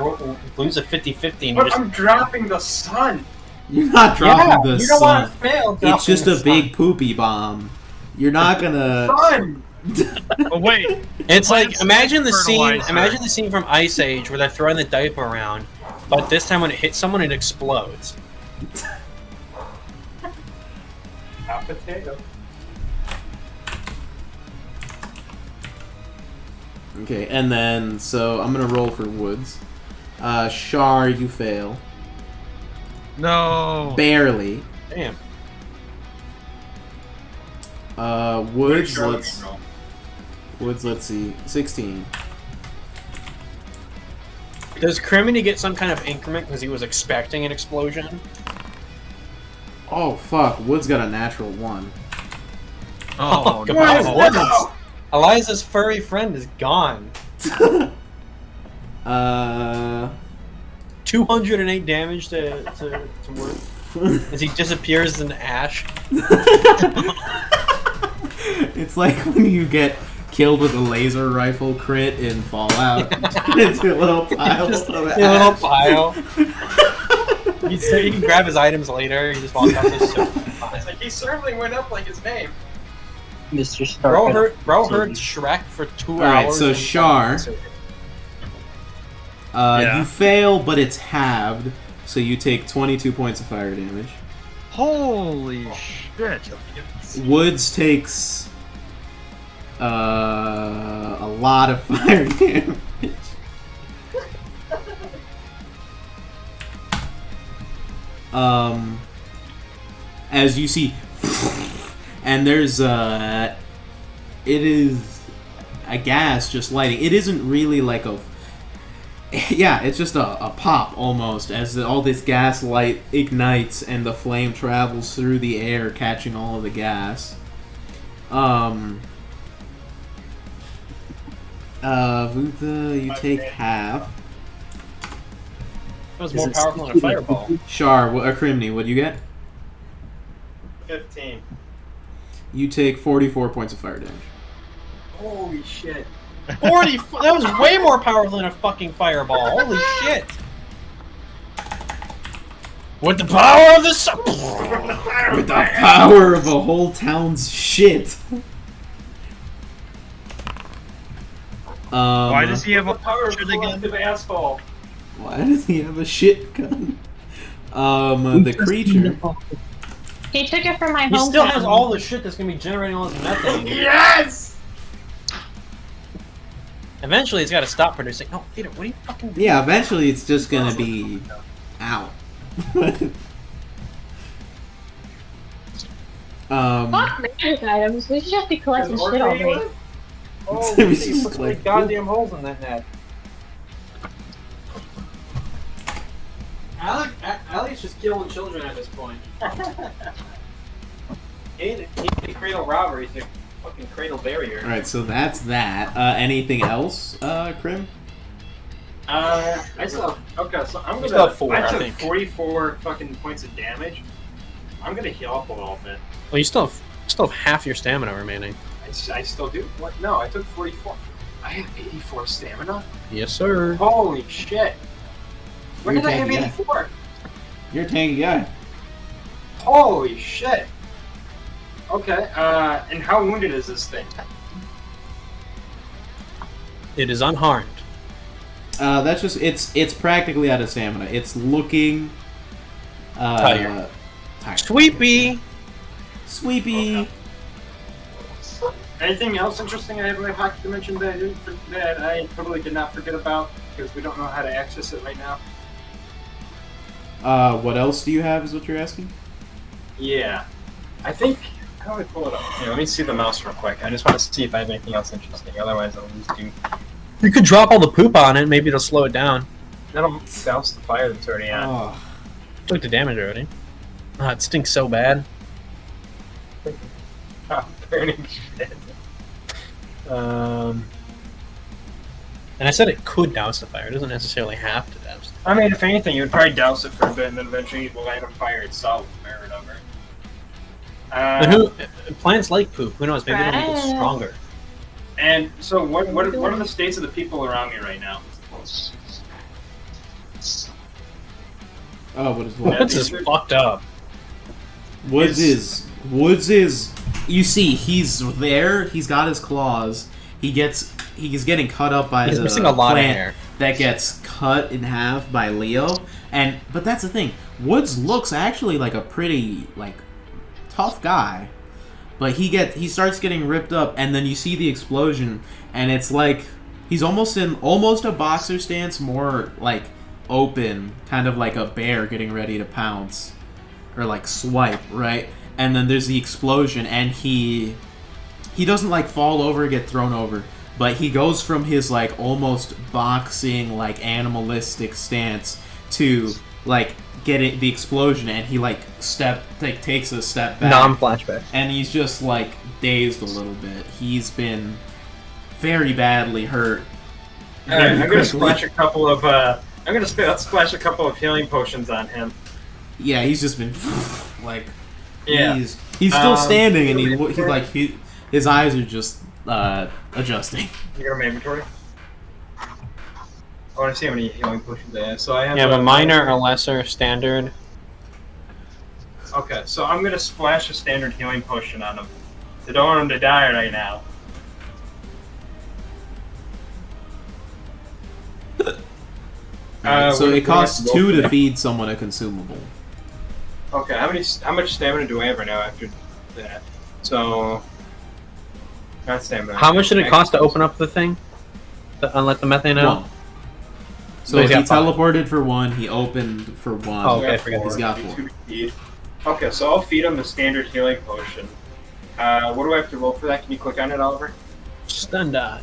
lose a 50-50 and But I'm dropping the sun! You're not dropping the you don't want sun. to fail. It's just a big poopy bomb. You're not gonna. Sun! Oh wait, It's like imagine the scene. fertilizer. Imagine the scene from Ice Age where they're throwing the diaper around, but this time when it hits someone, it explodes. Hot potato. Okay, and then so I'm gonna roll for Woods. Shar, you fail. no. Barely. Damn. Woods, let's see, 16. Does Crimeny get some kind of increment because he was expecting an explosion? Oh fuck, Woods got a natural 1. Oh, God. no. Woods. Eliza's furry friend is gone. 208 damage to Woods as he disappears in ash. It's like when you get killed with a laser rifle crit in Fallout. It's a little pile of A ash. little pile. You can grab his items later. You just walk out this shit. It's like he certainly went up like his name. Mr. Stark. Bro heard Shrek for 2 hours. Alright, so and- Shar. Yeah. You fail, but it's halved, so you take 22 points of fire damage. Holy shit. Woods takes a lot of fire damage. As you see, and there's it is a gas just lighting. It isn't really like a yeah, it's just a pop almost as all this gas light ignites and the flame travels through the air, catching all of the gas. Vutha, you take half. That was more powerful than a fireball. Shar, Crimeny, what do you get? 15. You take 44 points of fire damage. Holy shit. 40. That was way more powerful than a fucking fireball. Holy shit! With the power of the sun. With the power of a whole town's shit. Why does he have a power shit again? of asshole? Why does he have a shit gun? The creature. He took it from my He hometown. still has all the shit that's gonna be generating all this methane. Yes! Eventually, it's got to stop producing. Oh, Peter, what are you fucking doing? Yeah, eventually it's just gonna be out. Fuck magic items. We should just be collecting shit all day. Oh, We you should put just like collect goddamn holes in that net. Elliott's just killing children at this point. He ain't a cradle robber, he's a fucking cradle barrier. Alright, so that's that. Anything else, Crim? I still have, okay, so I'm You gonna. still have 4, I I took think. 44 fucking points of damage. I'm gonna heal up a little bit. Well, you still have half your stamina remaining. I still do. What? No, I took 44. I have 84 stamina. Yes, sir. Holy shit! When You're did I have tanky guy. 84? You're a tanky guy. Holy shit! Okay. And how wounded is this thing? It is unharmed. That's just it's practically out of stamina. It's looking Tired. tired. Sweepy! Sweepy. Okay. Anything else interesting I have in my pocket to mention that I totally did not forget about because we don't know how to access it right now? What else do you have is what you're asking? Yeah. I think... How do I pull it up? Here, let me see the mouse real quick. I just want to see if I have anything else interesting. Otherwise, I'll just do... You could drop all the poop on it, maybe it'll slow it down. That'll douse the fire that's already on. Oh. Took the damage already. Ah, it stinks so bad. Burning shit. And I said it could douse the fire. It doesn't necessarily have to douse the fire. I mean, if anything, you would probably douse it for a bit and then eventually it will light on fire itself or whatever. But plants like poop. Who knows? Maybe it'll make it Right. stronger. And so, what are the states of the people around me right now? Oh, what is what? Woods is fucked up. Woods is. You see, he's there. He's got his claws. He's getting cut up by He's the missing a lot of plant hair. that gets cut in half by Leo. But that's the thing. Woods looks actually like a pretty tough guy. But he starts getting ripped up, and then you see the explosion, and it's like he's almost in a boxer stance, more like open, kind of like a bear getting ready to pounce or swipe, right? And then there's the explosion, and he doesn't fall over or get thrown over, but he goes from his almost boxing animalistic stance to get the explosion, and he takes a step back. Non-flashback. And he's just dazed a little bit. He's been very badly hurt. Alright, I'm gonna splash a couple of splash a couple of healing potions on him. Yeah, he's just been Yeah. he's still standing, and his eyes are just adjusting. You got my inventory? I want to see how many healing potions I have. So I have. You have a minor, a lesser, standard. Okay, so I'm gonna splash a standard healing potion on him. I don't want him to die right now. So it costs 2 to feed someone a consumable. Okay, how much stamina do I have right now after that? So, not stamina. How much did it cost to open up the thing? To let the methane out? 1. So he teleported for 1, he opened for 1. Oh, okay, I forgot. He's got 4. Okay, so I'll feed him the standard healing potion. What do I have to roll for that? Can you click on it, Oliver? Stun dodge.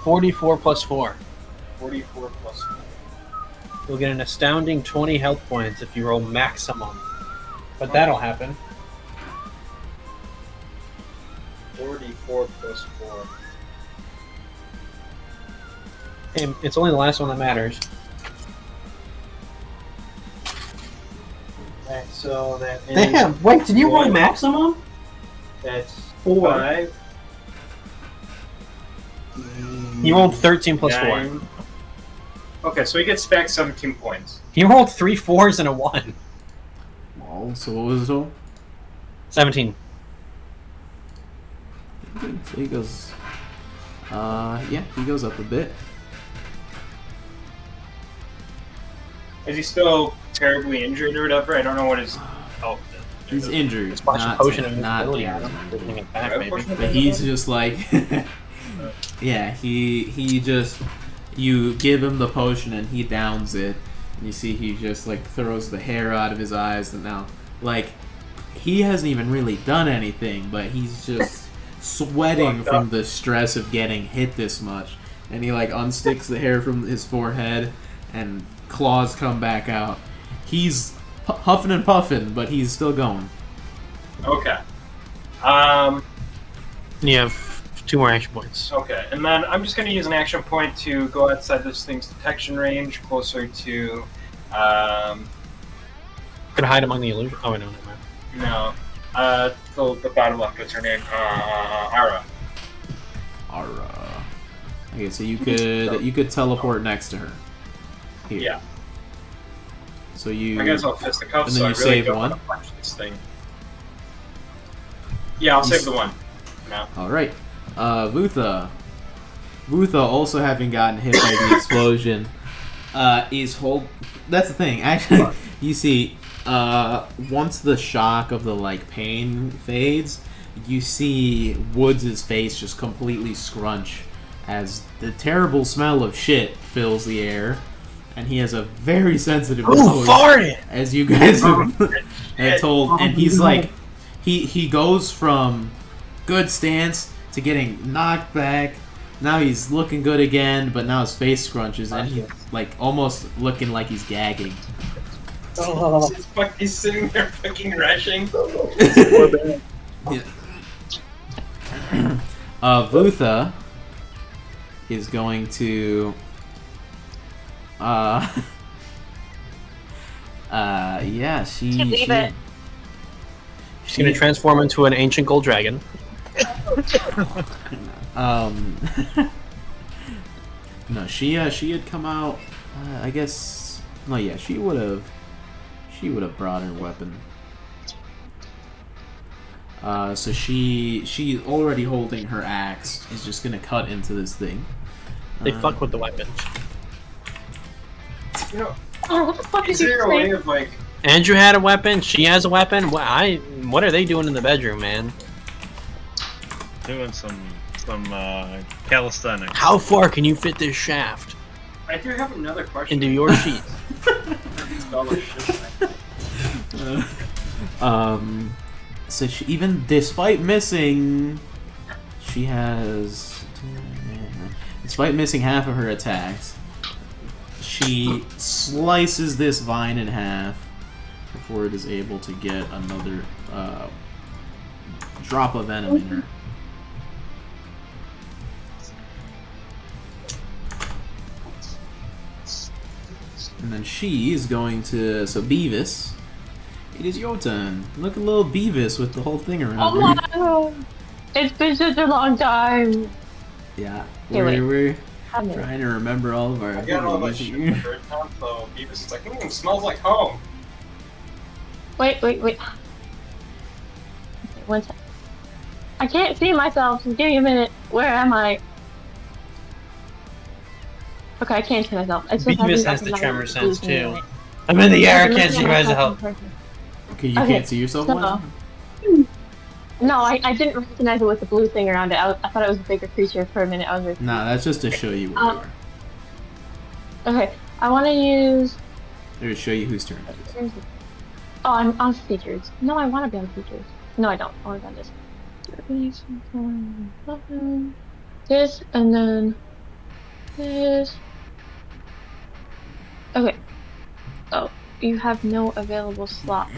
44 plus 4. 44 plus 4. You'll get an astounding 20 health points if you roll maximum. But that'll happen. 44 plus 4. Hey, it's only the last one that matters. Alright, so that is... Damn! Wait, did you roll maximum? That's 4. 5. You rolled 13 plus 9. 4. Okay, so he gets back 17 points. You rolled 3 4s and a 1. Well, so what was it all? 17. So he goes... yeah, he goes up a bit. Is he still terribly injured or whatever? I don't know what his health is. He's injured. Splash a potion of not ability damaged. on him, giving it back, maybe. But he's just yeah, he just, you give him the potion and he downs it, and you see he just throws the hair out of his eyes, and now he hasn't even really done anything, but he's just sweating from the stress of getting hit this much, and he unsticks the hair from his forehead, and claws come back out. He's huffing and puffing, but he's still going. Okay. You have 2 more action points. Okay, and then I'm just going to use an action point to go outside this thing's detection range, closer to, Could hide among the illusion. Oh, no, never mind. No. The bottom left, what's her name? Ara. Okay, so you could teleport next to her. Here. Yeah. So you. I guess I'll fisticuffs, and then so I you really save don't one. want to punch this thing. Yeah, I'll save the 1. No. Alright. Vutha. Vutha, also having gotten hit by the explosion, is hold. That's the thing. Actually, you see, once the shock of the pain fades, you see Woods' face just completely scrunch as the terrible smell of shit fills the air, and he has a very sensitive nose, as you guys have told. And he's he goes from good stance to getting knocked back. Now he's looking good again, but now his face scrunches, and he's almost looking like he's gagging. He's sitting there fucking rushing. Vutha is going to yeah, Can't believe it. She's going to transform into an ancient gold dragon. No, she had come out. I guess. No, yeah, she would have brought her weapon. So she already holding her axe is just gonna cut into this thing. They fuck with the weapon. You know, Oh, what the fuck is is there a way of like? Andrew had a weapon. She has a weapon. What are they doing in the bedroom, man? Doing some calisthenics. How far can you fit this shaft I do have another question. into your sheet? So she, even despite missing, she has, despite missing half of her attacks, she slices this vine in half before it is able to get another drop of venom in her. And then she is going to... So, Beavis, it is your turn. Look at little Beavis with the whole thing around Oh her. my god! It's been such a long time. Yeah, Okay, we're Come here. trying to remember all of our I got all my abilities shit the here. third time, so Beavis is like, smells like home. Wait. Okay, one sec. I can't see myself. Just give me a minute. Where am I? Okay, I can't see myself. It's just Beavis I has the think tremor I'm sense losing too. it. I'm in the air. I Okay, can't see myself. Okay, you Okay, can't see yourself so- one? No, I didn't recognize it with the blue thing around it. I thought it was a bigger creature for a minute. I was like, Nah, that's just to show you where you are. okay, I want to use. Or to show you whose turn it is. Oh, I'm on features. No, I want to be on features. No, I don't. I want to be on this. This, and then this. Okay. Oh, you have no available slots.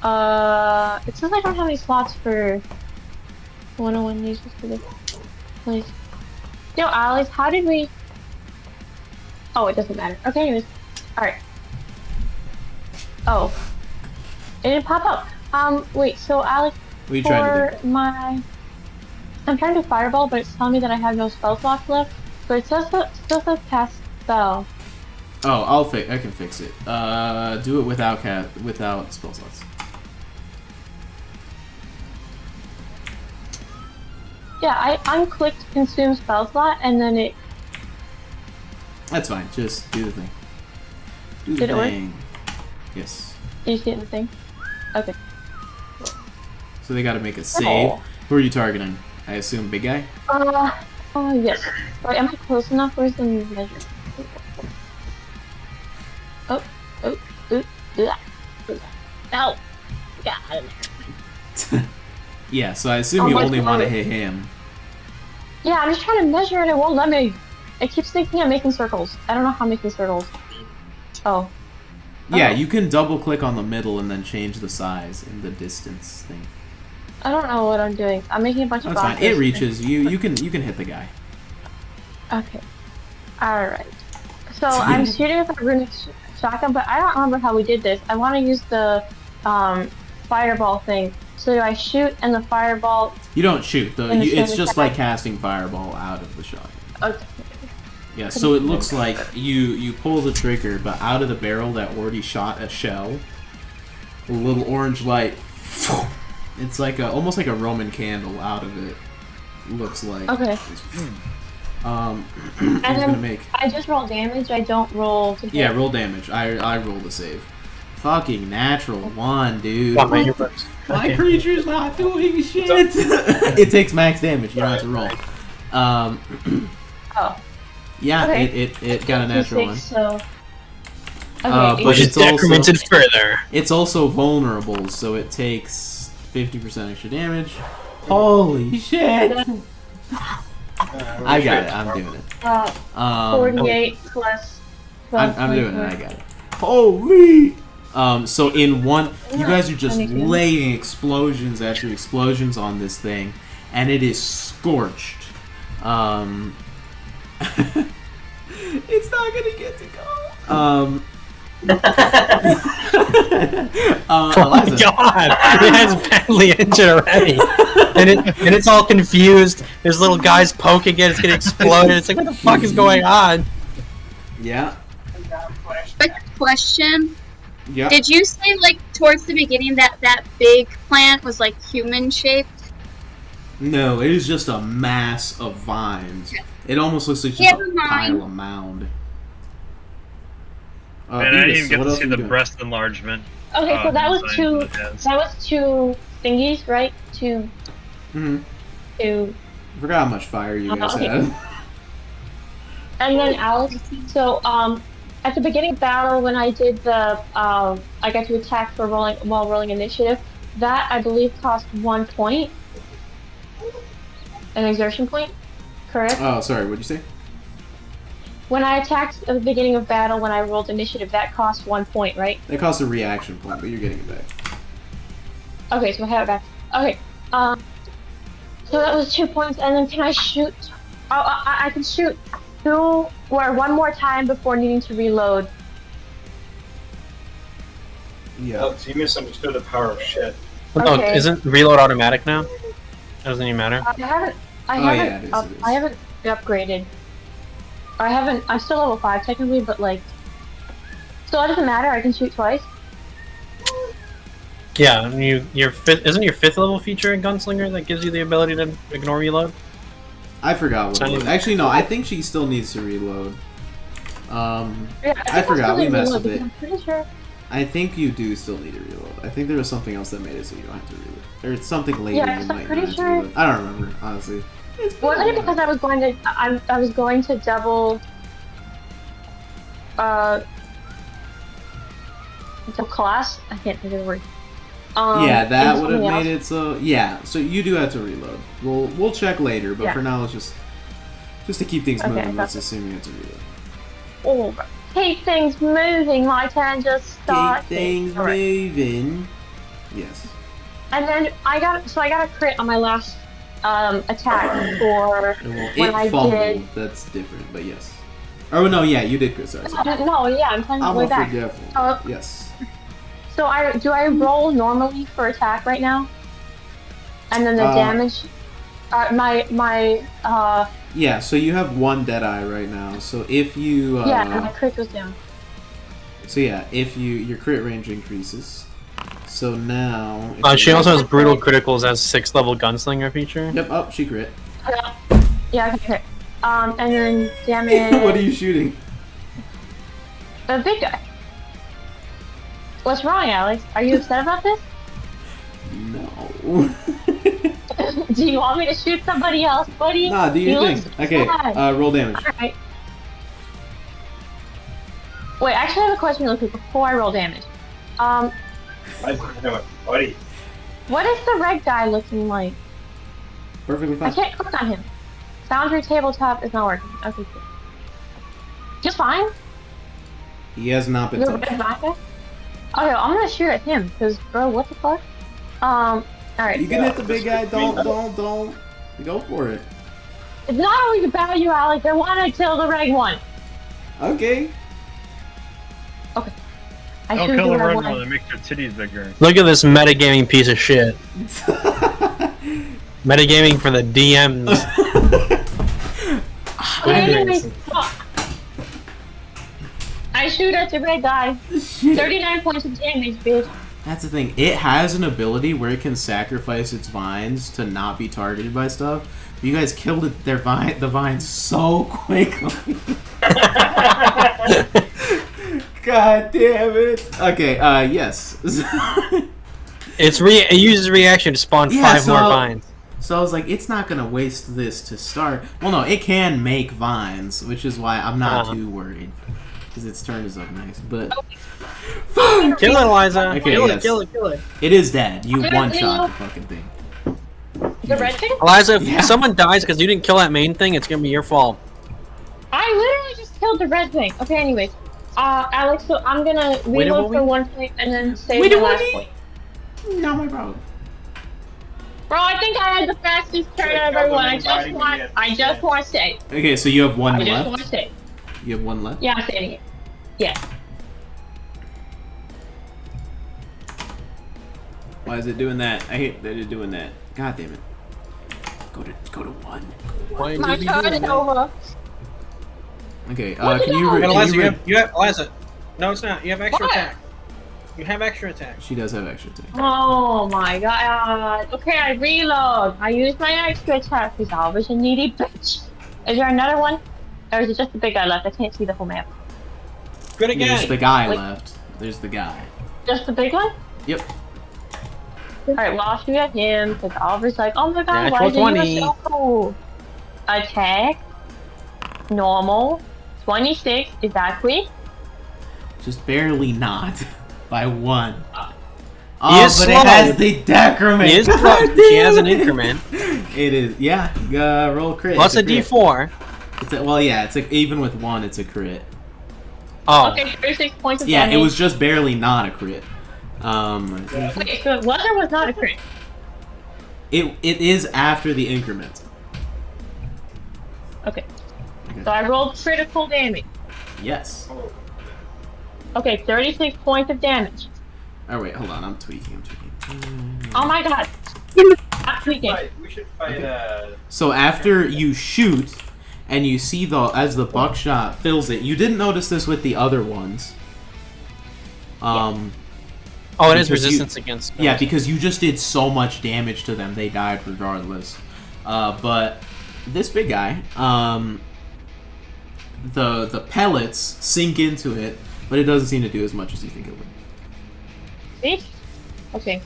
It says I don't have any slots for 101 uses for this place. Yo, Alex, how did we... Oh, it doesn't matter. Okay, anyways. Alright. Oh. It didn't pop up. Wait, so Alex, What are you trying to do? I'm trying to fireball, but it's telling me that I have no spell slots left. But it says still says cast spell. Oh, I can fix it. Do it without spell slots. Yeah, I unclicked consume spell slot, and then it... That's fine. Just do the thing. Do the Did it work? thing. Yes. Do you see it in the thing? Okay. So they got to make a save. Oh. Who are you targeting? I assume big guy. Yes. Wait, am I close enough? Where's the measure? Oh. Ow! Get out of there. Yeah. So I assume Oh you my only want to God. hit him. Yeah, I'm just trying to measure and it won't let me. It keeps thinking I'm making circles. I don't know how I'm making circles. Oh. Yeah, Oh. you can double click on the middle and then change the size and the distance thing. I don't know what I'm doing. I'm making a bunch of That's fine. boxes. It reaches. You can hit the guy. Okay. Alright. So I'm shooting with a runic shotgun, but I don't remember how we did this. I want to use the fireball thing. So do I shoot and the fireball... You don't shoot. And it's It's gonna just attack. like casting fireball out of the shotgun. Okay. Yeah, so it looks like you pull the trigger, but out of the barrel that already shot a shell, a little orange light. It's like almost like a Roman candle out of it. Looks like. Okay. I'm And gonna then make. I just roll damage, I don't roll to hit. Yeah, roll damage. I roll the save. Fucking natural one, dude. Got my earbuds. My Okay. creature's not doing shit. It takes max damage. You don't have to roll. Oh. Yeah, Okay. it got a natural one. So... Okay, But Which is it's also- decremented further. It's also vulnerable, so it takes 50% extra damage. Holy shit! I got it. I'm doing it. 48 plus 12. I'm doing it. I got it. Holy! So in one, you guys are just anything. laying explosions after explosions on this thing, and it is scorched. It's not gonna get to go. Oh my god! It has badly injured already, and it's all confused. There's little guys poking it. It's gonna explode. It's like, what the fuck is going on? Yeah. Quick question. Yeah. Did you say, like, towards the beginning that big plant was, like, human-shaped? No, it is just a mass of vines. It almost looks like just Never a mind. pile of mound. And I didn't Beavis, even get what to else see are the you doing? breast enlargement. Okay, so that was design two. that it has. That was two thingies, right? Two. Two. Forgot how much fire you guys okay. have. And then Alex. So at the beginning of battle, when I did the I got to attack for rolling initiative. That I believe cost 1 point. An exertion point, correct? Oh, sorry. What'd you say? When I attacked at the beginning of battle, when I rolled initiative, that cost 1 point, right? That costs a reaction point, but you're getting it back. Okay, so I have it back. Okay, so that was 2 points, and then can I shoot? Oh, I can shoot one more time before needing to reload. Yeah. Alex, you misunderstood the power of shit. Oh, Okay. isn't reload automatic now? Doesn't even matter. I haven't yeah, it is. I haven't upgraded. I'm still level 5 technically, but like, so it doesn't matter. I can shoot twice. Yeah, your fifth isn't your 5th level feature in Gunslinger that gives you the ability to ignore reload? I forgot what it was. Actually, no. I think she still needs to reload. Yeah, I forgot. We messed with because it. I'm pretty sure. I think you do still need to reload. I think there was something else that made it so you don't have to reload. Or it's something later Yeah, you I'm might pretty not have to sure- reload. I don't remember, honestly. Wasn't it because I was going to double double class? I can't think of the word. Yeah, that and would have something made it so. Yeah, so you do have to reload. We'll check later, but Yeah. for now, let's just to keep things Okay, moving. Let's that's- assume you have to reload. Oh, keep things moving. My turn just started. Keep things Alright. moving. Yes. And then I got a crit on my last attack for Well, when it I fumbled. did. That's different, but yes. Oh no, yeah, you did crit. Sorry. No, yeah, I'm playing I'm way a back. forgetful. Yes. So do I roll normally for attack right now? And then the damage. Yeah, so you have one Deadeye right now. So if you yeah, my crit goes down. So yeah, if your crit range increases. So now She also has brutal criticals as 6th level Gunslinger feature. Yep, oh, she crit. Yeah, I can crit. And then damage. What are you shooting? A big guy. What's wrong, Alex? Are you upset about this? No. Do you want me to shoot somebody else, buddy? Nah, do your thing. Okay, roll damage. Alright. Wait, I actually have a question real quick before I roll damage. Buddy. What is the red guy looking like? Perfectly I fine. can't click on him. Foundry tabletop is not working. Okay, cool. Just fine? He has not been The touched. red guy? Okay, I'm gonna shoot at him, because, bro, what the fuck? Alright. You can hit the big guy. Don't. Go for it. It's not always about you, Alex. I want to kill the red one. Okay. I Don't shoot kill the red red one. one that makes your titties bigger. Look at this metagaming piece of shit. Metagaming for the DMs. Anyways, I shoot at the red guy. 39 points of damage, bitch. That's the thing. It has an ability where it can sacrifice its vines to not be targeted by stuff. But you guys killed the vines so quickly. God damn it. Okay, yes. It uses reaction to spawn 5 more vines. So I was like, it's not gonna waste this to start. Well, no, it can make vines, which is why I'm not too worried. Because its turn is up next, but... Kill it, Eliza! Okay, kill yes. it! It is dead. You one-shot the fucking thing. The red thing? Eliza, if someone dies because you didn't kill that main thing, it's gonna be your fault. I literally just killed the red thing. Okay, anyways. Alex, so I'm gonna reload for 1 point and then save the last point. Not my problem. Bro, I think I had the fastest turn out of everyone. I just want to say. Okay, so you have one I just left? want to say. You have one left? Yeah, I'm saving it. Yeah. Why is it doing that? I hate that it's doing that. God damn it. Go to one. Why My turn is over. Okay, What can the you... hell? Eliza, you have Eliza. No, it's not. You have extra attack. You have extra attack. She does have extra attack. Oh my god. Okay, I reload. I use my extra attack because I was a needy bitch. Is there another one? Or is it just the big guy left? I can't see the whole map. Good again. There's the guy Like- left. There's the guy. Just the big one? Yep. Alright, well, I'll shoot at him because Oliver's like, oh my god, Natural why 20. is it so cool? Attack. Normal. 26. Is that quick? Just barely not. By 1. He Oh, is but slow. it has the decrement. He is God slow. damn She has an it. increment. It is. Yeah. Roll crit. Plus a It's crit. D4. Well, yeah. It's even with 1, it's a crit. Oh. Okay, 36 points of Yeah, damage. it was just barely not a crit. Wait, so it was or was not a crit? It is after the increment. Okay. So I rolled critical damage. Yes. Okay, 36 points of damage. Oh wait, hold on. I'm tweaking. Oh my god. I'm tweaking. We should fight. Okay. So after you shoot, and you see as the buckshot fills it, you didn't notice this with the other ones. Oh, it is because resistance against. Yeah, because you just did so much damage to them, they died regardless. But this big guy, the pellets sink into it, but it doesn't seem to do as much as you think it would. See? Okay.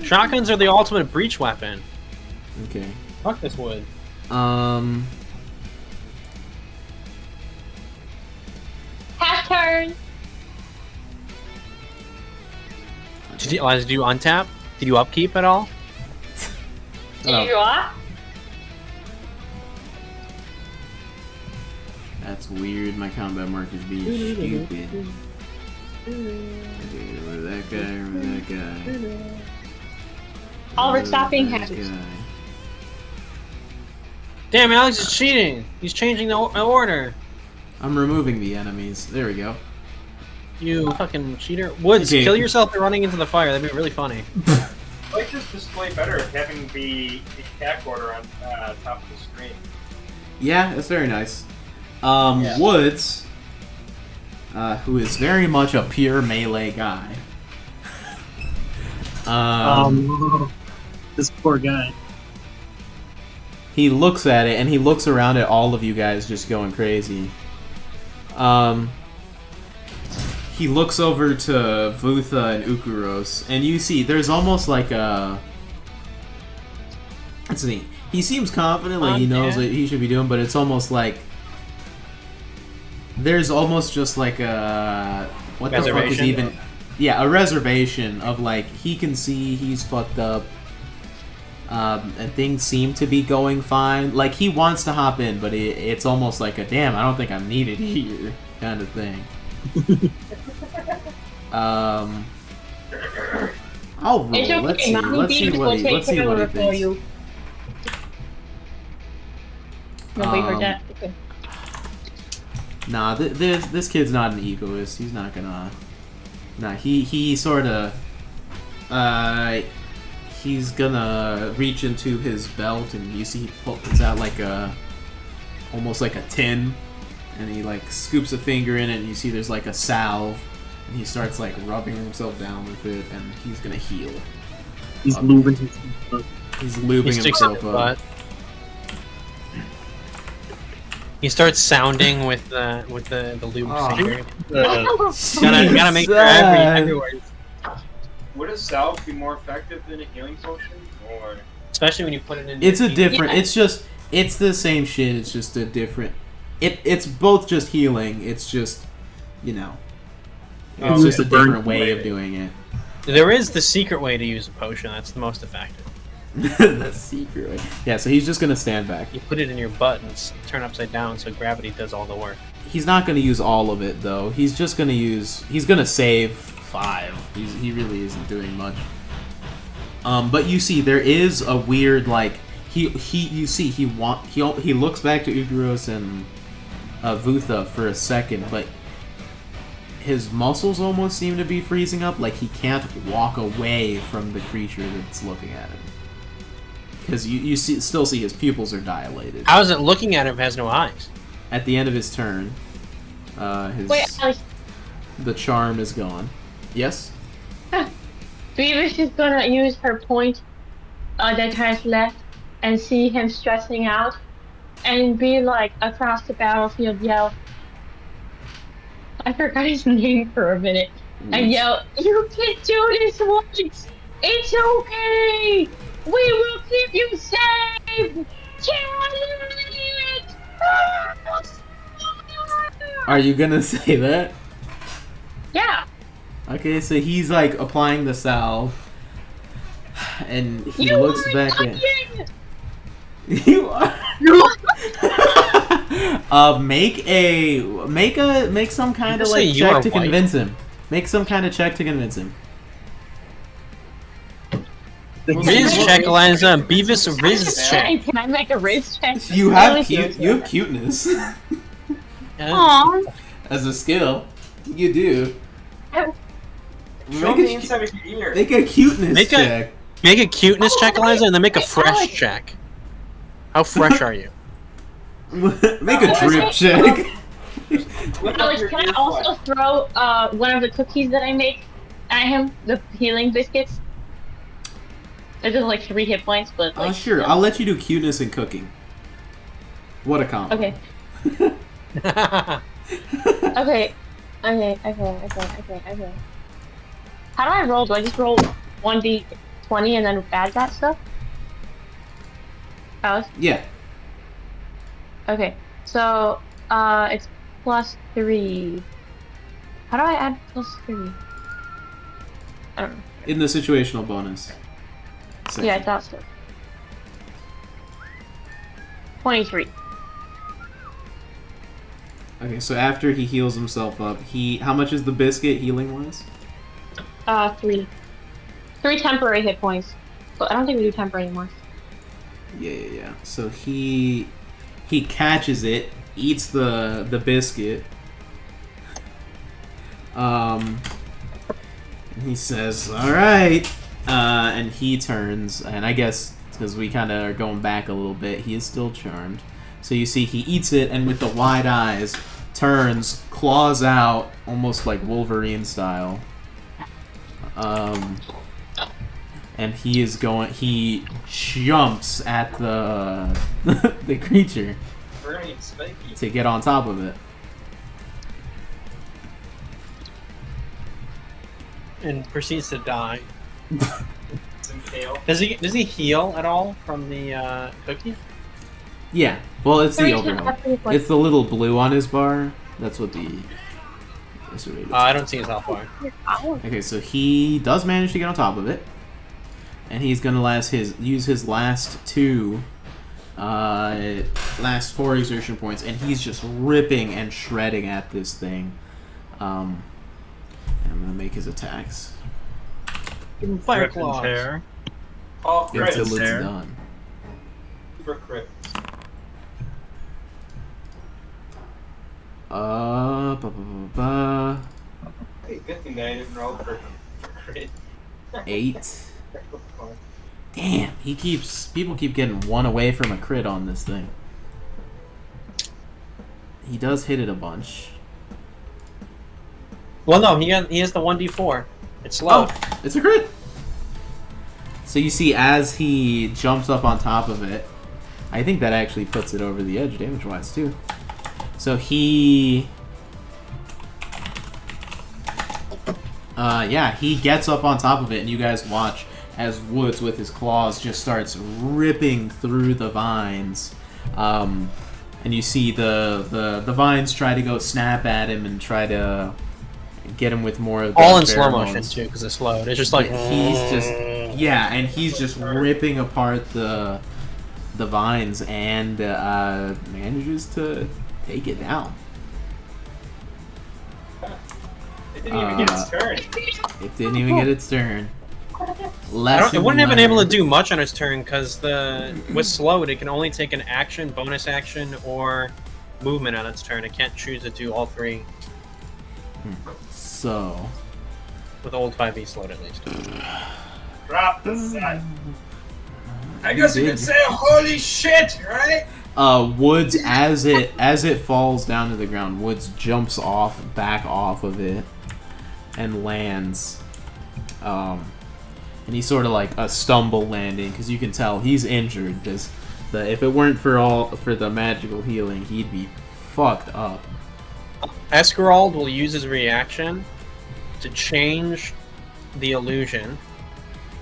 Shotguns are the ultimate breach weapon. Okay. Fuck this wood. Half turn. Did you untap? Did you upkeep at all? Did you draw? That's weird. My combat marker's being stupid. Okay, rid of that guy, rid of that guy. Oliver, stop being That happy. guy. Damn, Alex is cheating. He's changing the order. I'm removing the enemies. There we go. You fucking cheater. Woods, Okay. kill yourself by running into the fire. That'd be really funny. I like this display better, having the attack order on top of the screen. Yeah, that's very nice. Woods, who is very much a pure melee guy. This poor guy. He looks at it, and he looks around at all of you guys just going crazy. He looks over to Vutha and Ukuros, and you see there's almost like a... Let's see. He seems confident, like he knows what he should be doing, but it's almost like... There's almost just like a... What the fuck is even... Yeah, a reservation of like, he can see he's fucked up. And things seem to be going fine. Like, he wants to hop in, but it's almost like a, damn, I don't think I'm needed here kind of thing. I'll roll. It's okay, Let's see. Mommy Let's see Beavis what will he take care of it for thinks. you. Nobody heard that. Okay. Nah, this kid's not an egoist. He's not gonna... Nah, he sort of... he's gonna reach into his belt, and you see he pulls out like a... Almost like a tin. And he like scoops a finger in it, and you see there's like a salve. And he starts like rubbing himself down with it, and he's gonna heal. He's lubing himself up. He's lubing himself up. He starts sounding with the lube finger. Uh, Gotta make sure everywhere. Would a salve be more effective than a healing potion? Or Especially when you put it in. It's a different... It's the same shit, it's just a different... It's both just healing, it's just, you know... It's just a different way of doing it. There is the secret way to use a potion. That's the most effective. The secret way. Yeah, so he's just gonna stand back. You put it in your butt and turn upside down, so gravity does all the work. He's not gonna use all of it, though. He's just gonna use... He's gonna save 5. He really isn't doing much. But you see, there is a weird, like... He looks back to Ukuros and Vutha for a second, but his muscles almost seem to be freezing up, like he can't walk away from the creature that's looking at him. Because you still see his pupils are dilated. How is it looking at him if it has no eyes? At the end of his turn, the charm is gone. Yes? Beavis is gonna use her point that has left and see him stressing out and be like across the battlefield yell. I forgot his name for a minute. And yell, "You can do this once! It's okay! We will keep you safe! Charlotte!" Are you gonna say that? Yeah. Okay, so he's like applying the salve, and he looks back at. You are. Make some kind of like check to convince him. Make some kind of check to convince him. Riz check, Eliza. Beavis Riz check. Can I make a Riz check? You have cuteness. Aww. As a skill, you do. Show me inside of your ear. Make a cuteness check. Make a cuteness check, Eliza, and then make a fresh check. How fresh are you? Make a drip check. Alex, can I also throw one of the cookies that I make at him? The healing biscuits? They're just like 3 hit points, but like... Sure, I'll let you do cuteness and cooking. What a combo. Okay. Okay. How do I roll? Do I just roll 1d20 and then add that stuff? Alice? Yeah. Okay, so it's +3. How do I add +3? I don't know. In the situational bonus section. Yeah, I thought so. 23. Okay, so after he heals himself up, how much is the biscuit healing wise? 3. 3 temporary hit points. But I don't think we do temporary anymore. Yeah. So he catches it, eats the biscuit. And he says, "All right," and he turns, and I guess because we kind of are going back a little bit, he is still charmed. So you see, he eats it, and with the wide eyes, turns, claws out, almost like Wolverine style. And he jumps at the the creature to get on top of it. And proceeds to die. Does he heal at all from the cookie? Yeah. Well, it's the overhead. It's the little blue on his bar. That's what the. I don't see his health bar. Okay, so he does manage to get on top of it, and he's gonna use his last 4 exertion points, and he's just ripping and shredding at this thing. I'm gonna make his attacks. Give him fire claws. Oh, crit. Until it's done. Super crit. Hey, good thing that I didn't roll for crit. 8. Damn, people keep getting 1 away from a crit on this thing. He does hit it a bunch. Well, no, he has the 1d4. It's slow. Oh, it's a crit. So you see, as he jumps up on top of it, I think that actually puts it over the edge damage-wise too. So he gets up on top of it, and you guys watch as Woods with his claws just starts ripping through the vines. And you see the vines try to go snap at him and try to get him with more of the all in slow motion too, because it's slowed. It's just like he's just ripping apart the vines and manages to take it down. It didn't even get its turn. It didn't even get its turn. It wouldn't have been able to do much on its turn because with slowed, it can only take an action, bonus action, or movement on its turn. It can't choose to do all 3. So. With old 5e slowed at least. Drop the side. I guess you can say holy shit, right? Woods, as it falls down to the ground, Woods jumps back off of it, and lands. And he's sort of like a stumble landing, because you can tell he's injured. Because if it weren't for the magical healing, he'd be fucked up. Eskarald will use his reaction to change the illusion.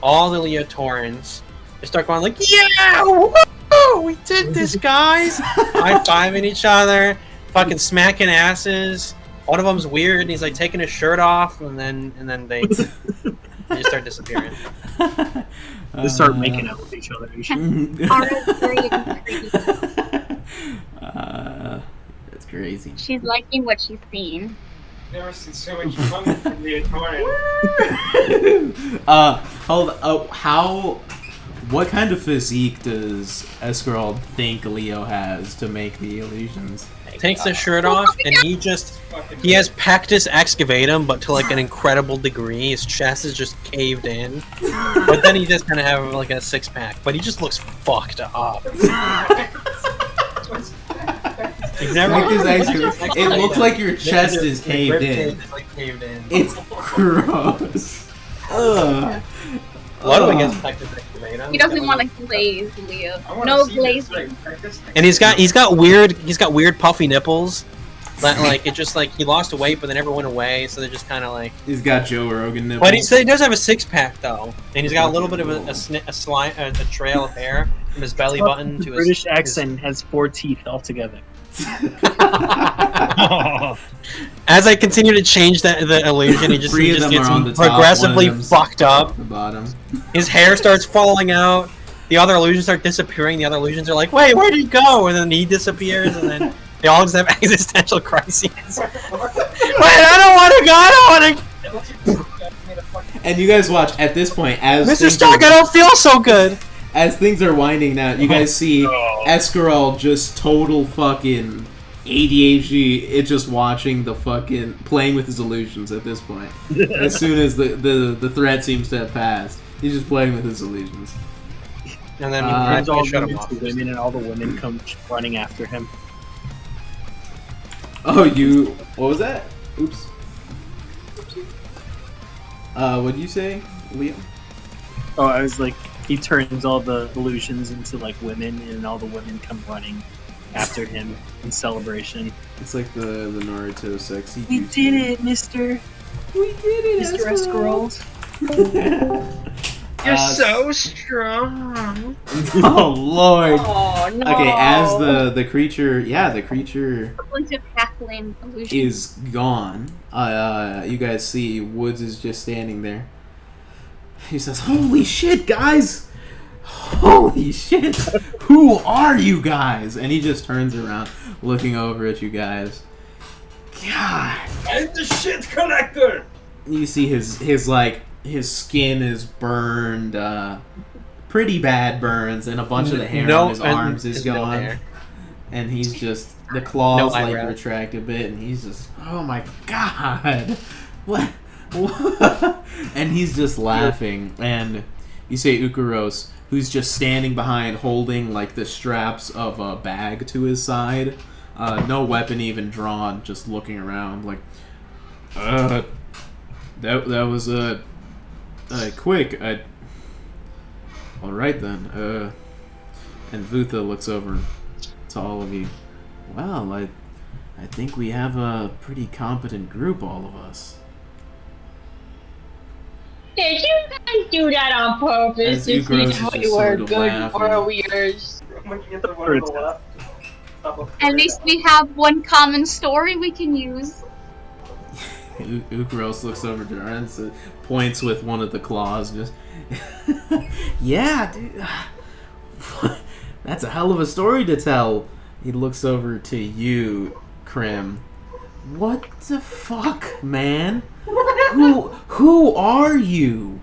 All the Leotorins they start going like, yeah, woo! We did this, guys! High-fiving each other, fucking smacking asses. One of them's weird, and he's like taking his shirt off, and then they just start disappearing. They start making out with each other. That's crazy. She's liking what she's seeing. Never seen so much fun from the Atonement. What kind of physique does Eskarald think Leo has to make the illusions? Takes his shirt off, and he has pectus excavatum, but to like an incredible degree. His chest is just caved in. But then he just kind of have like a six-pack, but he just looks fucked up. It looks like your chest is caved in. It's gross. Ugh. What against pectus excavatum? He doesn't want to glaze, Leo. No glazing. And he's got weird puffy nipples. Like it just like he lost weight, but they never went away, so they're just kind of like. He's got Joe Rogan nipples. But he does have a six-pack though, and he's got a little bit of a trail of hair from his belly button to his British accent has 4 teeth altogether. As I continue to change the illusion, he just gets progressively fucked up. The bottom. His hair starts falling out. The other illusions start disappearing. The other illusions are like, "Wait, where did he go?" And then he disappears, and then they all just have existential crises. Wait, I don't want to go. And you guys watch at this point as Mr. Stark, I don't feel so good. As things are winding down, you guys see Eskarald just total fucking ADHD. It's just watching the fucking playing with his illusions at this point. As soon as the threat seems to have passed, he's just playing with his illusions. And then he all shut him off. Women and all the women come running after him. Oh, what was that? Oops. What'd you say, Leo? Oh, I was like, he turns all the illusions into like women, and all the women come running after him in celebration. It's like the Naruto sexy. We did it, Mister. We did it, Mr. Eskarald. You're so strong. Oh Lord. Oh no. Okay, as the creature, the creature is gone. You guys see Woods is just standing there. He says, "Holy shit, guys! Holy shit! Who are you guys?" And he just turns around, looking over at you guys. God. I'm the shit collector. You see his skin is burned, pretty bad burns, and a bunch of the hair on his arms is gone. And he's just the claws retract a bit, and he's just, oh my god, what? And he's just laughing, and you say Ukuros, who's just standing behind, holding like the straps of a bag to his side, no weapon even drawn, just looking around like, that was quick. All right then. And Vutha looks over to all of you. Well, I think we have a pretty competent group, all of us. Did you guys do that on purpose to see how you were good warriors? At least we have one common story we can use. Ukuros looks over to her and points with one of the claws. Just, yeah, dude. That's a hell of a story to tell. He looks over to you, Crim. What the fuck, man? Who are you?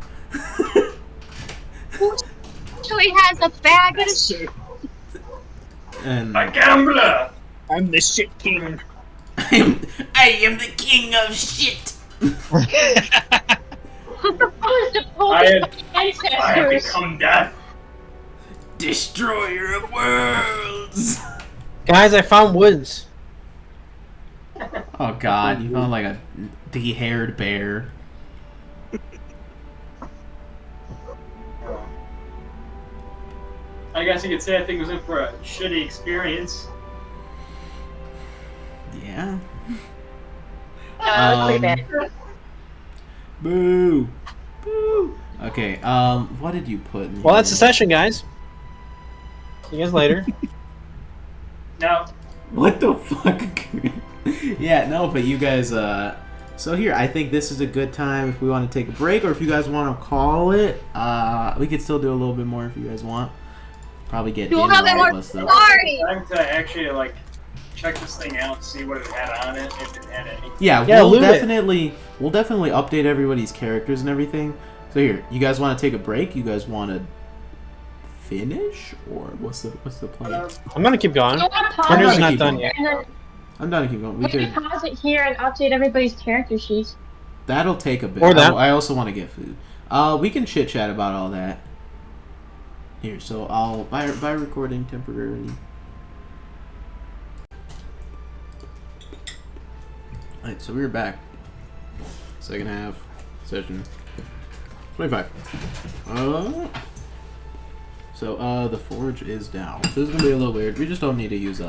Who actually has a bag of shit? And a gambler. I'm the shit king. I am the king of shit. I have Ancestors. become death. Destroyer of worlds. Guys, I found woods. Oh god, you found like a de-haired bear. I guess you could say I think it was in for a shitty experience. Yeah. Pretty bad. Boo. Boo. Okay, what did you put in Well, here? that's the session, guys. See you guys later. Now, What the fuck? Yeah, no, but you guys, so here, I think this is a good time if we want to take a break, or if you guys want to call it, we could still do a little bit more if you guys want. Probably get Do a in little bit all more of us, though. story. time to actually like check this thing out, see what it had on it, if it had any. Yeah, Yeah, we'll loot it. definitely update everybody's characters and everything. So here, you guys want to take a break? You guys want to finish, or what's the plan? I'm gonna keep going. You want to pause Dinner's it not keep done going. yet. and then I'm done. Keep going. we can pause it here and update everybody's character sheets. That'll take a bit. Or that. I also want to get food. We can chit chat about all that. Here, so I'll by recording temporarily. Alright, so we're back. Second half, session 25. So the forge is down. So this is gonna be a little weird. We just don't need to use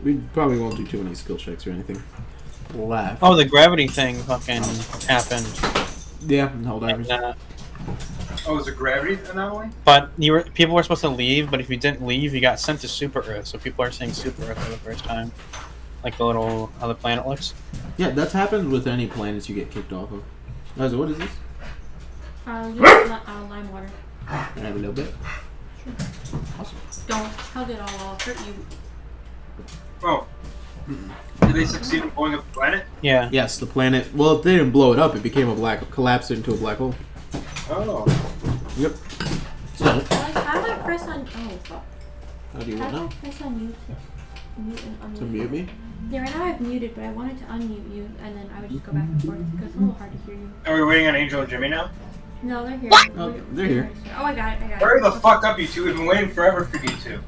we probably won't do too many skill checks or anything. Left. Oh, the gravity thing fucking happened. Yeah, hold on. And, Oh, was it gravity anomaly? but people were supposed to leave, but if you didn't leave, you got sent to Super Earth. So people are saying Super Earth for the first time. Like the little, how the planet looks. Yeah, that's happened with any planets you get kicked off of. Eliza, what is this? Lime water. Can I have a little bit? Sure. Awesome. Don't hug it all, I'll hurt you. Oh. Did they succeed in blowing up the planet? Yeah. Yes, the planet. Well, they didn't blow it up. It became collapsed into a black hole. Oh. Yep. So, Like, how do I press on? Oh fuck. how do you How want do I now? press on mute and unmute? To mute me? Yeah, right now I've muted, but I wanted to unmute you, and then I would just go back and forth because it's a little hard to hear you. Are we waiting on Angel and Jimmy now? No, they're here. Oh, they're here. Oh, I got it. Hurry the fuck up, you two. We've been waiting forever for you two.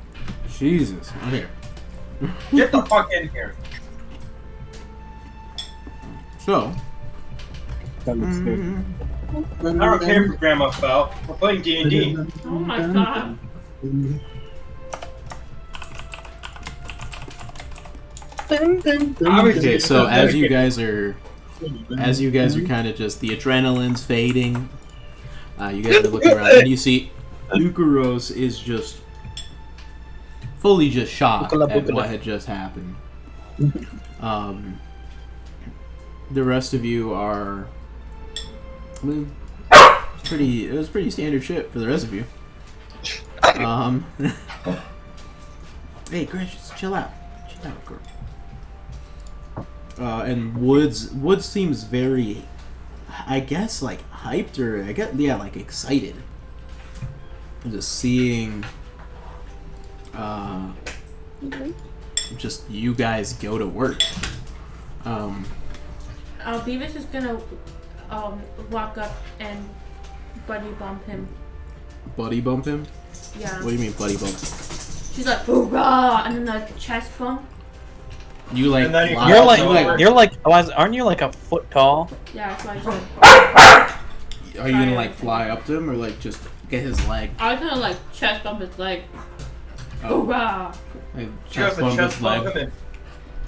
Jesus. I'm here. Get the fuck in here. So. I don't care if Grandma fell. We're playing D&D. Oh my god. Okay, so as you guys are kind of just, the adrenaline's fading, you guys are looking around, and you see Lucaros is just fully just shocked at what had just happened. The rest of you are, I mean, it was pretty standard shit for the rest of you. Hey, Gracious, chill out, girl. And Woods seems very, I guess, like hyped, or like excited. Just seeing, just you guys go to work. Beavis is gonna walk up and buddy bump him. Buddy bump him? Yeah. What do you mean buddy bump? She's like, hoorah! And then the chest bump. You like? And then You're like Eliza, aren't you like a foot tall? Yeah, that's what I did. Are you gonna like fly up to him, or like just get his leg? I was gonna like chest bump his leg. Oh. Hoorah! Like, She goes chest to bump chest his bump leg. him and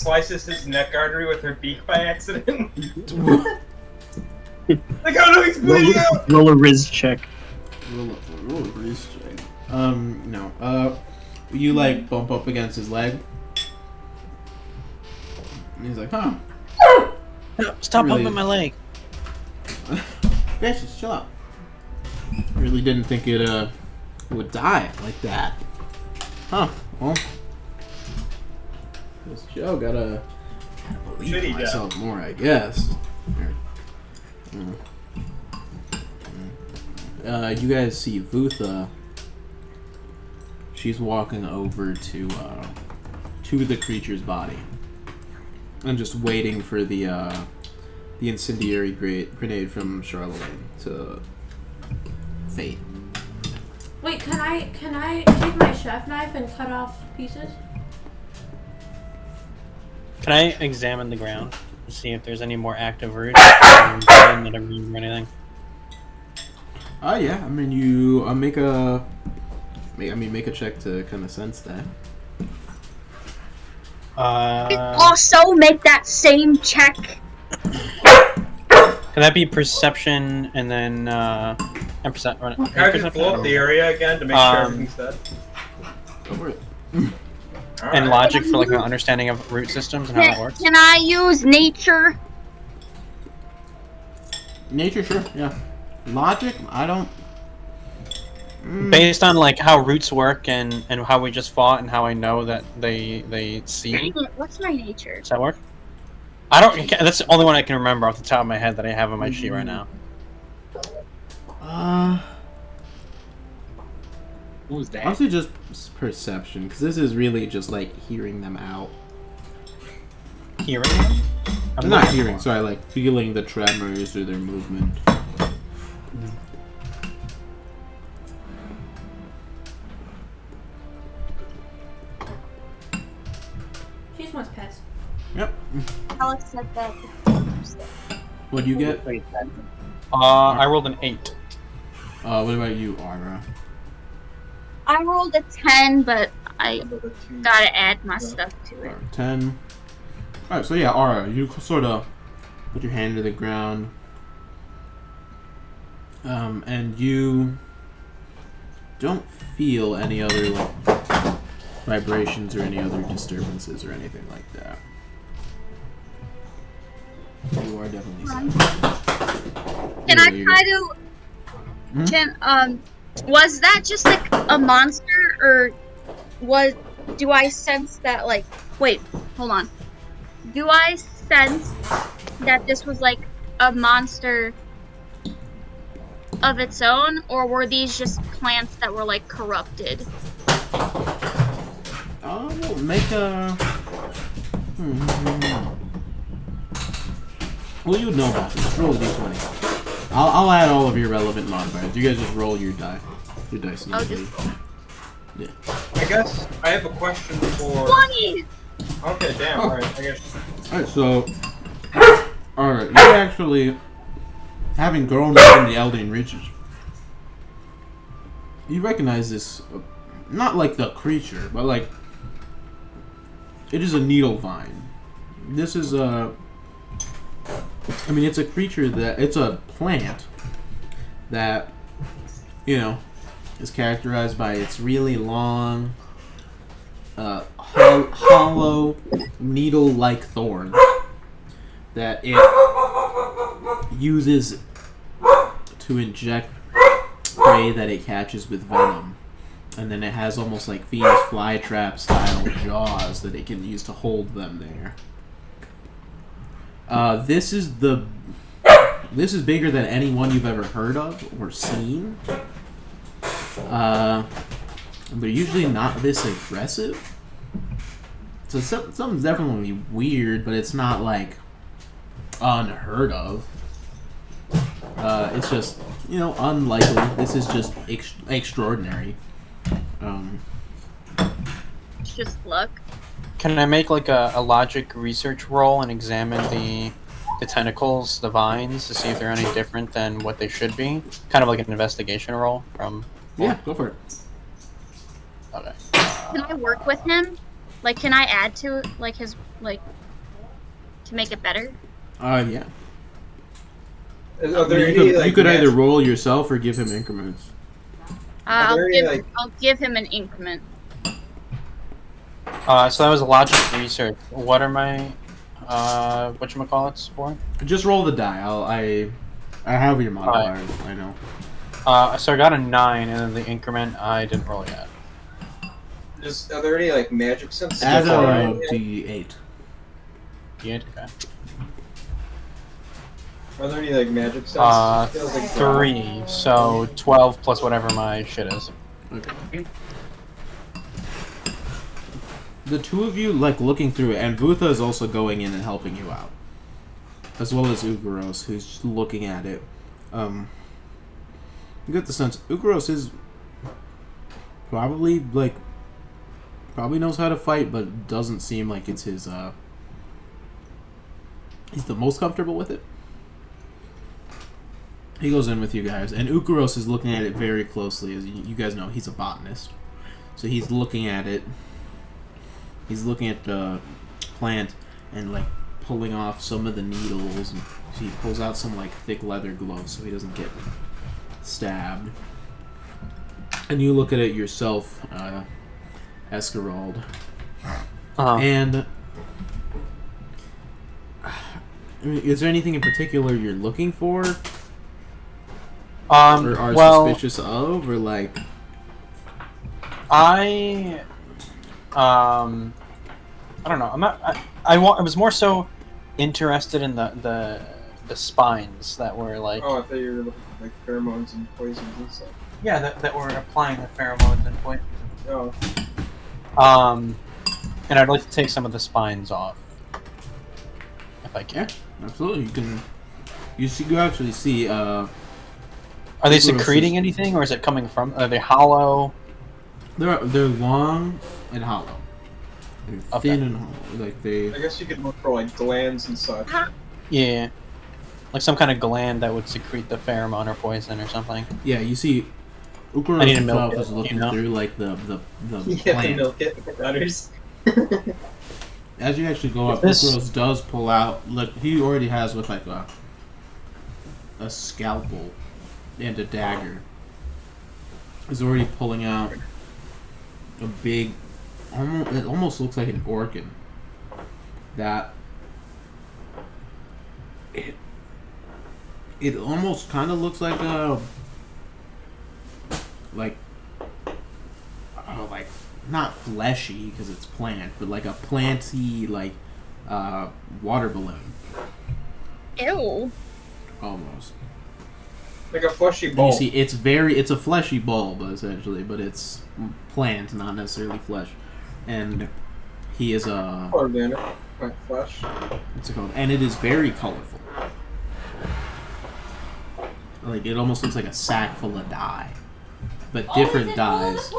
slices his neck artery with her beak by accident. Like, oh no, he's bleeding out! Roll a Riz check. Roll a wrist check. No. You like bump up against his leg. And he's like, huh. Stop Really? bumping my leg. Gracious, chill out. Really didn't think it would die like that. Huh. Well, this Joe gotta believe Shitty in myself more, I guess. Here. You guys see Vutha. She's walking over to the creature's body and just waiting for the the incendiary grenade from Charlemagne to Fate. Wait, can I take my chef knife and cut off pieces? Can I examine the ground to see if there's any more active roots that are moving or anything? Yeah. I mean, you make a check to kind of sense that. Also, make that same check. Can that be perception and then and percent? Can I just blow up the area again to make sure everything's dead? Go for it. And logic for like an understanding of root systems and how it works. Can I use nature? Nature, sure. Yeah. Logic, I don't. Based on like how roots work and how we just fought and how I know that they see. What's my nature? Does that work? I don't. That's the only one I can remember off the top of my head that I have on my sheet right now. What was that? Honestly, just perception, because this is really just like hearing them out. Hearing them? I'm not hearing. Sorry, like feeling the tremors or their movement. She just wants pets. Yep. Alex said that. What do you get? I rolled an 8. What about you, Aura? I rolled a 10, but I gotta add my stuff to it. 10. Alright, so yeah, Aura, you sort of put your hand to the ground. And you don't feel any other like vibrations or any other disturbances or anything like that. You are definitely Can I try to... was that just like a monster, or do I sense that like... Wait, hold on. Do I sense that this was like a monster of its own, or were these just plants that were like corrupted? Make a... Well, you would know about this. Just roll a d20. I'll add all of your relevant modifiers. You guys just roll your die. Your dice. Yeah. I guess I have a question for... 20! Okay, damn, alright, I guess... Alright, so... Alright, you actually... Having grown up in the Elden Reaches, you recognize this... not like the creature, but like... It is a needle vine. This is a... I mean, it's a creature that... It's a plant that, you know, is characterized by its really long, hollow, needle-like thorn that it uses to inject prey that it catches with venom. And then it has almost like Venus flytrap style jaws that it can use to hold them there. This is bigger than any one you've ever heard of or seen. They're usually not this aggressive. So something's definitely weird, but it's not like unheard of. It's just, you know, unlikely. This is just extraordinary. It's just luck. Can I make like a logic research roll and examine the tentacles, the vines, to see if they're any different than what they should be? Kind of like an investigation roll from... Yeah, go for it. Okay. Can I work with him? Like, can I add to, like, his, like, to make it better? Yeah. You could either roll yourself or give him increments. I'll give him an increment. So that was a logic research. What are my whatchamacallits for? Just roll the die. I have your modifiers. I know. So I got a 9, and then the increment I didn't roll yet. Are there any like magic sense? Add a d8. D8, okay. Are there any like magic sense? 3. So 12 plus whatever my shit is. Okay. The two of you like looking through it, and Vutha is also going in and helping you out. as well as Ugaros, who's just looking at it. You get the sense Ugaros is probably knows how to fight, but doesn't seem like it's his. He's the most comfortable with it. He goes in with you guys, and Ugaros is looking at it very closely. As you guys know, he's a botanist, so he's looking at it. He's looking at the plant and like pulling off some of the needles, and he pulls out some like thick leather gloves so he doesn't get stabbed. And you look at it yourself, Eskarald, and I mean, is there anything in particular you're looking for? Or are suspicious of, or like... I don't know. I'm not. I was more so interested in the spines that were like. Oh, I thought you were looking for like pheromones and poisons and stuff. Yeah, that were applying the pheromones and poisons. Oh. And I'd like to take some of the spines off, if I can. Yeah, absolutely. You can. You actually see. Are they secreting anything, or is it coming from? Are they hollow? They're long and hollow. They're thin and hollow. Like they. I guess you could look for like glands and such. Yeah, like some kind of gland that would secrete the pheromone or poison or something. Yeah, you see. Ugaros himself is looking through like the you plant. have to milk it with the rudders. As you actually go up, Ugaros does pull out. Look, he already has with like a scalpel and a dagger. He's already pulling out a big, it almost looks like an organ. That it almost kind of looks like a like not fleshy because it's plant, but like a planty like water balloon. Ew. Almost. Like a fleshy bulb. You see, it's a fleshy bulb essentially, but it's plant, not necessarily flesh. And he is a organic, like flesh. What's it called? And it is very colorful. Like it almost looks like a sack full of dye, but different dyes.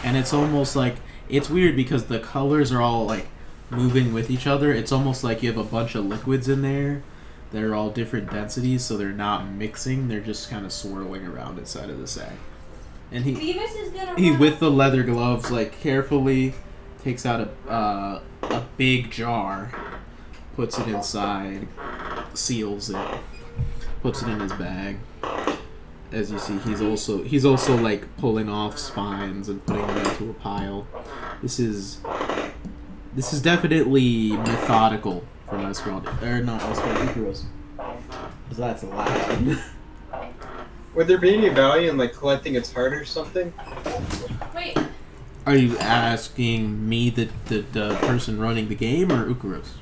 And it's almost like it's weird because the colors are all like moving with each other. It's almost like you have a bunch of liquids in there. They're all different densities, so they're not mixing. They're just kind of swirling around inside of the sack. And he with the leather gloves, like carefully takes out a big jar, puts it inside, seals it, puts it in his bag. As you see, he's also like pulling off spines and putting them into a pile. This is definitely methodical. From Eskarald, or not Eskarald, Ugaros. Because that's loud. Would there be any value in like collecting its heart or something? Wait. Are you asking me, the person running the game, or Ugaros?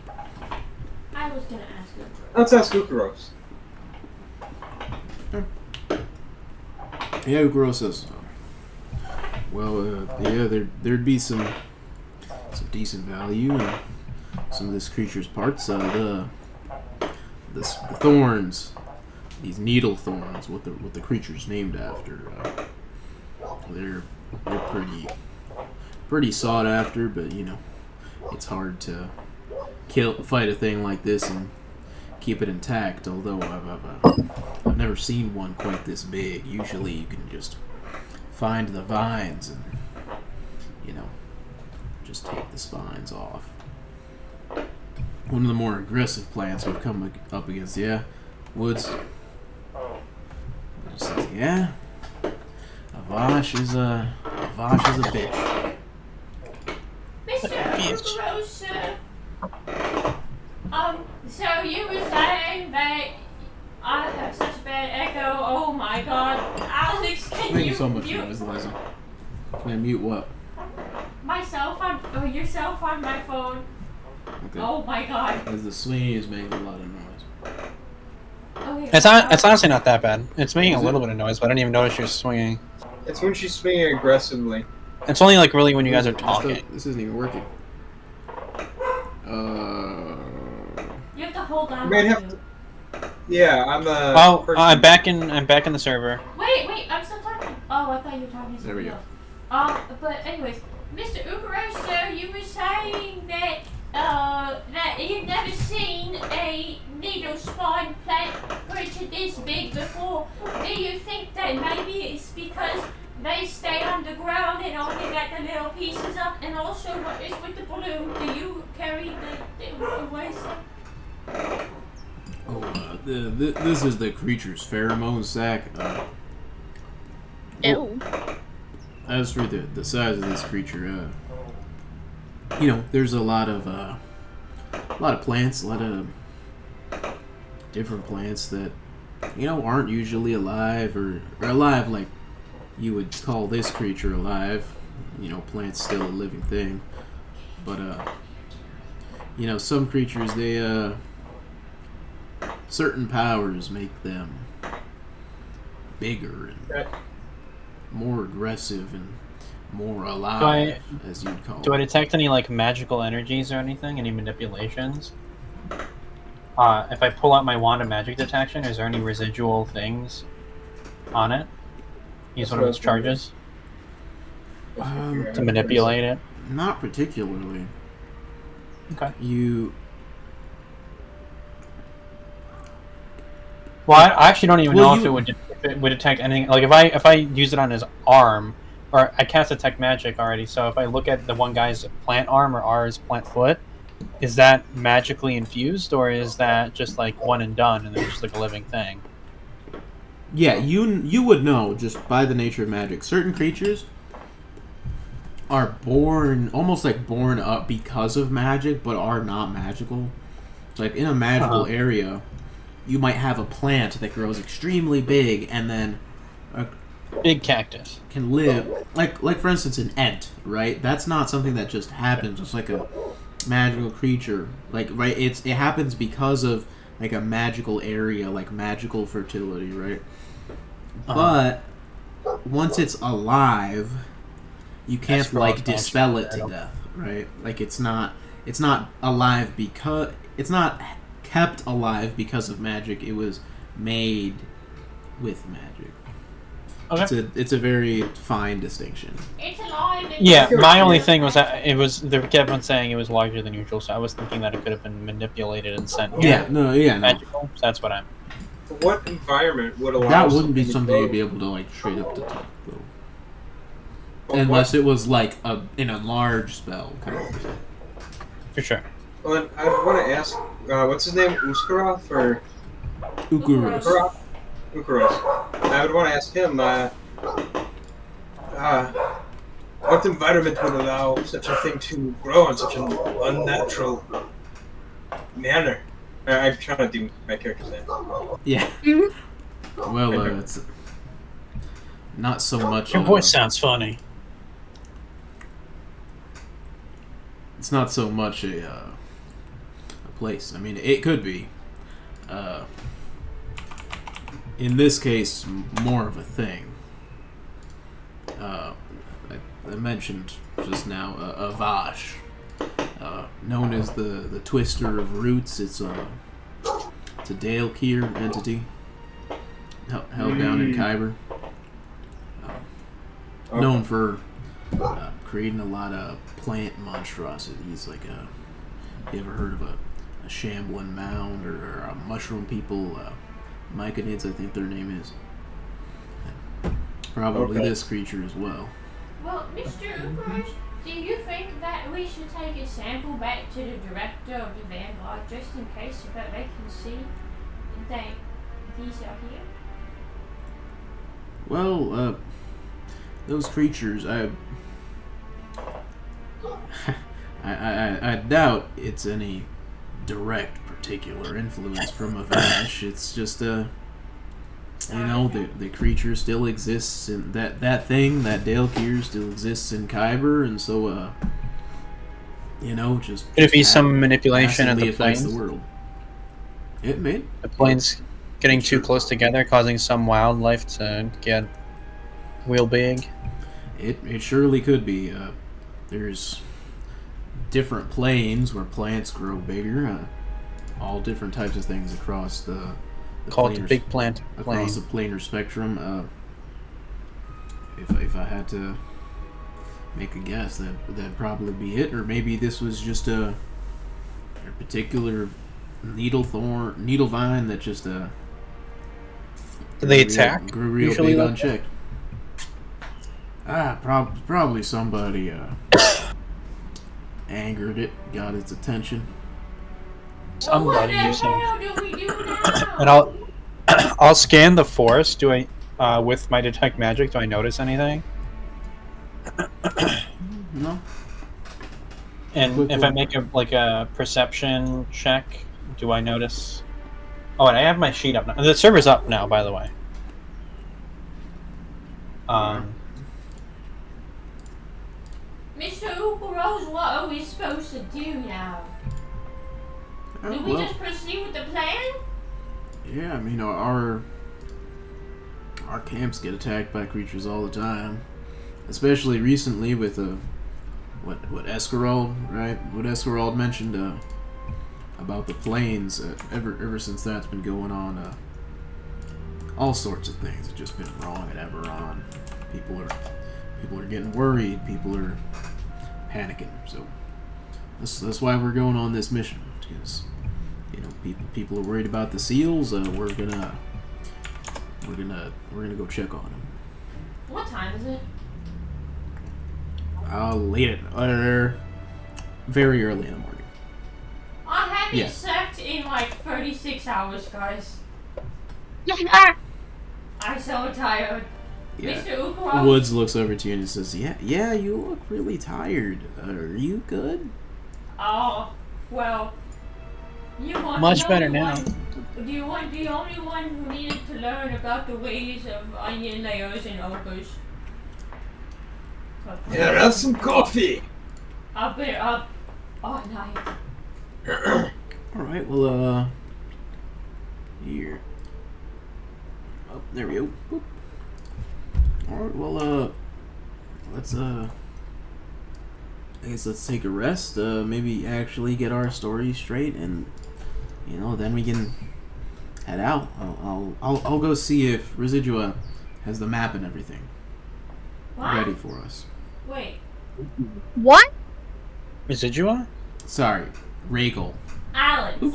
I was gonna ask Ugaros. Let's ask Ugaros. Yeah, Ugaros says. Well, yeah, there'd be some decent value. And some of this creature's parts, the thorns, these needle thorns, what the creature's named after. They're pretty sought after, but you know, it's hard to fight a thing like this and keep it intact. Although I've never seen one quite this big. Usually, you can just find the vines and you know just take the spines off. One of the more aggressive plants we've come up against, yeah. Woods. Says, yeah. Avash is a bitch. Mr. Ugaros, so you were saying that I have such a bad echo. Oh my god. Alex, can Thank you you so much, mute Eliza. Can I mute what? myself on yourself on my phone? Okay. Oh my god. As the swinging is making a lot of noise. Okay. It's honestly not that bad. It's making a little bit of noise, but I didn't even notice you're swinging. It's when she's swinging aggressively. It's only like really when you guys are talking. This isn't even working. You have to hold on. Yeah, I'm I'm back in the server. Wait, I'm still talking. Oh, I thought you were talking to somebody else. But anyways, Mr. Ukaroso, you were saying that that you've never seen a needle spawn plant creature this big before. Do you think that maybe it's because they stay underground and only get the little pieces up? And also, what is with the balloon? Do you carry the waste? This is the creature's pheromone sac. Ew. As for the size of this creature, there's a lot of plants, a lot of different plants that aren't usually alive or alive like you would call this creature alive. Plants still a living thing, but some creatures, they certain powers make them bigger and more aggressive and more alive, as you'd call it. Do I detect any magical energies or anything? Any manipulations? If I pull out my wand of magic detection, is there any residual things on it? Use one of its charges to manipulate it. Not particularly. Okay. Well, I actually don't even know if it would detect anything. Like if I use it on his arm, or I cast detect magic already. So if I look at the one guy's plant arm or ours plant foot, is that magically infused, or is that just one and done, and then just a living thing? Yeah, you would know just by the nature of magic. Certain creatures are almost born up because of magic, but are not magical. Like in a magical area, you might have a plant that grows extremely big, and then a big cactus can live. Like for instance, an ent, right? That's not something that just happens. It's like a magical creature. It happens because of a magical area, magical fertility, right? But once it's alive, you can't dispel it to death, right? It's not alive because it's not kept alive because of magic. It was made with magic. Okay. It's a very fine distinction. It's alive. Yeah, my only thing was that they kept on saying it was larger than usual, so I was thinking that it could have been manipulated and sent. Magical. So that's what I'm. What environment would allow that wouldn't be something you'd be able to straight up detect, though. Unless it was in a large spell kind of thing. For sure. Well, I want to ask, what's his name? Uskaroth or Ukaros? Ukaros. I would want to ask him, what environment would allow such a thing to grow in such an unnatural manner? I'm trying to do my character's name. Yeah. Well, it's not so much. Your voice sounds funny. It's not so much a place. I mean, it could be. In this case, more of a thing. I mentioned just now a Vash. Known as the Twister of Roots. It's a Gatekeeper entity held down in Kyber. Known for creating a lot of plant monstrosities. You ever heard of a shambling mound or a mushroom people? Myconids, I think their name is. Probably this creature as well. Well, Mr. Ukaros, do you think that we should take a sample back to the director of the Vanguard just in case so that they can see that these are here? Well, those creatures, I doubt it's any direct particular influence from a Vash. It's just the creature still exists, and that thing, that Gatekeeper still exists in Kyber, and so just could it be some manipulation of the planes? The world. It may. The planes getting too close together, causing some wildlife to get real big. It surely could be. There's different planes where plants grow bigger. all different types of things across the Call it the big plant across the planar spectrum. If I had to make a guess, that'd probably be it. Or maybe this was just a particular needle vine that just they attack grew real big unchecked. Probably somebody angered it, got its attention. Somebody what using. the hell do we do now? And I'll scan the forest. Do I with my detect magic? Do I notice anything? No. And if I make a perception check, do I notice? Oh, and I have my sheet up now. The server's up now, by the way. Mr. Uberos, what are we supposed to do now? Do we just proceed with the plan? Yeah, I mean, our camps get attacked by creatures all the time, especially recently with what Eskarald, right? What Eskarald mentioned about the plains. Ever since that's been going on, all sorts of things have just been wrong at Eberron. People are getting worried. People are panicking. So that's why we're going on this mission, because people are worried about the seals. We're gonna go check on them. What time is it? Late very early in the morning. I haven't slept in like 36 hours, guys. Yeah. I'm so tired. Yeah. Mr. Uberos. Woods looks over to you and says, "Yeah, you look really tired. Are you good?" Oh, well. You want Much better now. Do you want the only one who needed to learn about the ways of onion layers and ogres? Yeah, have some coffee. I've been up all night. Alright, well, here. Oh, there we go. Boop. Alright, well, let's, I guess let's take a rest, maybe actually get our story straight, and, then we can head out. I'll go see if Residua has the map and everything ready for us. Wait. What? Residua? Sorry, Regal. Alex. Oh.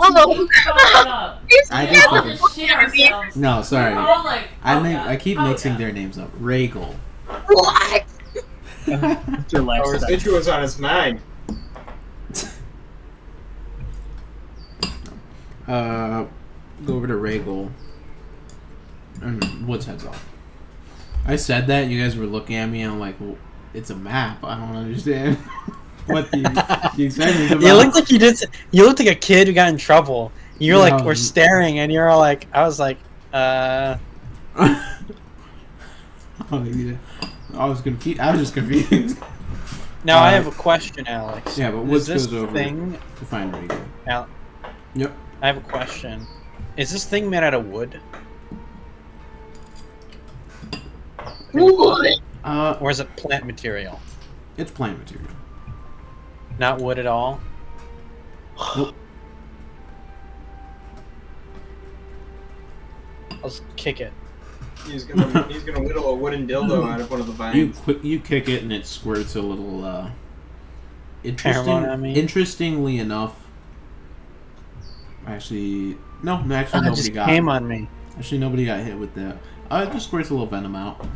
I We all just just shit ourselves. No, sorry. We're all like, I keep mixing their names up. Regal. What? Residua's on his mind. Go over to Regal. And Woods heads off. I said that, you guys were looking at me, and I'm like, well, it's a map. I don't understand what the excitement about. You looked like you looked like a kid who got in trouble. You're like, we're staring, and you're all like, I was like, Oh, yeah. I was confused. I was just confused. Now I have a question, Alex. Yeah, but Woods this goes over thing to find Regal. Yep. I have a question. Is this thing made out of wood? Wood. Or is it plant material? It's plant material. Not wood at all? Nope. I'll just kick it. He's gonna whittle a wooden dildo out of one of the vines. You kick it and it squirts a little. Interestingly enough, actually nobody just got. Came on me. Actually, nobody got hit with that. It just squirts a little venom out.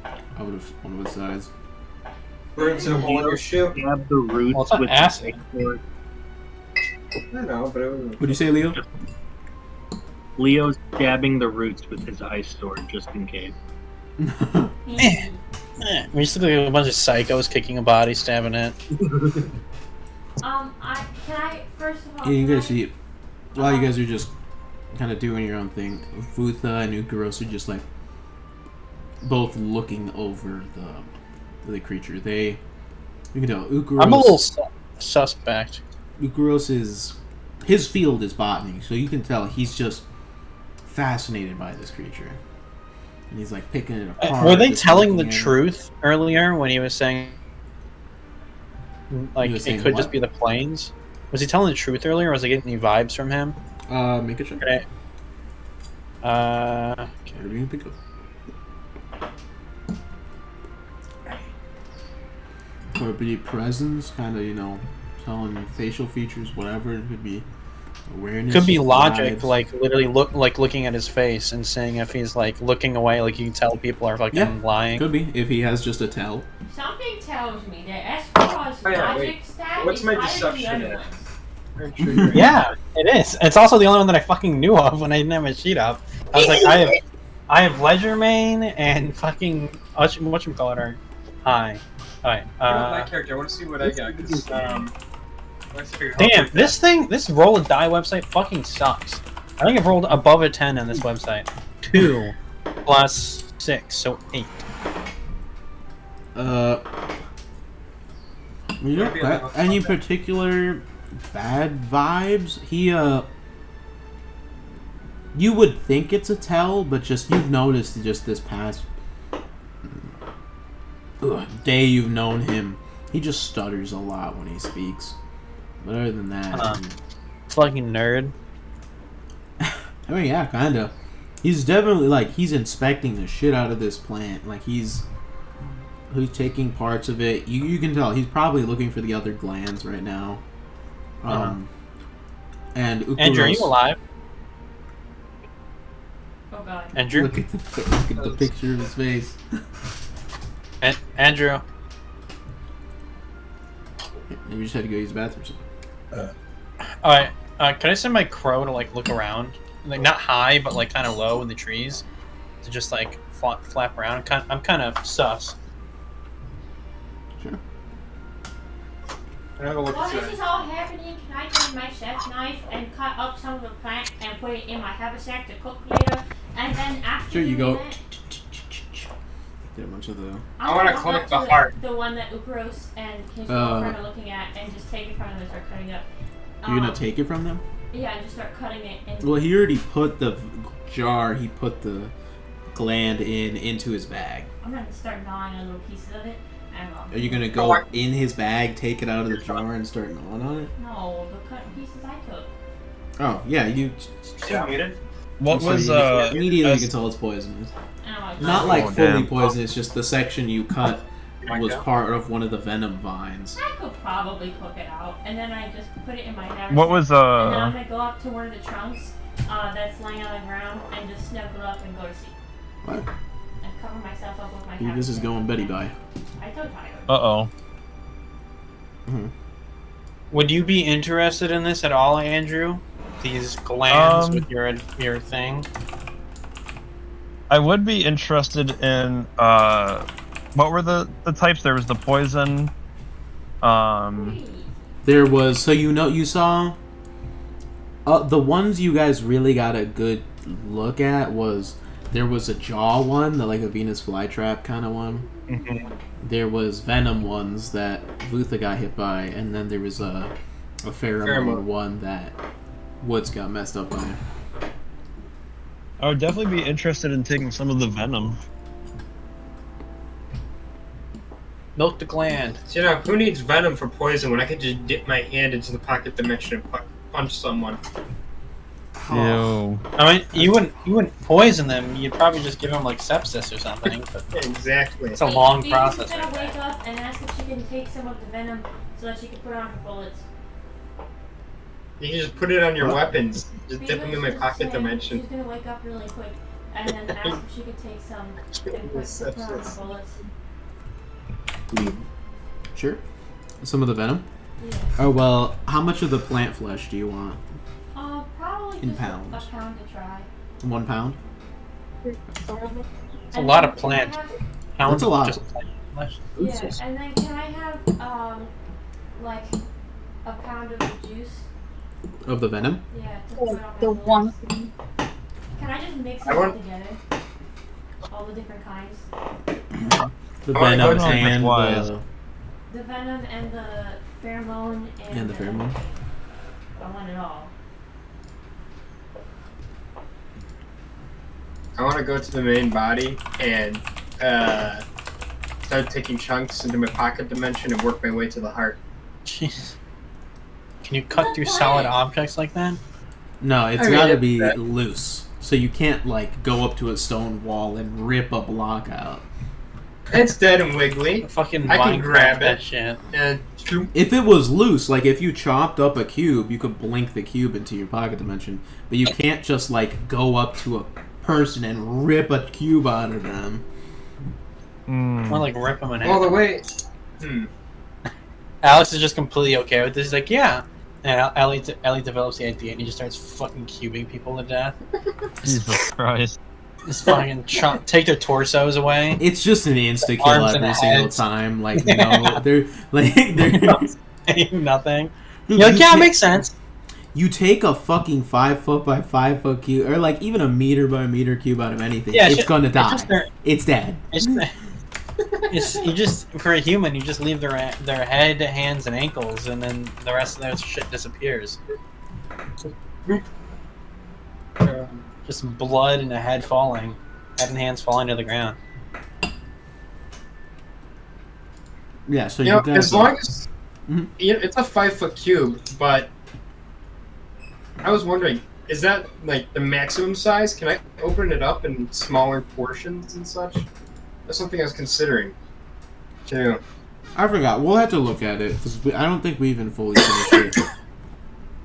Out of one of its sides. Burns a hole in your shoe. Grab the roots with acid. the I know, but it was. What'd you say, Leo? Leo's stabbing the roots with his ice sword just in case. We used to look like a bunch of psychos kicking a body, stabbing it. Can I first of all? Yeah, you guys see, while you guys are just kind of doing your own thing, Vutha and Ukaros are just like both looking over the creature. You can tell Ukaros. I'm a little suspect. Ukaros his field is botany, so you can tell he's just fascinated by this creature, and he's like picking it apart. Were they telling the truth earlier when he was saying, like, it could just be the planes? Was he telling the truth earlier, or was I getting any vibes from him? Make a check. Okay. Whatever you think of. Could be presence, kind of, you know, telling facial features, whatever. It could be awareness. Could be logic, vibes. like literally looking at his face and seeing if he's like looking away, like you can tell people are fucking lying. Could be if he has just a tell. Something tells me that Eskarald's logic stat What's is my higher than the deception other at? ones. I'm sure you're right. Yeah, it is. It's also the only one that I fucking knew of when I didn't have my sheet up. I was like, I have Ledgermane and fucking whatchamacallit are high. Alright. My character. I want to see what I got. 'Cause, Damn, this roll a die website fucking sucks. I think I've rolled above a 10 on this website. 2 plus 6, so 8. You don't got any particular bad vibes? You would think it's a tell, but just you've noticed just this past day you've known him, he just stutters a lot when he speaks. But other than that, fucking nerd. I mean, yeah, kinda. He's definitely like he's inspecting the shit out of this plant. Like he's taking parts of it. You can tell he's probably looking for the other glands right now. And Ukuros, Andrew, are you alive? Oh god. Andrew? Look at the picture of his face. Andrew. Maybe you just had to go use the bathroom. Alright, can I send my crow to like look around? Like not high, but like kind of low in the trees, to just like flap around. I'm kind of sus. Sure. While this is all happening, can I take my chef's knife and cut up some of the plant and put it in my haversack to cook later? And then after Sure, you go. that, Get a bunch of the. I want to collect the heart. the one that Ukuros and his girlfriend are looking at, and just take it from them and start cutting up. You're gonna take it from them? Yeah, and just start cutting it. And Well, he already put the jar. He put the gland into his bag. I'm gonna start gnawing on little pieces of it. And, Are you gonna go in his bag, take it out of the jar, and start gnawing on it? No, the cut pieces I took. Oh yeah, you. What So was immediately you can tell it's poisonous. Not like fully poisonous, just the section you cut was part of one of the venom vines. I could probably cook it out, and then I just put it in my haversack. What was And then I'm gonna go up to one of the trunks that's laying on the ground and just snuggle up and go to sleep. What? And cover myself up with my Dude, this is going Betty by. I'm so tired. Uh-oh. Would you be interested in this at all, Andrew? These glands with your thing? I would be interested in what were the types? There was the poison. There was you saw the ones you guys really got a good look at was there was a jaw one, like a Venus flytrap kind of one. Mm-hmm. There was venom ones that Vutha got hit by, and then there was a pheromone one that Woods got messed up by. I would definitely be interested in taking some of the venom. Milk the gland. So, who needs venom for poison when I could just dip my hand into the pocket dimension and punch someone? Ew. I mean, you wouldn't poison them. You'd probably just give them like sepsis or something. But Exactly. it's a long Beavis process. is gonna wake up and ask if she can take some of the venom so that she can put it on her bullets. You can just put it on your weapons. Just dip them in my Beavis pocket is saying dimension. She's gonna wake up really quick and then ask if she could take some and put on her bullets. Sure. Some of the venom? Yeah. Oh, well, how much of the plant flesh do you want? Probably In just pounds. a pound to try. 1 pound? It's a lot of plant. That's a lot. Just plant flesh. Yeah, and then can I have, like, a pound of the juice? Of the venom? Yeah, to put on my The bullets. one. Can I just mix it all together? All the different kinds? The Oh, I venom don't know and wise. The venom and the pheromone and the pheromone? I want it all. I want to go to the main body and start taking chunks into my pocket dimension and work my way to the heart. Jeez. Can you cut through solid objects like that? No, it's gotta be loose. So you can't, like, go up to a stone wall and rip a block out. It's dead and wiggly. Fucking I can grab that it. shit. And if it was loose, like if you chopped up a cube, you could blink the cube into your pocket dimension. But you can't just, like, go up to a person and rip a cube out of them. Or, like, rip them in half. all the way. Alex is just completely okay with this. He's like, yeah. And Elliott develops the idea, and he just starts fucking cubing people to death. Jesus Christ. Just fucking take their torsos away. It's just an insta kill every single time. Like, no, they're saying nothing. You're like, yeah, it makes sense. You take a fucking 5 foot by 5 foot cube, or like even a meter by meter cube out of anything, it's gonna die. It's dead. You just, for a human, you just leave their head, hands, and ankles, and then the rest of their shit disappears. Just blood and a head falling. Head and hands falling to the ground. Yeah, so as long as it's a 5 foot cube, but I was wondering, is that like the maximum size? Can I open it up in smaller portions and such? That's something I was considering, too. I forgot. We'll have to look at it because I don't think we even fully finished it.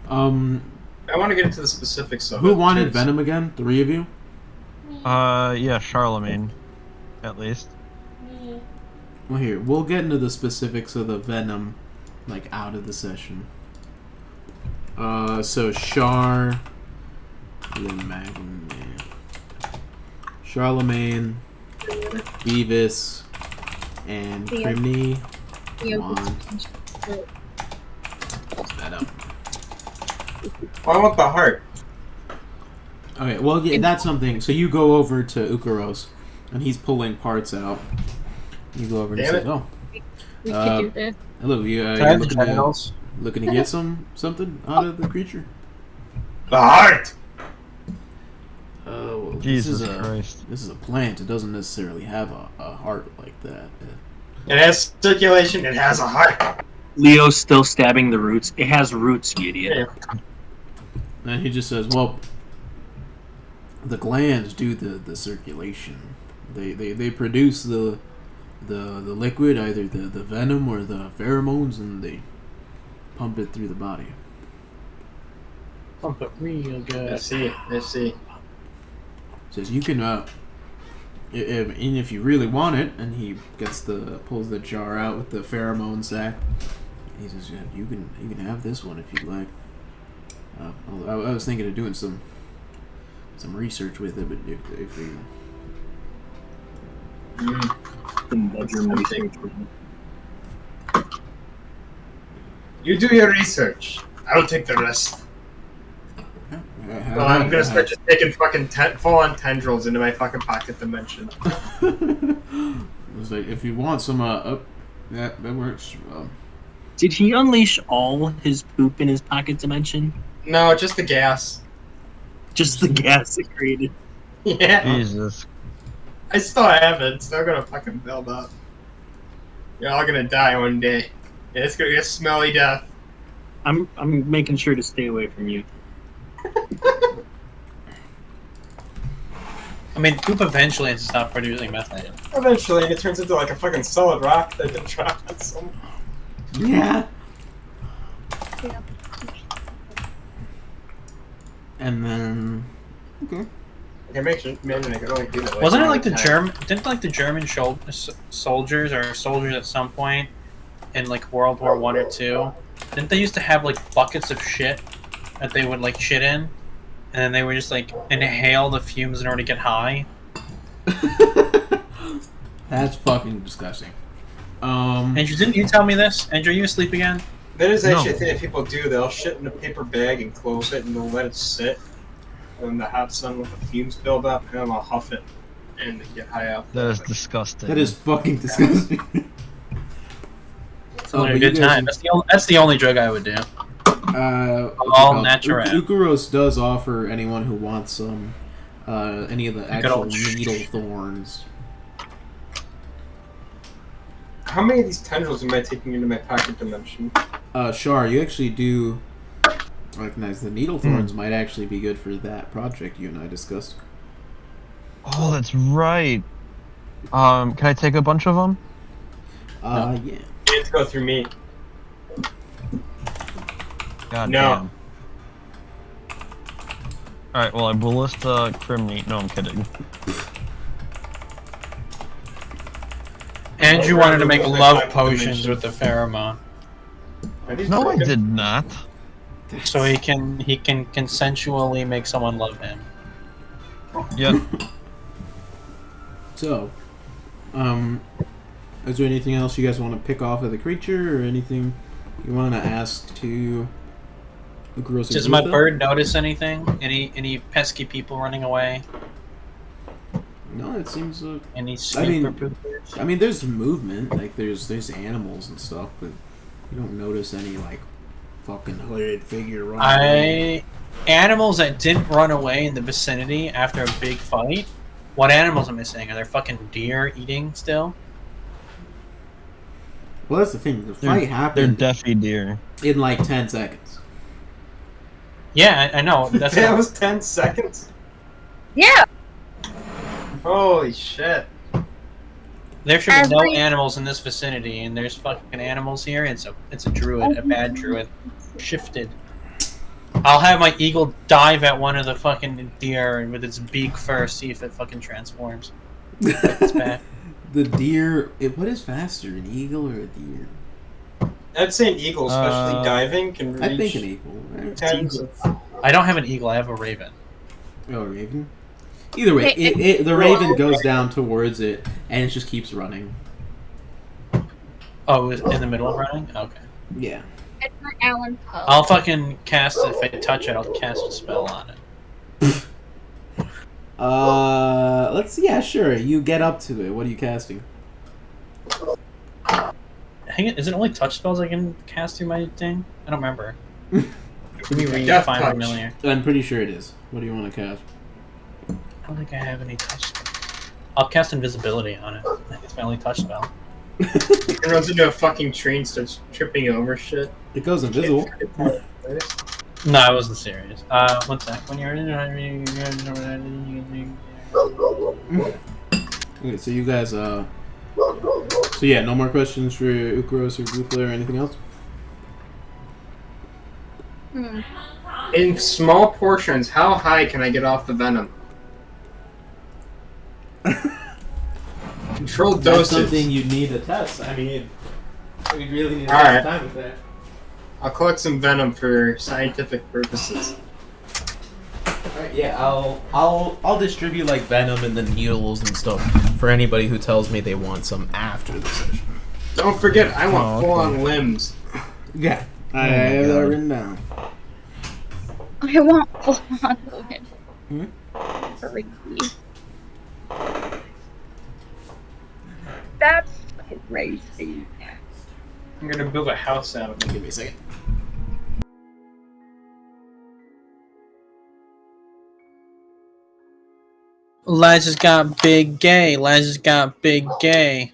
I want to get into the specifics of Who wanted Venom again? 3 of you? Yeah, Charlemagne, at least. Well, here, we'll get into the specifics of the Venom, like, out of the session. So Charlemagne, Beavis, and Crimeny want Venom. I want the heart. Okay, well, yeah, that's something. So you go over to Ukaros, and he's pulling parts out. You go over and say, "Oh, we could do this." Hello, you looking to get something out of the creature?" The heart. Well, Jesus Christ! This is a plant. It doesn't necessarily have a heart like that. It has circulation. It has a heart. Leo's still stabbing the roots. It has roots, you idiot. And he just says, "Well, the glands do the circulation. They produce the liquid, either the venom or the pheromones, and they pump it through the body. Pump it real good." Let's see. Says you can, and if you really want it, and he pulls the jar out with the pheromone sac. He says, "Yeah, you can have this one if you'd like." I was thinking of doing some research with it, but if you You do your research. I'll take the rest. Well, I'm gonna start just taking fucking full-on tendrils into my fucking pocket dimension. It's like, if you want some, that works. Did he unleash all his poop in his pocket dimension? No, just the gas. Just the gas it created. Yeah. Jesus. I still have it. It's still gonna fucking build up. You're all gonna die one day. Yeah, it's gonna be a smelly death. I'm making sure to stay away from you. I mean, poop eventually has to stop producing methane. Eventually, it turns into like a fucking solid rock that can drop on someone. Yeah. And then, okay. Okay, make sure, man, I can only do that. Wasn't it like the German? Didn't like the German soldiers or soldiers at some point in like World War I or II? Didn't they used to have like buckets of shit that they would like shit in, and then they would just like inhale the fumes in order to get high? That's fucking disgusting. Andrew, didn't you tell me this? Andrew, are you asleep again? That is actually a thing that people do. They'll shit in a paper bag and close it, and they'll let it sit. And the hot sun with the fumes build up, and then they'll huff it and get high up. That is disgusting. That is fucking disgusting. It's a good time. That's the only drug I would do. All natural. Ukaros does offer anyone who wants some any of the actual needle thorns. How many of these tendrils am I taking into my pocket dimension? Shar, you actually do Recognize the needle thorns might actually be good for that project you and I discussed. Oh, that's right. Can I take a bunch of them? Yeah. You have to go through me. God No. damn. Alright, well, I ballista Crimeny. No, I'm kidding. Andrew wanted to make love potions with the pheromone. No, I did not. So he can consensually make someone love him. Yep. So, is there anything else you guys want to pick off of the creature, or anything you want to ask to Gross? Does my bird notice anything? Any pesky people running away? No, it seems. Any super poopers? I mean, there's movement. Like there's animals and stuff, but you don't notice any like fucking hooded figure running away. Animals that didn't run away in the vicinity after a big fight. What animals am I saying? Are there fucking deer eating still? Well, that's the thing. The fight happened. They're deafy deer. In like 10 seconds. Yeah, I know. That was 10 seconds? Yeah. Holy shit. There should be no animals in this vicinity, and there's fucking animals here. It's a druid, a bad druid. Shifted. I'll have my eagle dive at one of the fucking deer with its beak first, see if it fucking transforms. It's bad. The deer. What is faster, an eagle or a deer? I'd say an eagle, especially diving, can reach. I think an eagle. Right? Tens of... I don't have an eagle. I have a raven. Oh, a raven. Either way, the raven goes down towards it, and it just keeps running. Oh, it was in the middle of running? Okay. Yeah. It's my Owlin Poe. I'll fucking cast it. If I touch it, I'll cast a spell on it. Let's see. Yeah, sure. You get up to it. What are you casting? Hang it. Is it only touch spells I can cast through my thing? I don't remember. Give me read. Find familiar. I'm pretty sure it is. What do you want to cast? I don't think I have any touch spells. I'll cast invisibility on it. I think it's my only touch spell. It runs into a fucking tree and starts tripping over shit. It goes invisible. No, I wasn't serious. One sec. When you're Okay, so you guys, so yeah, no more questions for Ukros or Goopler or anything else? In small portions, how high can I get off the venom? Controlled doses. That's something you need to test. I mean, we really need to spend time with that. I'll collect some venom for scientific purposes. Alright, yeah, I'll distribute like venom and the needles and stuff for anybody who tells me they want some after the session. Don't forget, I want full-on limbs. Yeah, I have that written down. I want full-on limbs. That's crazy. I'm gonna build a house out of it. Give me a second. Eliza's got big gay. Eliza's got big gay.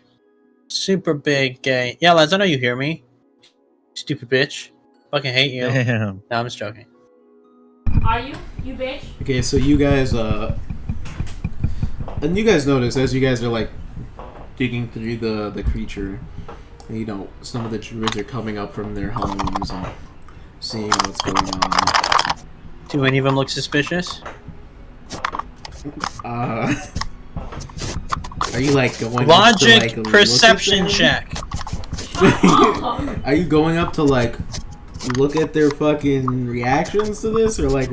Super big gay. Yeah, Eliza, I know you hear me. Stupid bitch. Fucking hate you. Damn. No, I'm just joking. Are you? You bitch? Okay, so you guys, and you guys notice as you guys are like digging through the creature, you know, some of the druids are coming up from their homes and seeing what's going on. Do any of them look suspicious? Are you like going logic up to, like, perception check? Are you going up to like look at their fucking reactions to this, or like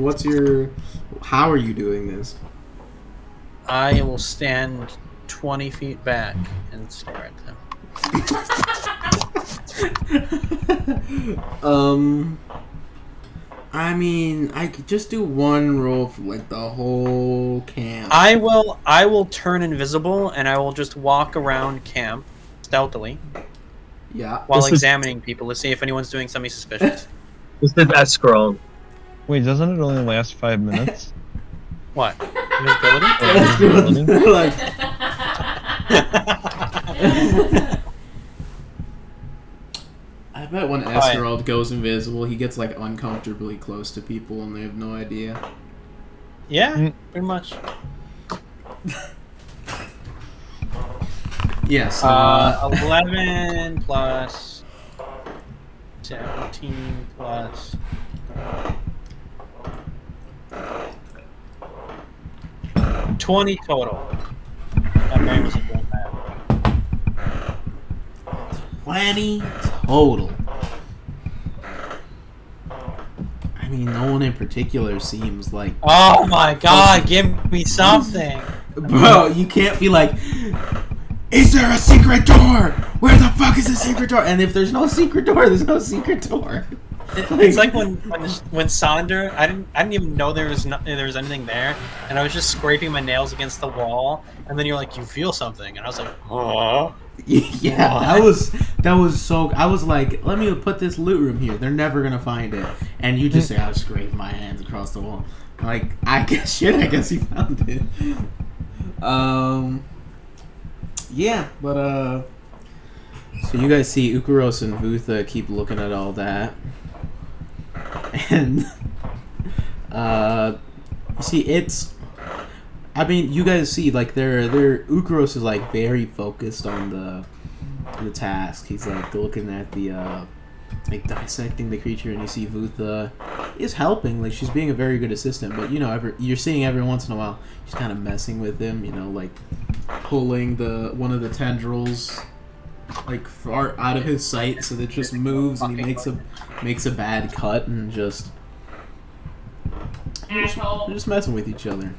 how are you doing this? I will stand 20 feet back and stare at them. I mean, I could just do one roll for like the whole camp. I will turn invisible and I will just walk around camp stealthily. Yeah. While examining people to see if anyone's doing something suspicious. This is Eskarald. Wait, doesn't it only last 5 minutes? What? Invisibility? I bet when Eskarald goes invisible, he gets like uncomfortably close to people and they have no idea. Yeah, pretty much. Yes. 11 plus 17 plus 20 total. That Mary wasn't doing that. 20 total. I mean, no one in particular seems like. Oh my god, give me something! Bro, you can't be like, is there a secret door? Where the fuck is the secret door? And if there's no secret door, there's no secret door. It's like when Sonder, I didn't even know there was anything there, and I was just scraping my nails against the wall, and then you're like, you feel something, and I was like, oh. Yeah, that was so. I was like, let me put this loot room here. They're never gonna find it. And you just say, I was scraping my hands across the wall. Like, I guess he found it. Yeah, but so you guys see Ukuros and Vutha keep looking at all that, and you see it's. I mean, you guys see, like, their Ukuros is, like, very focused on the task. He's, like, looking at the, like, dissecting the creature, and you see Vutha is helping. Like, she's being a very good assistant, but, you know, you're seeing every once in a while, she's kind of messing with him, you know, like, pulling one of the tendrils, like, far out of his sight so that it just moves, and he makes a bad cut, and just... They're just messing with each other.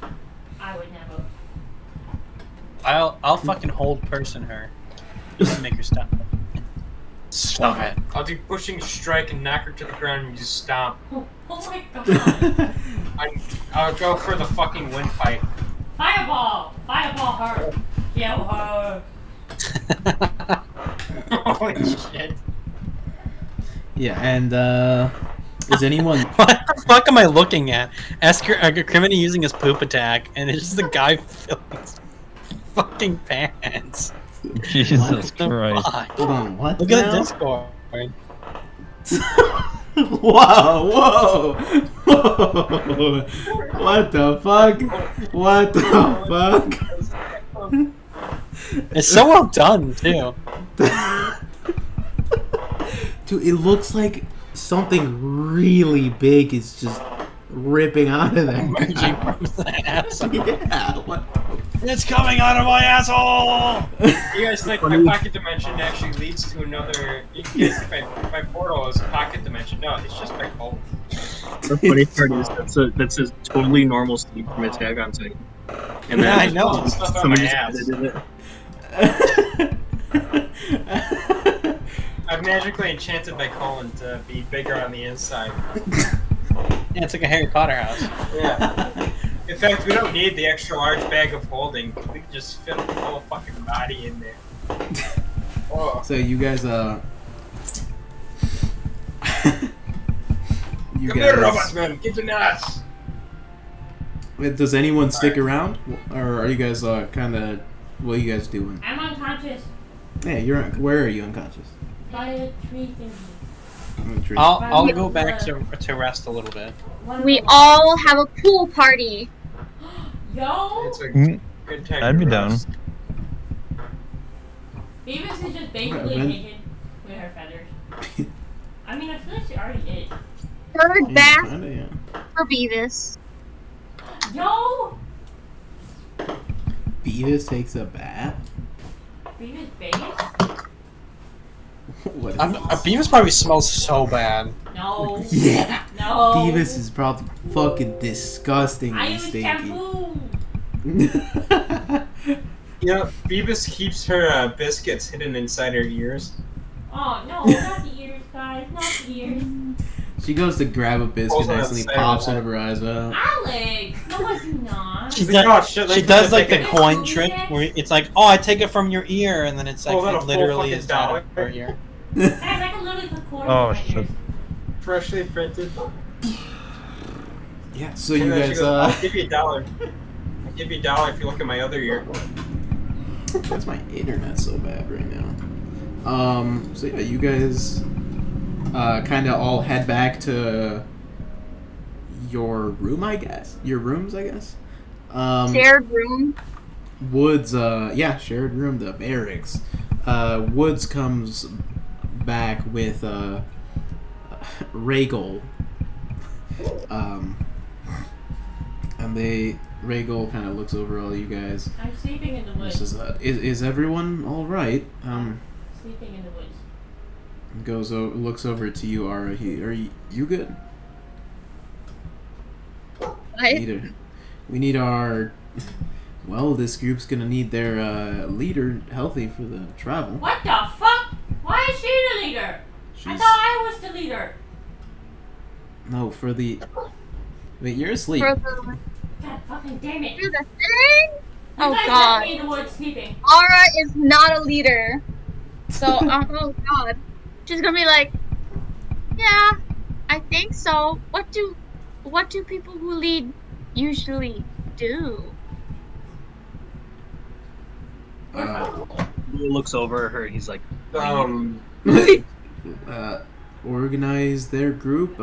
I would never. I'll fucking hold person her. Just to make her stop. Stop it. I'll do pushing strike and knock her to the ground and you just stomp. Oh my god. I'll go for the fucking windpipe. Fireball! Fireball her! Kill her! Holy shit. Yeah, and is anyone... What the fuck am I looking at? Crimeny using his poop attack, and it's just the guy filling his fucking pants. Jesus Christ. Hold on, what? Look at the Discord. Whoa! What the fuck? What the fuck? It's so well done, too. Dude, it looks like something really big is just ripping out of there. Yeah, what the... It's coming out of my asshole! You guys think my pocket dimension actually leads to another... You guys think my portal is a pocket dimension. No, it's just my hole. The funny part is that's a totally normal speed from attack on Titan. And yeah, I know. Somebody just edited it. I've magically enchanted my colon to be bigger on the inside. Yeah, it's like a Harry Potter house. Yeah. In fact, we don't need the extra large bag of holding. We can just fit the whole fucking body in there. Oh. So you guys, Come here, robot man! Get the nuts! Does anyone stick around? Or are you guys, kinda... What are you guys doing? I'm unconscious. Yeah, where are you unconscious? By a tree thingy. I'll go back to rest a little bit. We all have a pool party. Yo! It's a good time. I'd be down. Beavis is just basically naked with her feathers. I mean, I feel like she already is. Bird bath Yeah. for Beavis. Yo! Beavis takes a bath? Beavis bathes? What is Beavis probably smells so bad. No. Yeah. No. Beavis is probably fucking disgusting I and use stinky. shampoo. Yeah, Beavis keeps her biscuits hidden inside her ears. Oh, no, not the ears, guys. Not the ears. She goes to grab a biscuit and accidentally pops one of her eyes out. Alex! No, I do not. She does like the coin trick where it's like, oh, I take it from your ear, and then it's like it literally is out of her ear. I can literally put coins Oh, in my shit. ears. Freshly printed. Yeah, so you guys, goes, I'll give you $1. I'll give you $1 if you look at my other ear. That's my internet so bad right now. So yeah, you guys kind of all head back to your room, I guess. Your rooms, I guess. Shared room. Woods, shared room, the barracks. Woods comes back with Rhaegal. And Rhaegal kind of looks over all you guys. I'm sleeping in the woods. Says, is everyone all right? Sleeping in the woods. Looks over to you, Ara. Are you good? We need our. Well, this group's gonna need their leader healthy for the travel. What the fuck? Why is she the leader? I thought I was the leader. No, for the. Wait, you're asleep. God fucking damn it! Do the thing. You guys left me in the woods sleeping. Ara is not a leader, so oh god, she's gonna be like, yeah, I think so. What do people who lead usually do? He looks over at her. He's like, organize their group,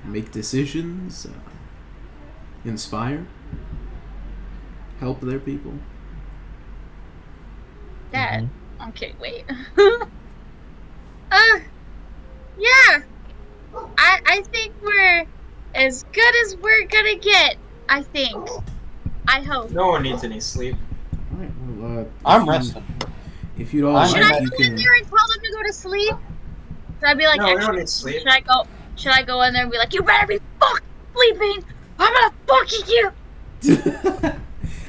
make decisions, inspire, help their people. That okay, wait. Yeah. I think we're as good as we're gonna get. I think. I hope. No one needs any sleep. Alright, well, I'm resting. If you'd all Should like, I you go can. in there and tell them to go to sleep? Should I be like, No, we actually, don't need sleep. Should I go in there and be like, you better be fucking sleeping? I'm gonna fucking you.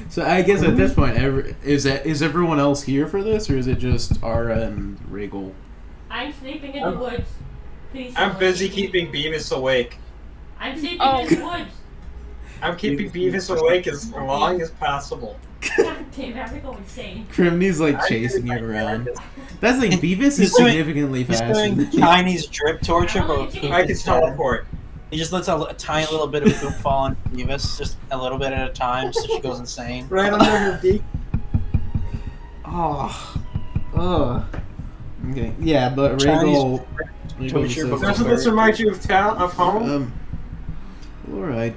So I guess at this point, is everyone else here for this, or is it just Ara and Rhaegal? I'm sleeping in the woods. Please. I'm busy keeping Beavis awake. I'm sleeping in the woods. I'm keeping Beavis awake as long as possible. God damn it, I'm going insane. Crimny's like chasing you around. That's like Beavis is significantly faster. He's doing Chinese drip torture, but I can teleport. He just lets a tiny little bit of poop fall on Beavis, just a little bit at a time, so she goes insane. Right under her beak. Oh. Okay. Yeah, but Rhaegal. Doesn't this remind you of home? All right.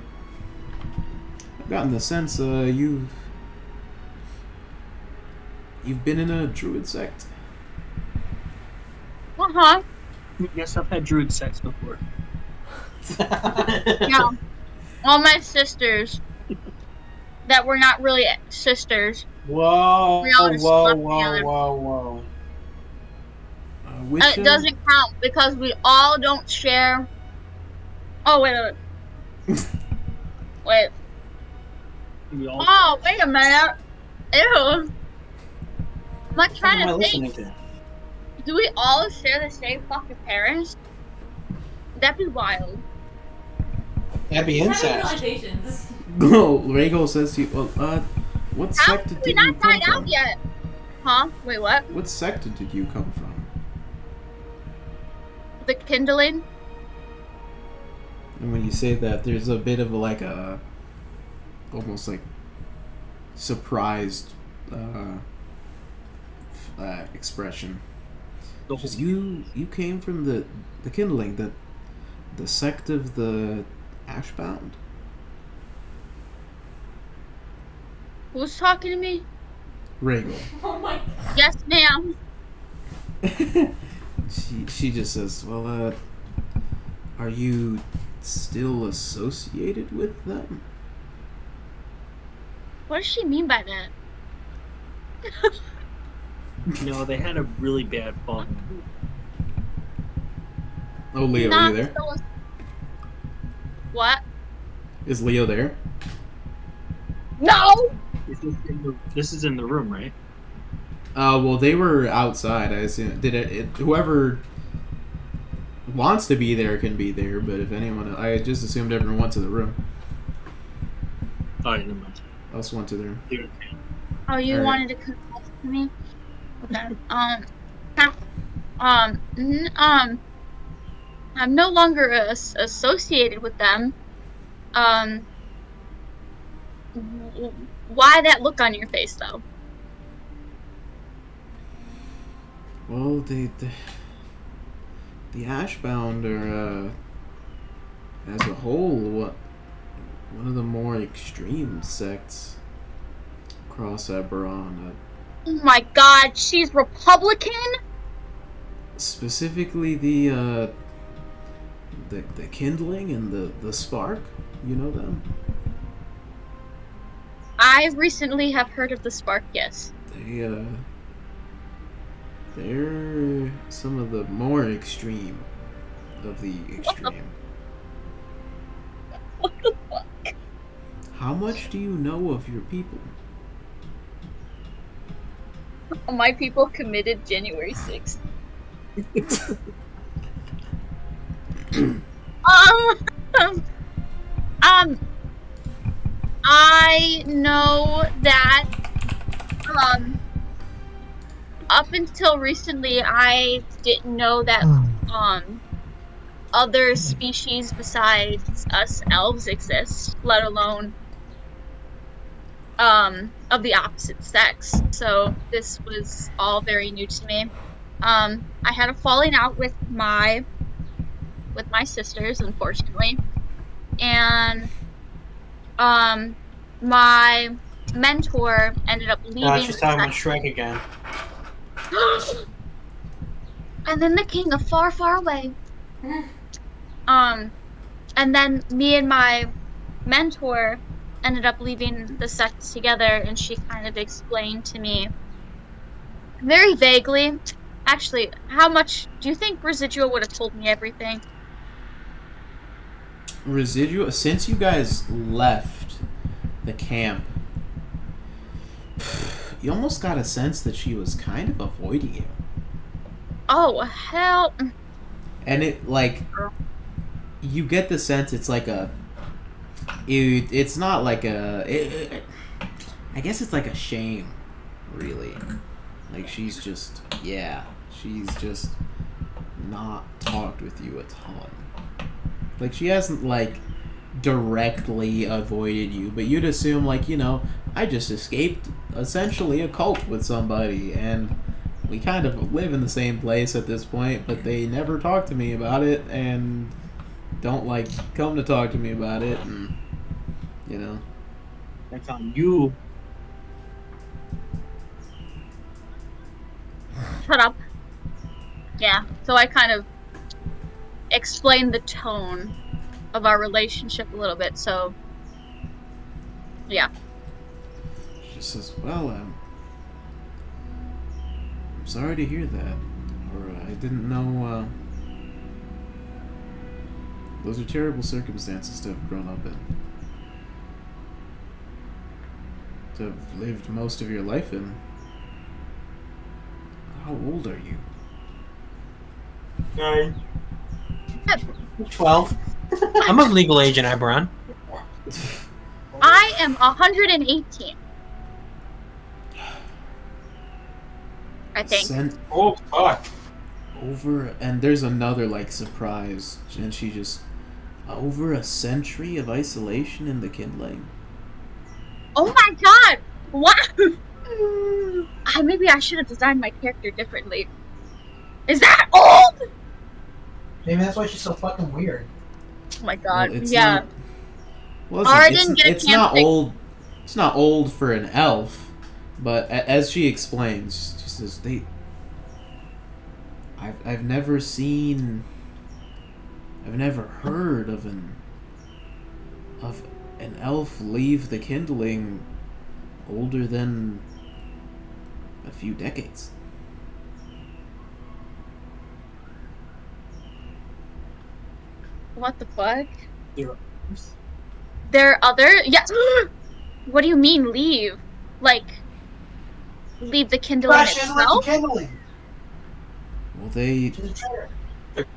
I've gotten the sense you've been in a druid sect. Yes, I've had druid sex before. Yeah. All my sisters that were not really sisters. Whoa, We all just slept together. whoa. It doesn't count because we all don't share. Oh wait. Wait. Oh wait a minute. Ew. I'm not trying to think. Do we all share the same fucking parents? That'd be wild. That'd be incest. Oh, Rhaegal says to you, well, what How sect did did we you not come find from? out yet? Huh? Wait, what? What sect did you come from? The kindling? And when you say that, there's a bit of like a almost like surprised expression. Just you came from the kindling, the sect of the Ashbound. Who's talking to me? Rhaegal. Oh my. Yes, ma'am. She just says, well, are you still associated with them? What does she mean by that? No, they had a really bad bump. Oh, Leo, are you there? What? Is Leo there? No! This is in the room, right? Well, they were outside. I assume. Whoever wants to be there can be there, but if anyone, I just assumed everyone went to the room. Oh, never mind. Else went to the room. Oh, you wanted to confess to me? Okay. I'm no longer associated with them. Why that look on your face, though? Well, the Ashbound are, as a whole, one of the more extreme sects across Eberron. Oh my god, she's Republican? Specifically the Kindling and the Spark. You know them? I recently have heard of the Spark, yes. They're some of the more extreme of the extreme. What the fuck? How much do you know of your people? My people committed January 6th. I know that, up until recently, I didn't know that, other species besides us elves exist, let alone, of the opposite sex. So this was all very new to me. I had a falling out with my sisters, unfortunately, and my mentor ended up leaving. She's talking about Shrek again. And then the king of far, far away. And then me and my mentor ended up leaving the sects together, and she kind of explained to me very vaguely. Actually, how much do you think Residual would have told me everything? Residual, since you guys left the camp, you almost got a sense that she was kind of avoiding you. Oh, hell. And it, like, you get the sense it's like a... It's not like a... I guess it's like a shame, really. Like, she's just... Yeah, she's just not talked with you a ton. Like, she hasn't, like, directly avoided you, but you'd assume, like, you know, I just escaped, essentially, a cult with somebody, and we kind of live in the same place at this point, but they never talk to me about it, and don't, like, come to talk to me about it, and, you know. That's on you. Shut up. Yeah, so I kind of explained the tone of our relationship a little bit, so yeah. She says, well, I'm sorry to hear that, or I didn't know, those are terrible circumstances to have grown up in. To have lived most of your life in. How old are you? 9. 12. I'm of legal age in Eberron. I am 118. I think. Oh, fuck. Over, and there's another, like, surprise, and she just... Over a century of isolation in the Kindling? Oh my god! What? Maybe I should have designed my character differently. Is that old? Maybe that's why she's so fucking weird. Oh my god, well, yeah. Not, well, listen, it's not old. It's not old for an elf, but as she explains, she says I've never heard of an elf leave the Kindling older than a few decades. What the fuck? There are other? Yeah. What do you mean leave? Like, leave the Kindling itself? The Kindling. Well, they're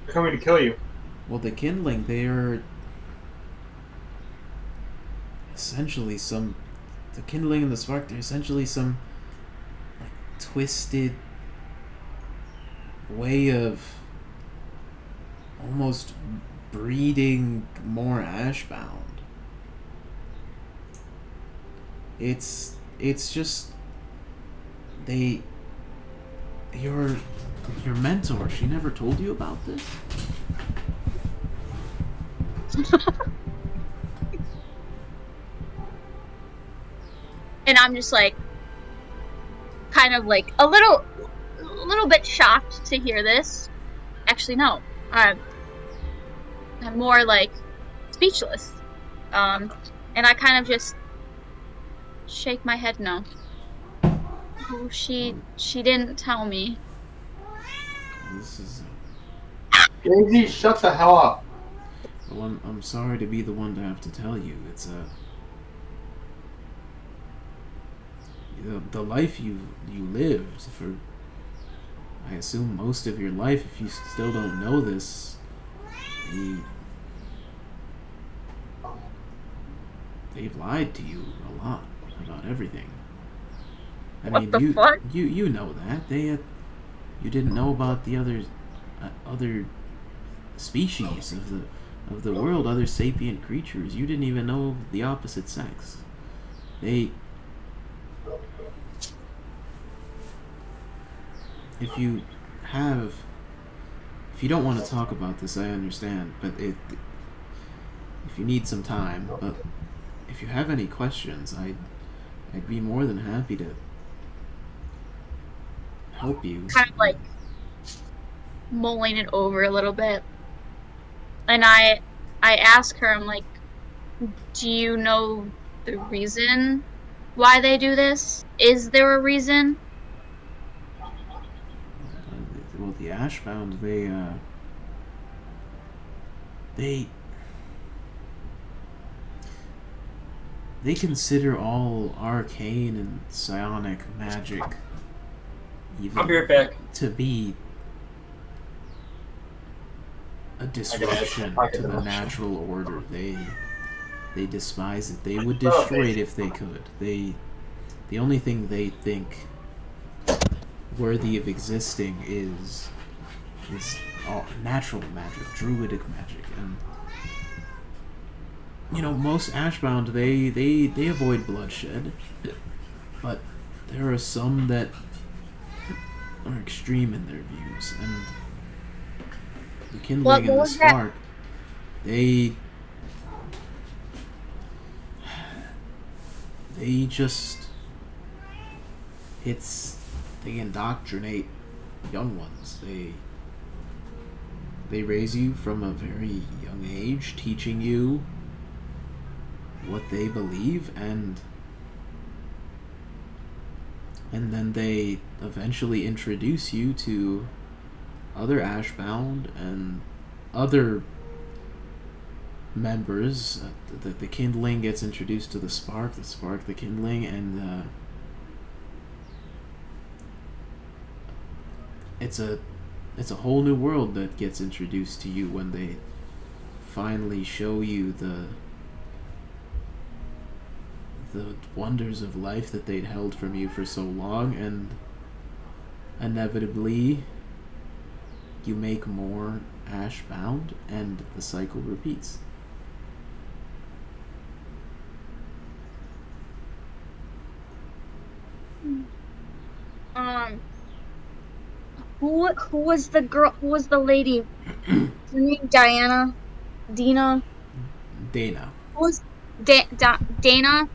coming to kill you. Well, the Kindling, they are essentially the Kindling and the Spark, they're essentially some, like, twisted way of almost breeding more Ashbound. It's just Your mentor, she never told you about this? And I'm just like, kind of like a little bit shocked to hear this. Actually, no. I'm more like speechless. And I kind of just shake my head no. Oh, she didn't tell me. This is... Daisy, shut the hell up. Well, I'm sorry to be the one to have to tell you. It's the life you lived for, I assume, most of your life. If you still don't know this, they've lied to you a lot about everything. I mean, you know that you didn't know about the other species of the world, other sapient creatures. You didn't even know the opposite sex. If you don't want to talk about this, I understand, but if you need some time, but if you have any questions, I'd be more than happy to help you. Kind of like mulling it over a little bit. And I ask her, I'm like, do you know the reason why they do this? Is there a reason? Well, the Ashbound, they consider all arcane and psionic magic I'll be right back. to be a disruption to the natural order. They despise it. They would destroy it if they could. The only thing they think worthy of existing is all natural magic, druidic magic, and most Ashbound they avoid bloodshed, but there are some that are extreme in their views, and the Kindling and the Spark, they indoctrinate young ones. They raise you from a very young age, teaching you what they believe, and then they eventually introduce you to other Ashbound and other members. The Kindling gets introduced to the Spark the Kindling, and it's a whole new world that gets introduced to you when they finally show you the wonders of life that they'd held from you for so long, and inevitably you make more Ashbound, and the cycle repeats. Who was the girl? Who was the lady? Her name Diana? Dina? Dana. Who was Dana?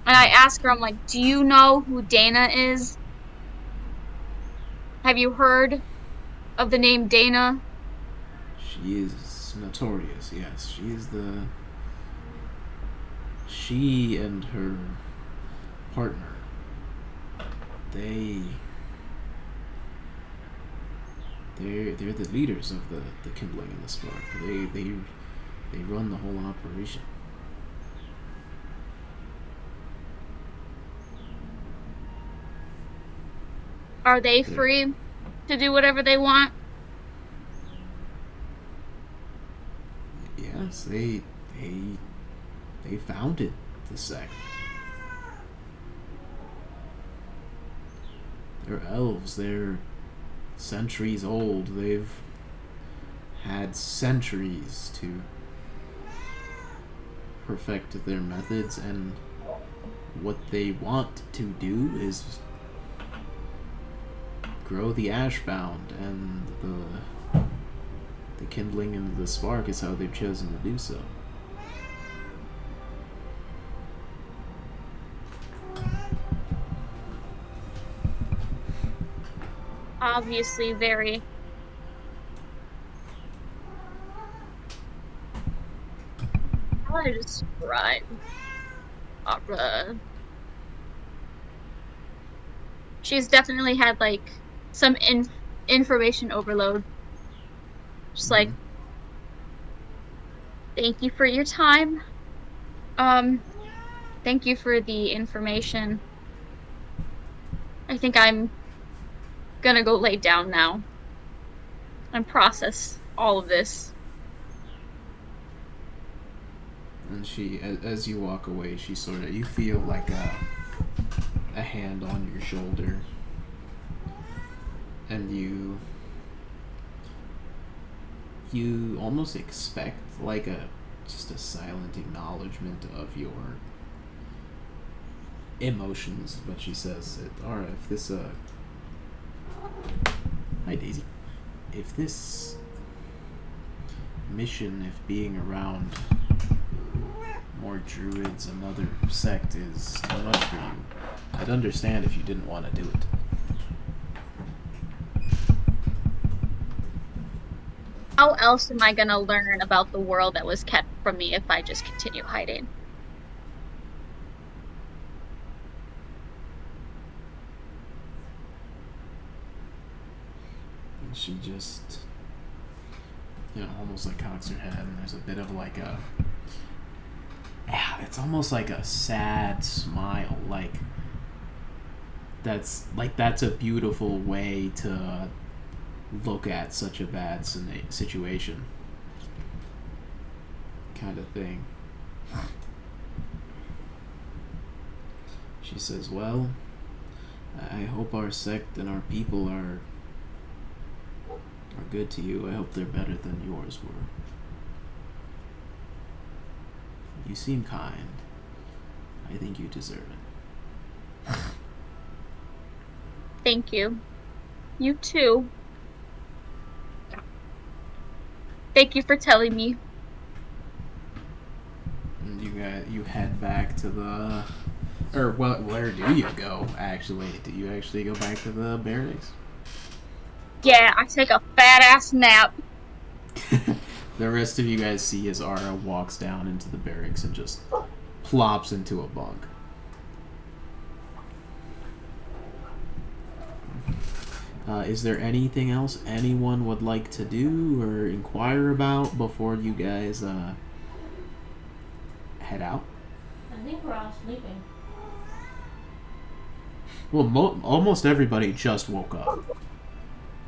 And I ask her, I'm like, do you know who Dana is? Have you heard of the name Dana? She is notorious, yes. She and her partner, they're the leaders of the Kindling and the Spark. They run the whole operation. Are they free to do whatever they want? Yes, they founded the sect. They're elves. They're centuries old. They've had centuries to perfect their methods, and what they want to do is grow the ashbound, and the kindling and the spark is how they've chosen to do so. Obviously very... How do I describe Opera? She's definitely had, like, some information overload. Just like, thank you for your time. Thank you for the information. I think I'm gonna go lay down now and process all of this. And she, as you walk away, she sort of, you feel like a hand on your shoulder, and you almost expect like just a silent acknowledgement of your emotions, but she says, "Alright, if this hi Daisy, if this mission, if being around more druids, another sect, is too much for you, I'd understand if you didn't want to do it." How else am I gonna learn about the world that was kept from me if I just continue hiding? And she just, almost like cocks her head, and there's a bit of like it's almost like a sad smile, like that's a beautiful way to look at such a bad situation, kind of thing. She says, "Well, I hope our sect and our people are good to you. I hope they're better than yours were. You seem kind. I think you deserve it." Thank you. You too. Thank you for telling me. And you head back to the... Or, well, where do you go, actually? Do you actually go back to the barracks? Yeah, I take a fat-ass nap. The rest of you guys see as Ara walks down into the barracks and just plops into a bunk. Is there anything else anyone would like to do or inquire about before you guys head out? I think we're all sleeping. Well, almost everybody just woke up.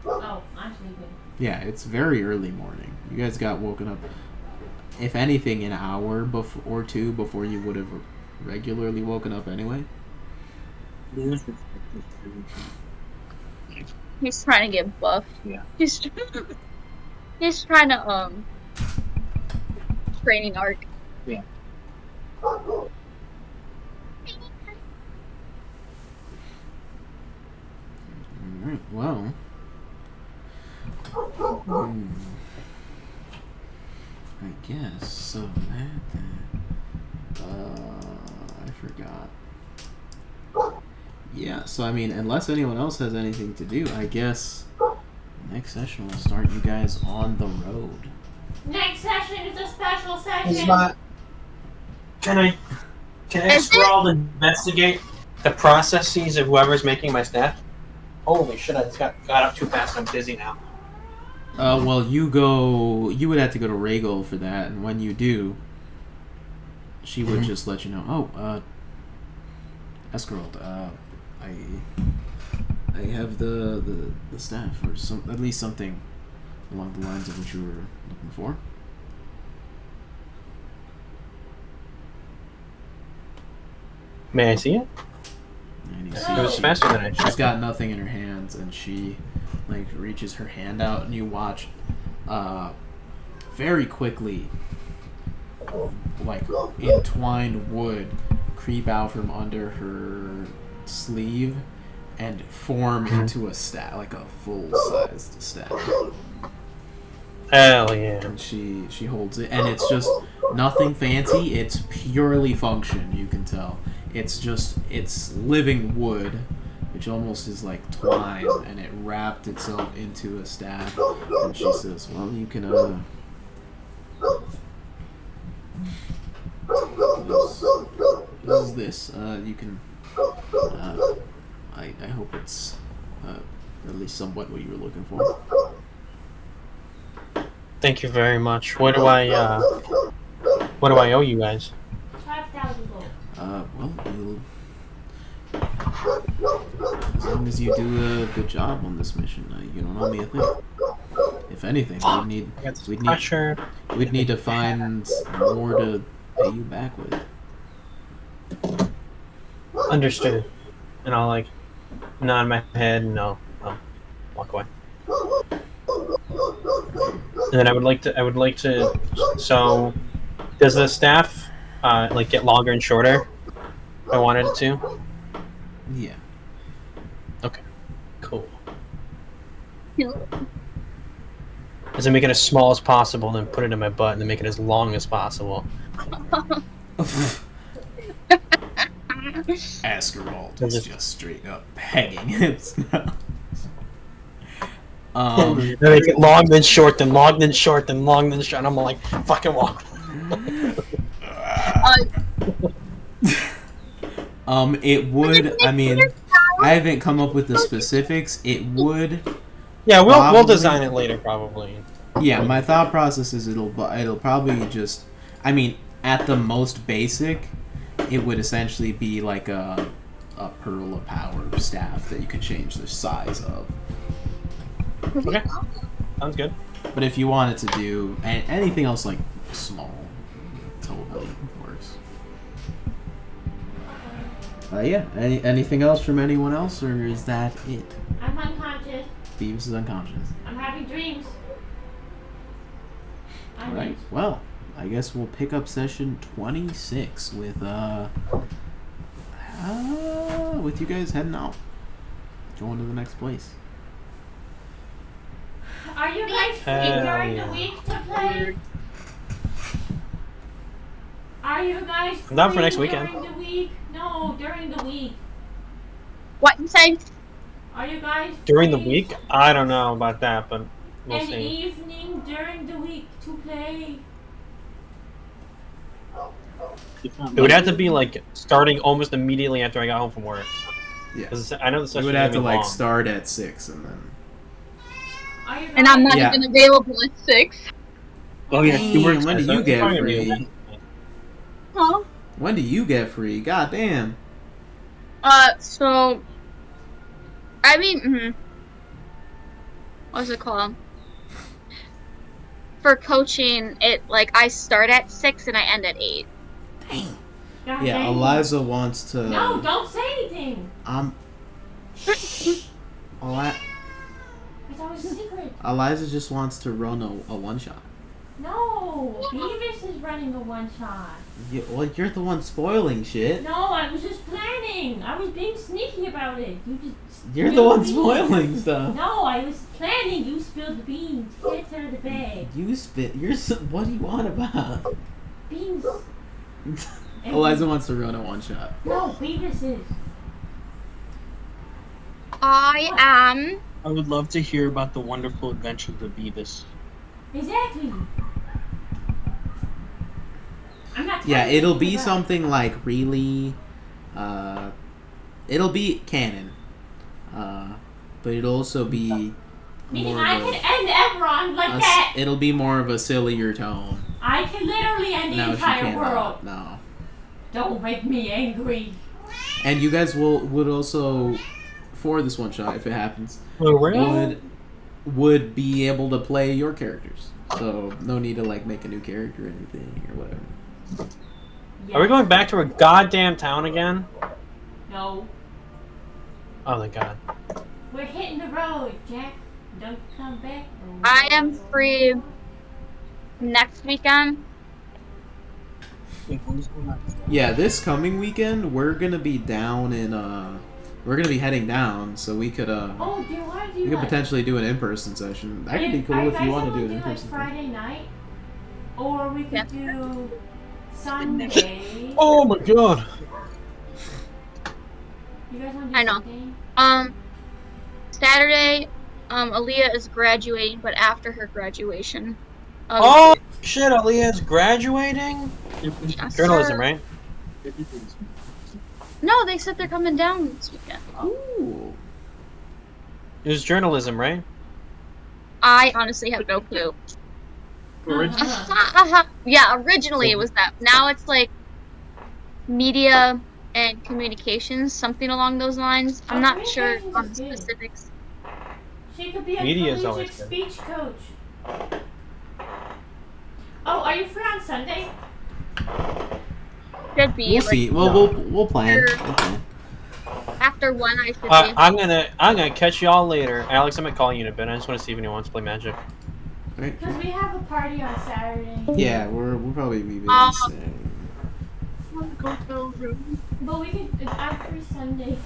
Oh, I'm sleeping. Yeah, it's very early morning. You guys got woken up, if anything, an hour or two before you would have regularly woken up anyway. He's trying to get buffed. Yeah. He's trying to training arc. Yeah. Alright, well. I guess so. I forgot. Yeah, so I mean, unless anyone else has anything to do, I guess next session will start you guys on the road. Next session is a special session. Can I Eskarald investigate the processes of whoever's making my staff? Holy shit, I just got up too fast. I'm dizzy now. Well, you would have to go to Rhaegal for that, and when you do, she would just let you know, Eskarald, I have the staff, or at least something along the lines of what you were looking for. May I see it? And you see It was faster than I she's expected. got nothing in her hands, and she reaches her hand out, and you watch very quickly entwined wood creep out from under her sleeve and form into a staff, like a full-sized staff. Hell yeah. And she holds it, and it's just nothing fancy. It's purely function, you can tell. It's living wood, which almost is like twine, and it wrapped itself into a staff. And she says, well, you can, this is this. You can, I hope it's, at least somewhat what you were looking for. Thank you very much. What do I owe you guys? 5,000 gold. Well, as long as you do a good job on this mission, you don't owe me a thing. If anything, we'd need to find more to pay you back with. Understood. And I'll like nod my head and I'll walk away. And then I would like to. So, does the staff like get longer and shorter? If I wanted it to. Yeah. Okay. Cool. Does it make it as small as possible, then put it in my butt, and then make it as long as possible? Eskarald is just straight up pegging himself. Then make it long, then short, then long, then short, then long, then short. And I'm like, fucking walk. It would. I mean, I haven't come up with the specifics. It would. Yeah, we'll design it later, probably. Yeah, my thought process is it'll probably just. I mean, at the most basic, it would essentially be like a pearl of power staff that you could change the size of. Okay, sounds good. But if you wanted to do anything else like small, totally works. Yeah. Anything else from anyone else, or is that it? I'm unconscious. Beavis is unconscious. I'm having dreams. Alright, well, I guess we'll pick up session 26 with you guys heading out. Going to the next place. Are you guys free during the week to play? Are you guys free Not for next weekend. during the week? No, during the week. What you say? Are you guys During the free week? I don't know about that, but we'll an see. evening during the week to play? It would have to be like starting almost immediately after I got home from work. Yeah. I know the session You would have to like long. start at 6 and then. And I'm not even available at 6. Oh yeah, you work. When do you get free? Huh? When do you get free? God damn. So... I mean, what's it called? For coaching, I start at 6 and I end at 8. Dang. God Yeah, dang. Eliza wants to... No, don't say anything. Shh. It's always a secret. Eliza just wants to run a one-shot. No, Beavis is running a one-shot. Well, you're the one spoiling shit. No, I was just planning. I was being sneaky about it. You're the one spoiling stuff. No, I was planning. You spilled the beans. Get out of the bag. What do you want about? Beans. Eliza wants to run a one-shot. No, Beavis is. I am... I would love to hear about the wonderful adventures of Beavis. Exactly. I'm not. Yeah, it'll be something like really... it'll be canon. But it'll also be... Meaning more I of can end Everon like that. It'll be more of a sillier tone. I can literally end the No, she entire cannot. world. No. Don't make me angry. And you guys would also, for this one shot, if it happens, would be able to play your characters. So no need to make a new character or anything or whatever. Yes. Are we going back to a goddamn town again? No. Oh my god. We're hitting the road, Jack. Don't come back. I am free next weekend. Yeah, this coming weekend we're gonna be down in we're gonna be heading down, so we could Oh, do you want to do we could like, potentially do an in-person session. That could be cool if you want to do an in-person. Like Friday night, or we could do Sunday. Oh my god. You guys want to do I know. Sunday? Saturday, Aaliyah is graduating, but after her graduation. Oh shit, Aaliyah's graduating? Yes, Journalism, sir. right? No, they said they're coming down this weekend. Ooh. It was journalism, right? I honestly have no clue. Yeah, originally it was that. Now it's like media and communications, something along those lines. I'm not sure on the specifics. She could be a Media's always collegiate good. speech coach. Oh, are you free on Sunday? Could be. We'll like, see. Well, we'll plan. Okay. After 1, I should be. I'm gonna catch y'all later. Alex, I'm gonna call you in a bit. I just want to see if anyone wants to play Magic. Right. Because we have a party on Saturday. Yeah, we'll probably be busy. But we can. I'm free Sunday.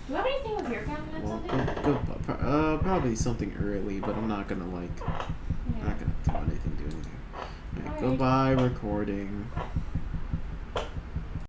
Do you have anything with your family on Sunday? Probably something early, but I'm not gonna like. Yeah. Not gonna do anything. Alright. Goodbye, recording.